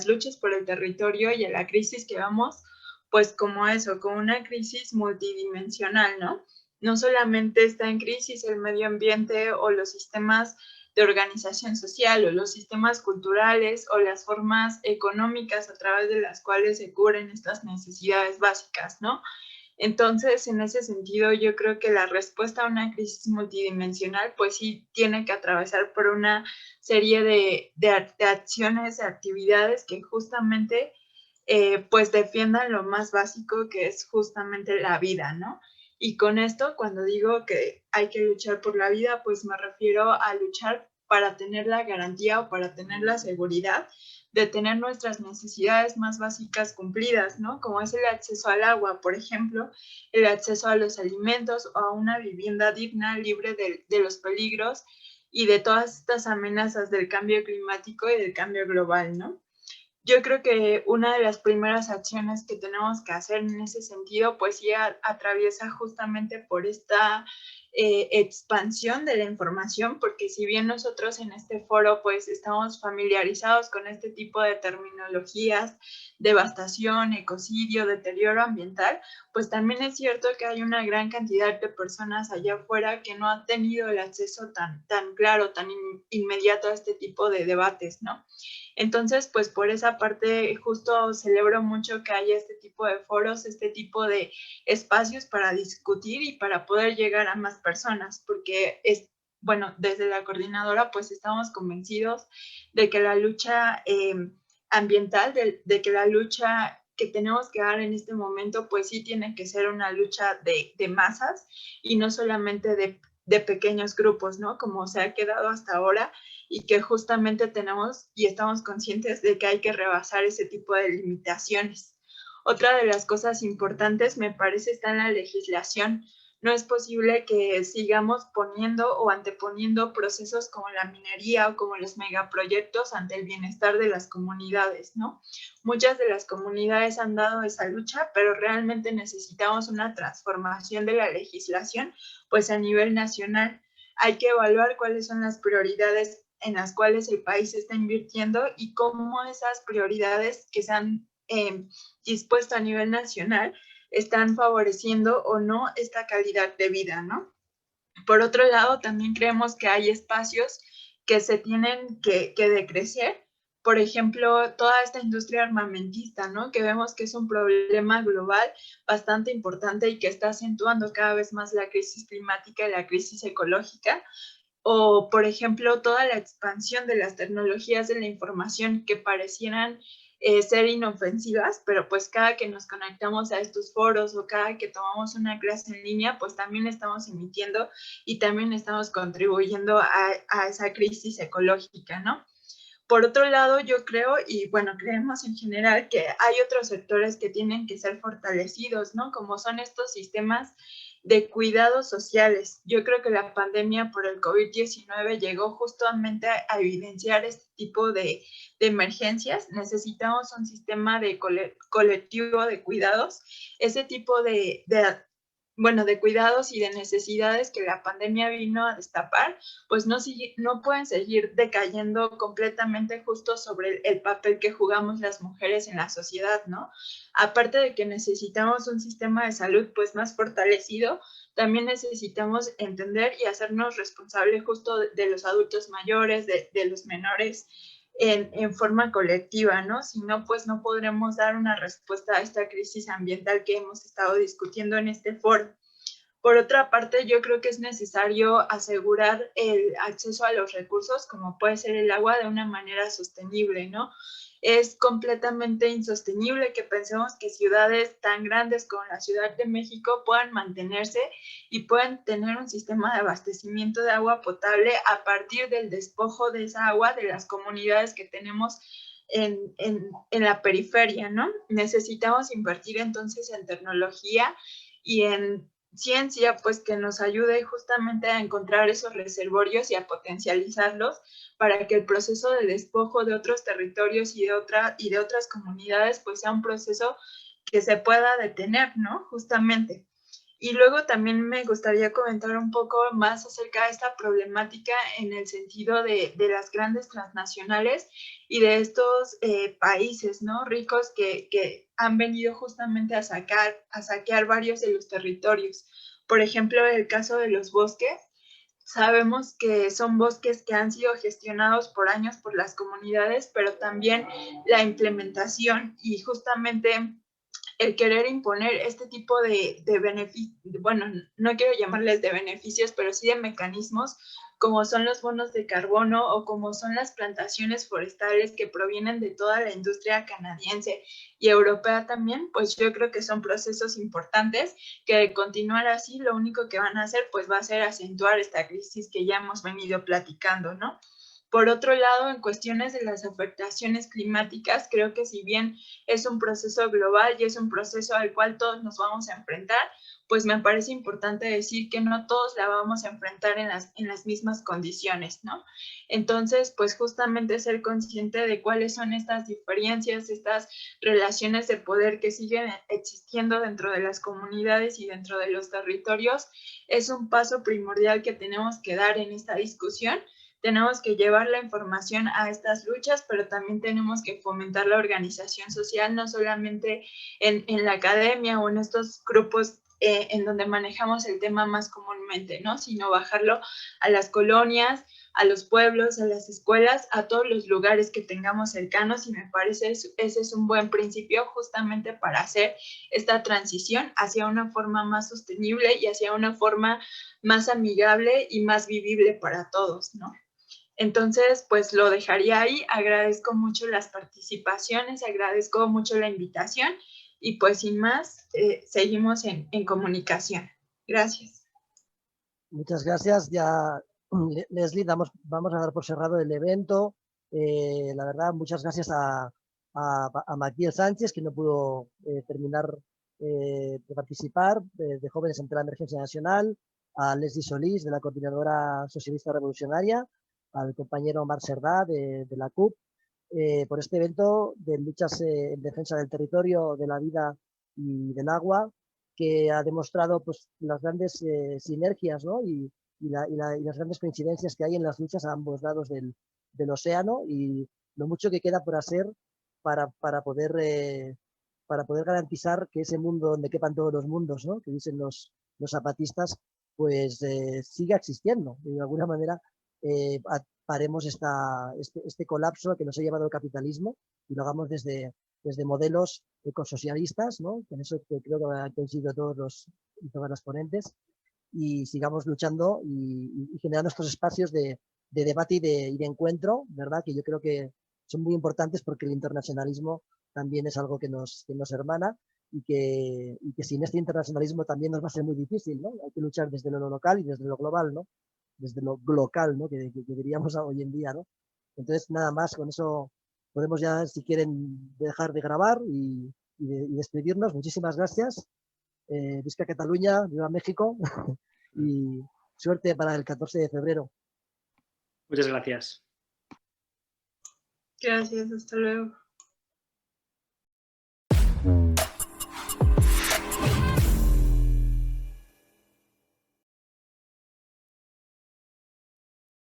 luchas por el territorio y a la crisis que vamos, pues como eso, como una crisis multidimensional, ¿no? No solamente está en crisis el medio ambiente o los sistemas de organización social o los sistemas culturales o las formas económicas a través de las cuales se cubren estas necesidades básicas, ¿no? Entonces, en ese sentido, yo creo que la respuesta a una crisis multidimensional, pues sí tiene que atravesar por una serie de acciones, de actividades que justamente pues defiendan lo más básico, que es justamente la vida, ¿no? Y con esto, cuando digo que hay que luchar por la vida, pues me refiero a luchar para tener la garantía o para tener la seguridad de tener nuestras necesidades más básicas cumplidas, ¿no? Como es el acceso al agua, por ejemplo, el acceso a los alimentos o a una vivienda digna, libre de los peligros y de todas estas amenazas del cambio climático y del cambio global, ¿no? Yo creo que una de las primeras acciones que tenemos que hacer en ese sentido, pues ya atraviesa justamente por esta expansión de la información, porque si bien nosotros en este foro pues estamos familiarizados con este tipo de terminologías, devastación, ecocidio, deterioro ambiental, pues también es cierto que hay una gran cantidad de personas allá afuera que no han tenido el acceso tan claro, tan inmediato a este tipo de debates, ¿no? Entonces, pues por esa parte justo celebro mucho que haya este tipo de foros, este tipo de espacios para discutir y para poder llegar a más personas, porque bueno, desde la coordinadora pues estamos convencidos de que la lucha ambiental, de que la lucha que tenemos que dar en este momento, pues sí tiene que ser una lucha de masas y no solamente de pequeños grupos, ¿no? Como se ha quedado hasta ahora y que justamente tenemos y estamos conscientes de que hay que rebasar ese tipo de limitaciones. Otra de las cosas importantes, me parece, está en la legislación. No es posible que sigamos poniendo o anteponiendo procesos como la minería o como los megaproyectos ante el bienestar de las comunidades, ¿no? Muchas de las comunidades han dado esa lucha, pero realmente necesitamos una transformación de la legislación, pues a nivel nacional. Hay que evaluar cuáles son las prioridades en las cuales el país está invirtiendo y cómo esas prioridades que se han dispuesto a nivel nacional están favoreciendo o no esta calidad de vida, ¿no? Por otro lado, también creemos que hay espacios que se tienen que decrecer. Por ejemplo, toda esta industria armamentista, ¿no? Que vemos que es un problema global bastante importante y que está acentuando cada vez más la crisis climática y la crisis ecológica. O, por ejemplo, toda la expansión de las tecnologías de la información que parecieran ser inofensivas, pero pues cada que nos conectamos a estos foros o cada que tomamos una clase en línea, pues también estamos emitiendo y también estamos contribuyendo a esa crisis ecológica, ¿no? Por otro lado, yo creo, y bueno, creemos en general que hay otros sectores que tienen que ser fortalecidos, ¿no? Como son estos sistemas de cuidados sociales. Yo creo que la pandemia por el COVID-19 llegó justamente a evidenciar este tipo de emergencias. Necesitamos un sistema de colectivo de cuidados, ese tipo de cuidados y de necesidades que la pandemia vino a destapar, pues no pueden seguir decayendo completamente justo sobre el papel que jugamos las mujeres en la sociedad, ¿no? Aparte de que necesitamos un sistema de salud pues más fortalecido, también necesitamos entender y hacernos responsables justo de los adultos mayores, de los menores, en forma colectiva, ¿no? Si no, pues no podremos dar una respuesta a esta crisis ambiental que hemos estado discutiendo en este foro. Por otra parte, yo creo que es necesario asegurar el acceso a los recursos, como puede ser el agua, de una manera sostenible, ¿no? Es completamente insostenible que pensemos que ciudades tan grandes como la Ciudad de México puedan mantenerse y puedan tener un sistema de abastecimiento de agua potable a partir del despojo de esa agua de las comunidades que tenemos en la periferia, ¿no? Necesitamos invertir entonces en tecnología y en ciencia, pues que nos ayude justamente a encontrar esos reservorios y a potencializarlos para que el proceso de despojo de otros territorios y de otras comunidades pues sea un proceso que se pueda detener, ¿no? Justamente. Y luego también me gustaría comentar un poco más acerca de esta problemática en el sentido de las grandes transnacionales y de estos países, ¿no? Ricos que han venido justamente a saquear varios de los territorios. Por ejemplo, el caso de los bosques. Sabemos que son bosques que han sido gestionados por años por las comunidades, pero también la implementación y justamente el querer imponer este tipo de beneficios, bueno, no quiero llamarles de beneficios, pero sí de mecanismos, como son los bonos de carbono o como son las plantaciones forestales que provienen de toda la industria canadiense y europea también, pues yo creo que son procesos importantes que de continuar así, lo único que van a hacer, pues va a ser acentuar esta crisis que ya hemos venido platicando, ¿no? Por otro lado, en cuestiones de las afectaciones climáticas, creo que si bien es un proceso global y es un proceso al cual todos nos vamos a enfrentar, pues me parece importante decir que no todos la vamos a enfrentar en las mismas condiciones, ¿no? Entonces, pues justamente ser consciente de cuáles son estas diferencias, estas relaciones de poder que siguen existiendo dentro de las comunidades y dentro de los territorios, es un paso primordial que tenemos que dar en esta discusión. Tenemos que llevar la información a estas luchas, pero también tenemos que fomentar la organización social, no solamente en la academia o en estos grupos en donde manejamos el tema más comúnmente, ¿no? Sino bajarlo a las colonias, a los pueblos, a las escuelas, a todos los lugares que tengamos cercanos, y me parece ese es un buen principio justamente para hacer esta transición hacia una forma más sostenible y hacia una forma más amigable y más vivible para todos, ¿no? Entonces, pues lo dejaría ahí. Agradezco mucho las participaciones, agradezco mucho la invitación y pues sin más, seguimos en comunicación. Gracias. Muchas gracias. Ya, Leslie, vamos a dar por cerrado el evento. La verdad, muchas gracias a Maquiel Sánchez, que no pudo terminar de participar, de Jóvenes ante la Emergencia Nacional, a Leslie Solís, de la Coordinadora Socialista Revolucionaria, al compañero Omar Cerdá, de la CUP, por este evento de luchas en defensa del territorio, de la vida y del agua, que ha demostrado pues, las grandes sinergias, ¿no? y las grandes coincidencias que hay en las luchas a ambos lados del océano, y lo mucho que queda por hacer para poder garantizar que ese mundo donde quepan todos los mundos, ¿no? Que dicen los zapatistas, pues siga existiendo. De alguna manera paremos este colapso que nos ha llevado el capitalismo y lo hagamos desde modelos ecosocialistas, ¿no? Con eso creo que han coincidido todas las ponentes, y sigamos luchando y generando estos espacios de debate y de encuentro, ¿verdad? Que yo creo que son muy importantes, porque el internacionalismo también es algo que nos hermana, y que sin este internacionalismo también nos va a ser muy difícil, ¿no? Hay que luchar desde lo local y desde lo global, ¿no? Desde lo local, ¿no? Que diríamos hoy en día, ¿no? Entonces, nada más, con eso podemos ya, si quieren, dejar de grabar y despedirnos. Muchísimas gracias. Visca Cataluña, viva México y suerte para el 14 de febrero. Muchas gracias. Gracias, hasta luego.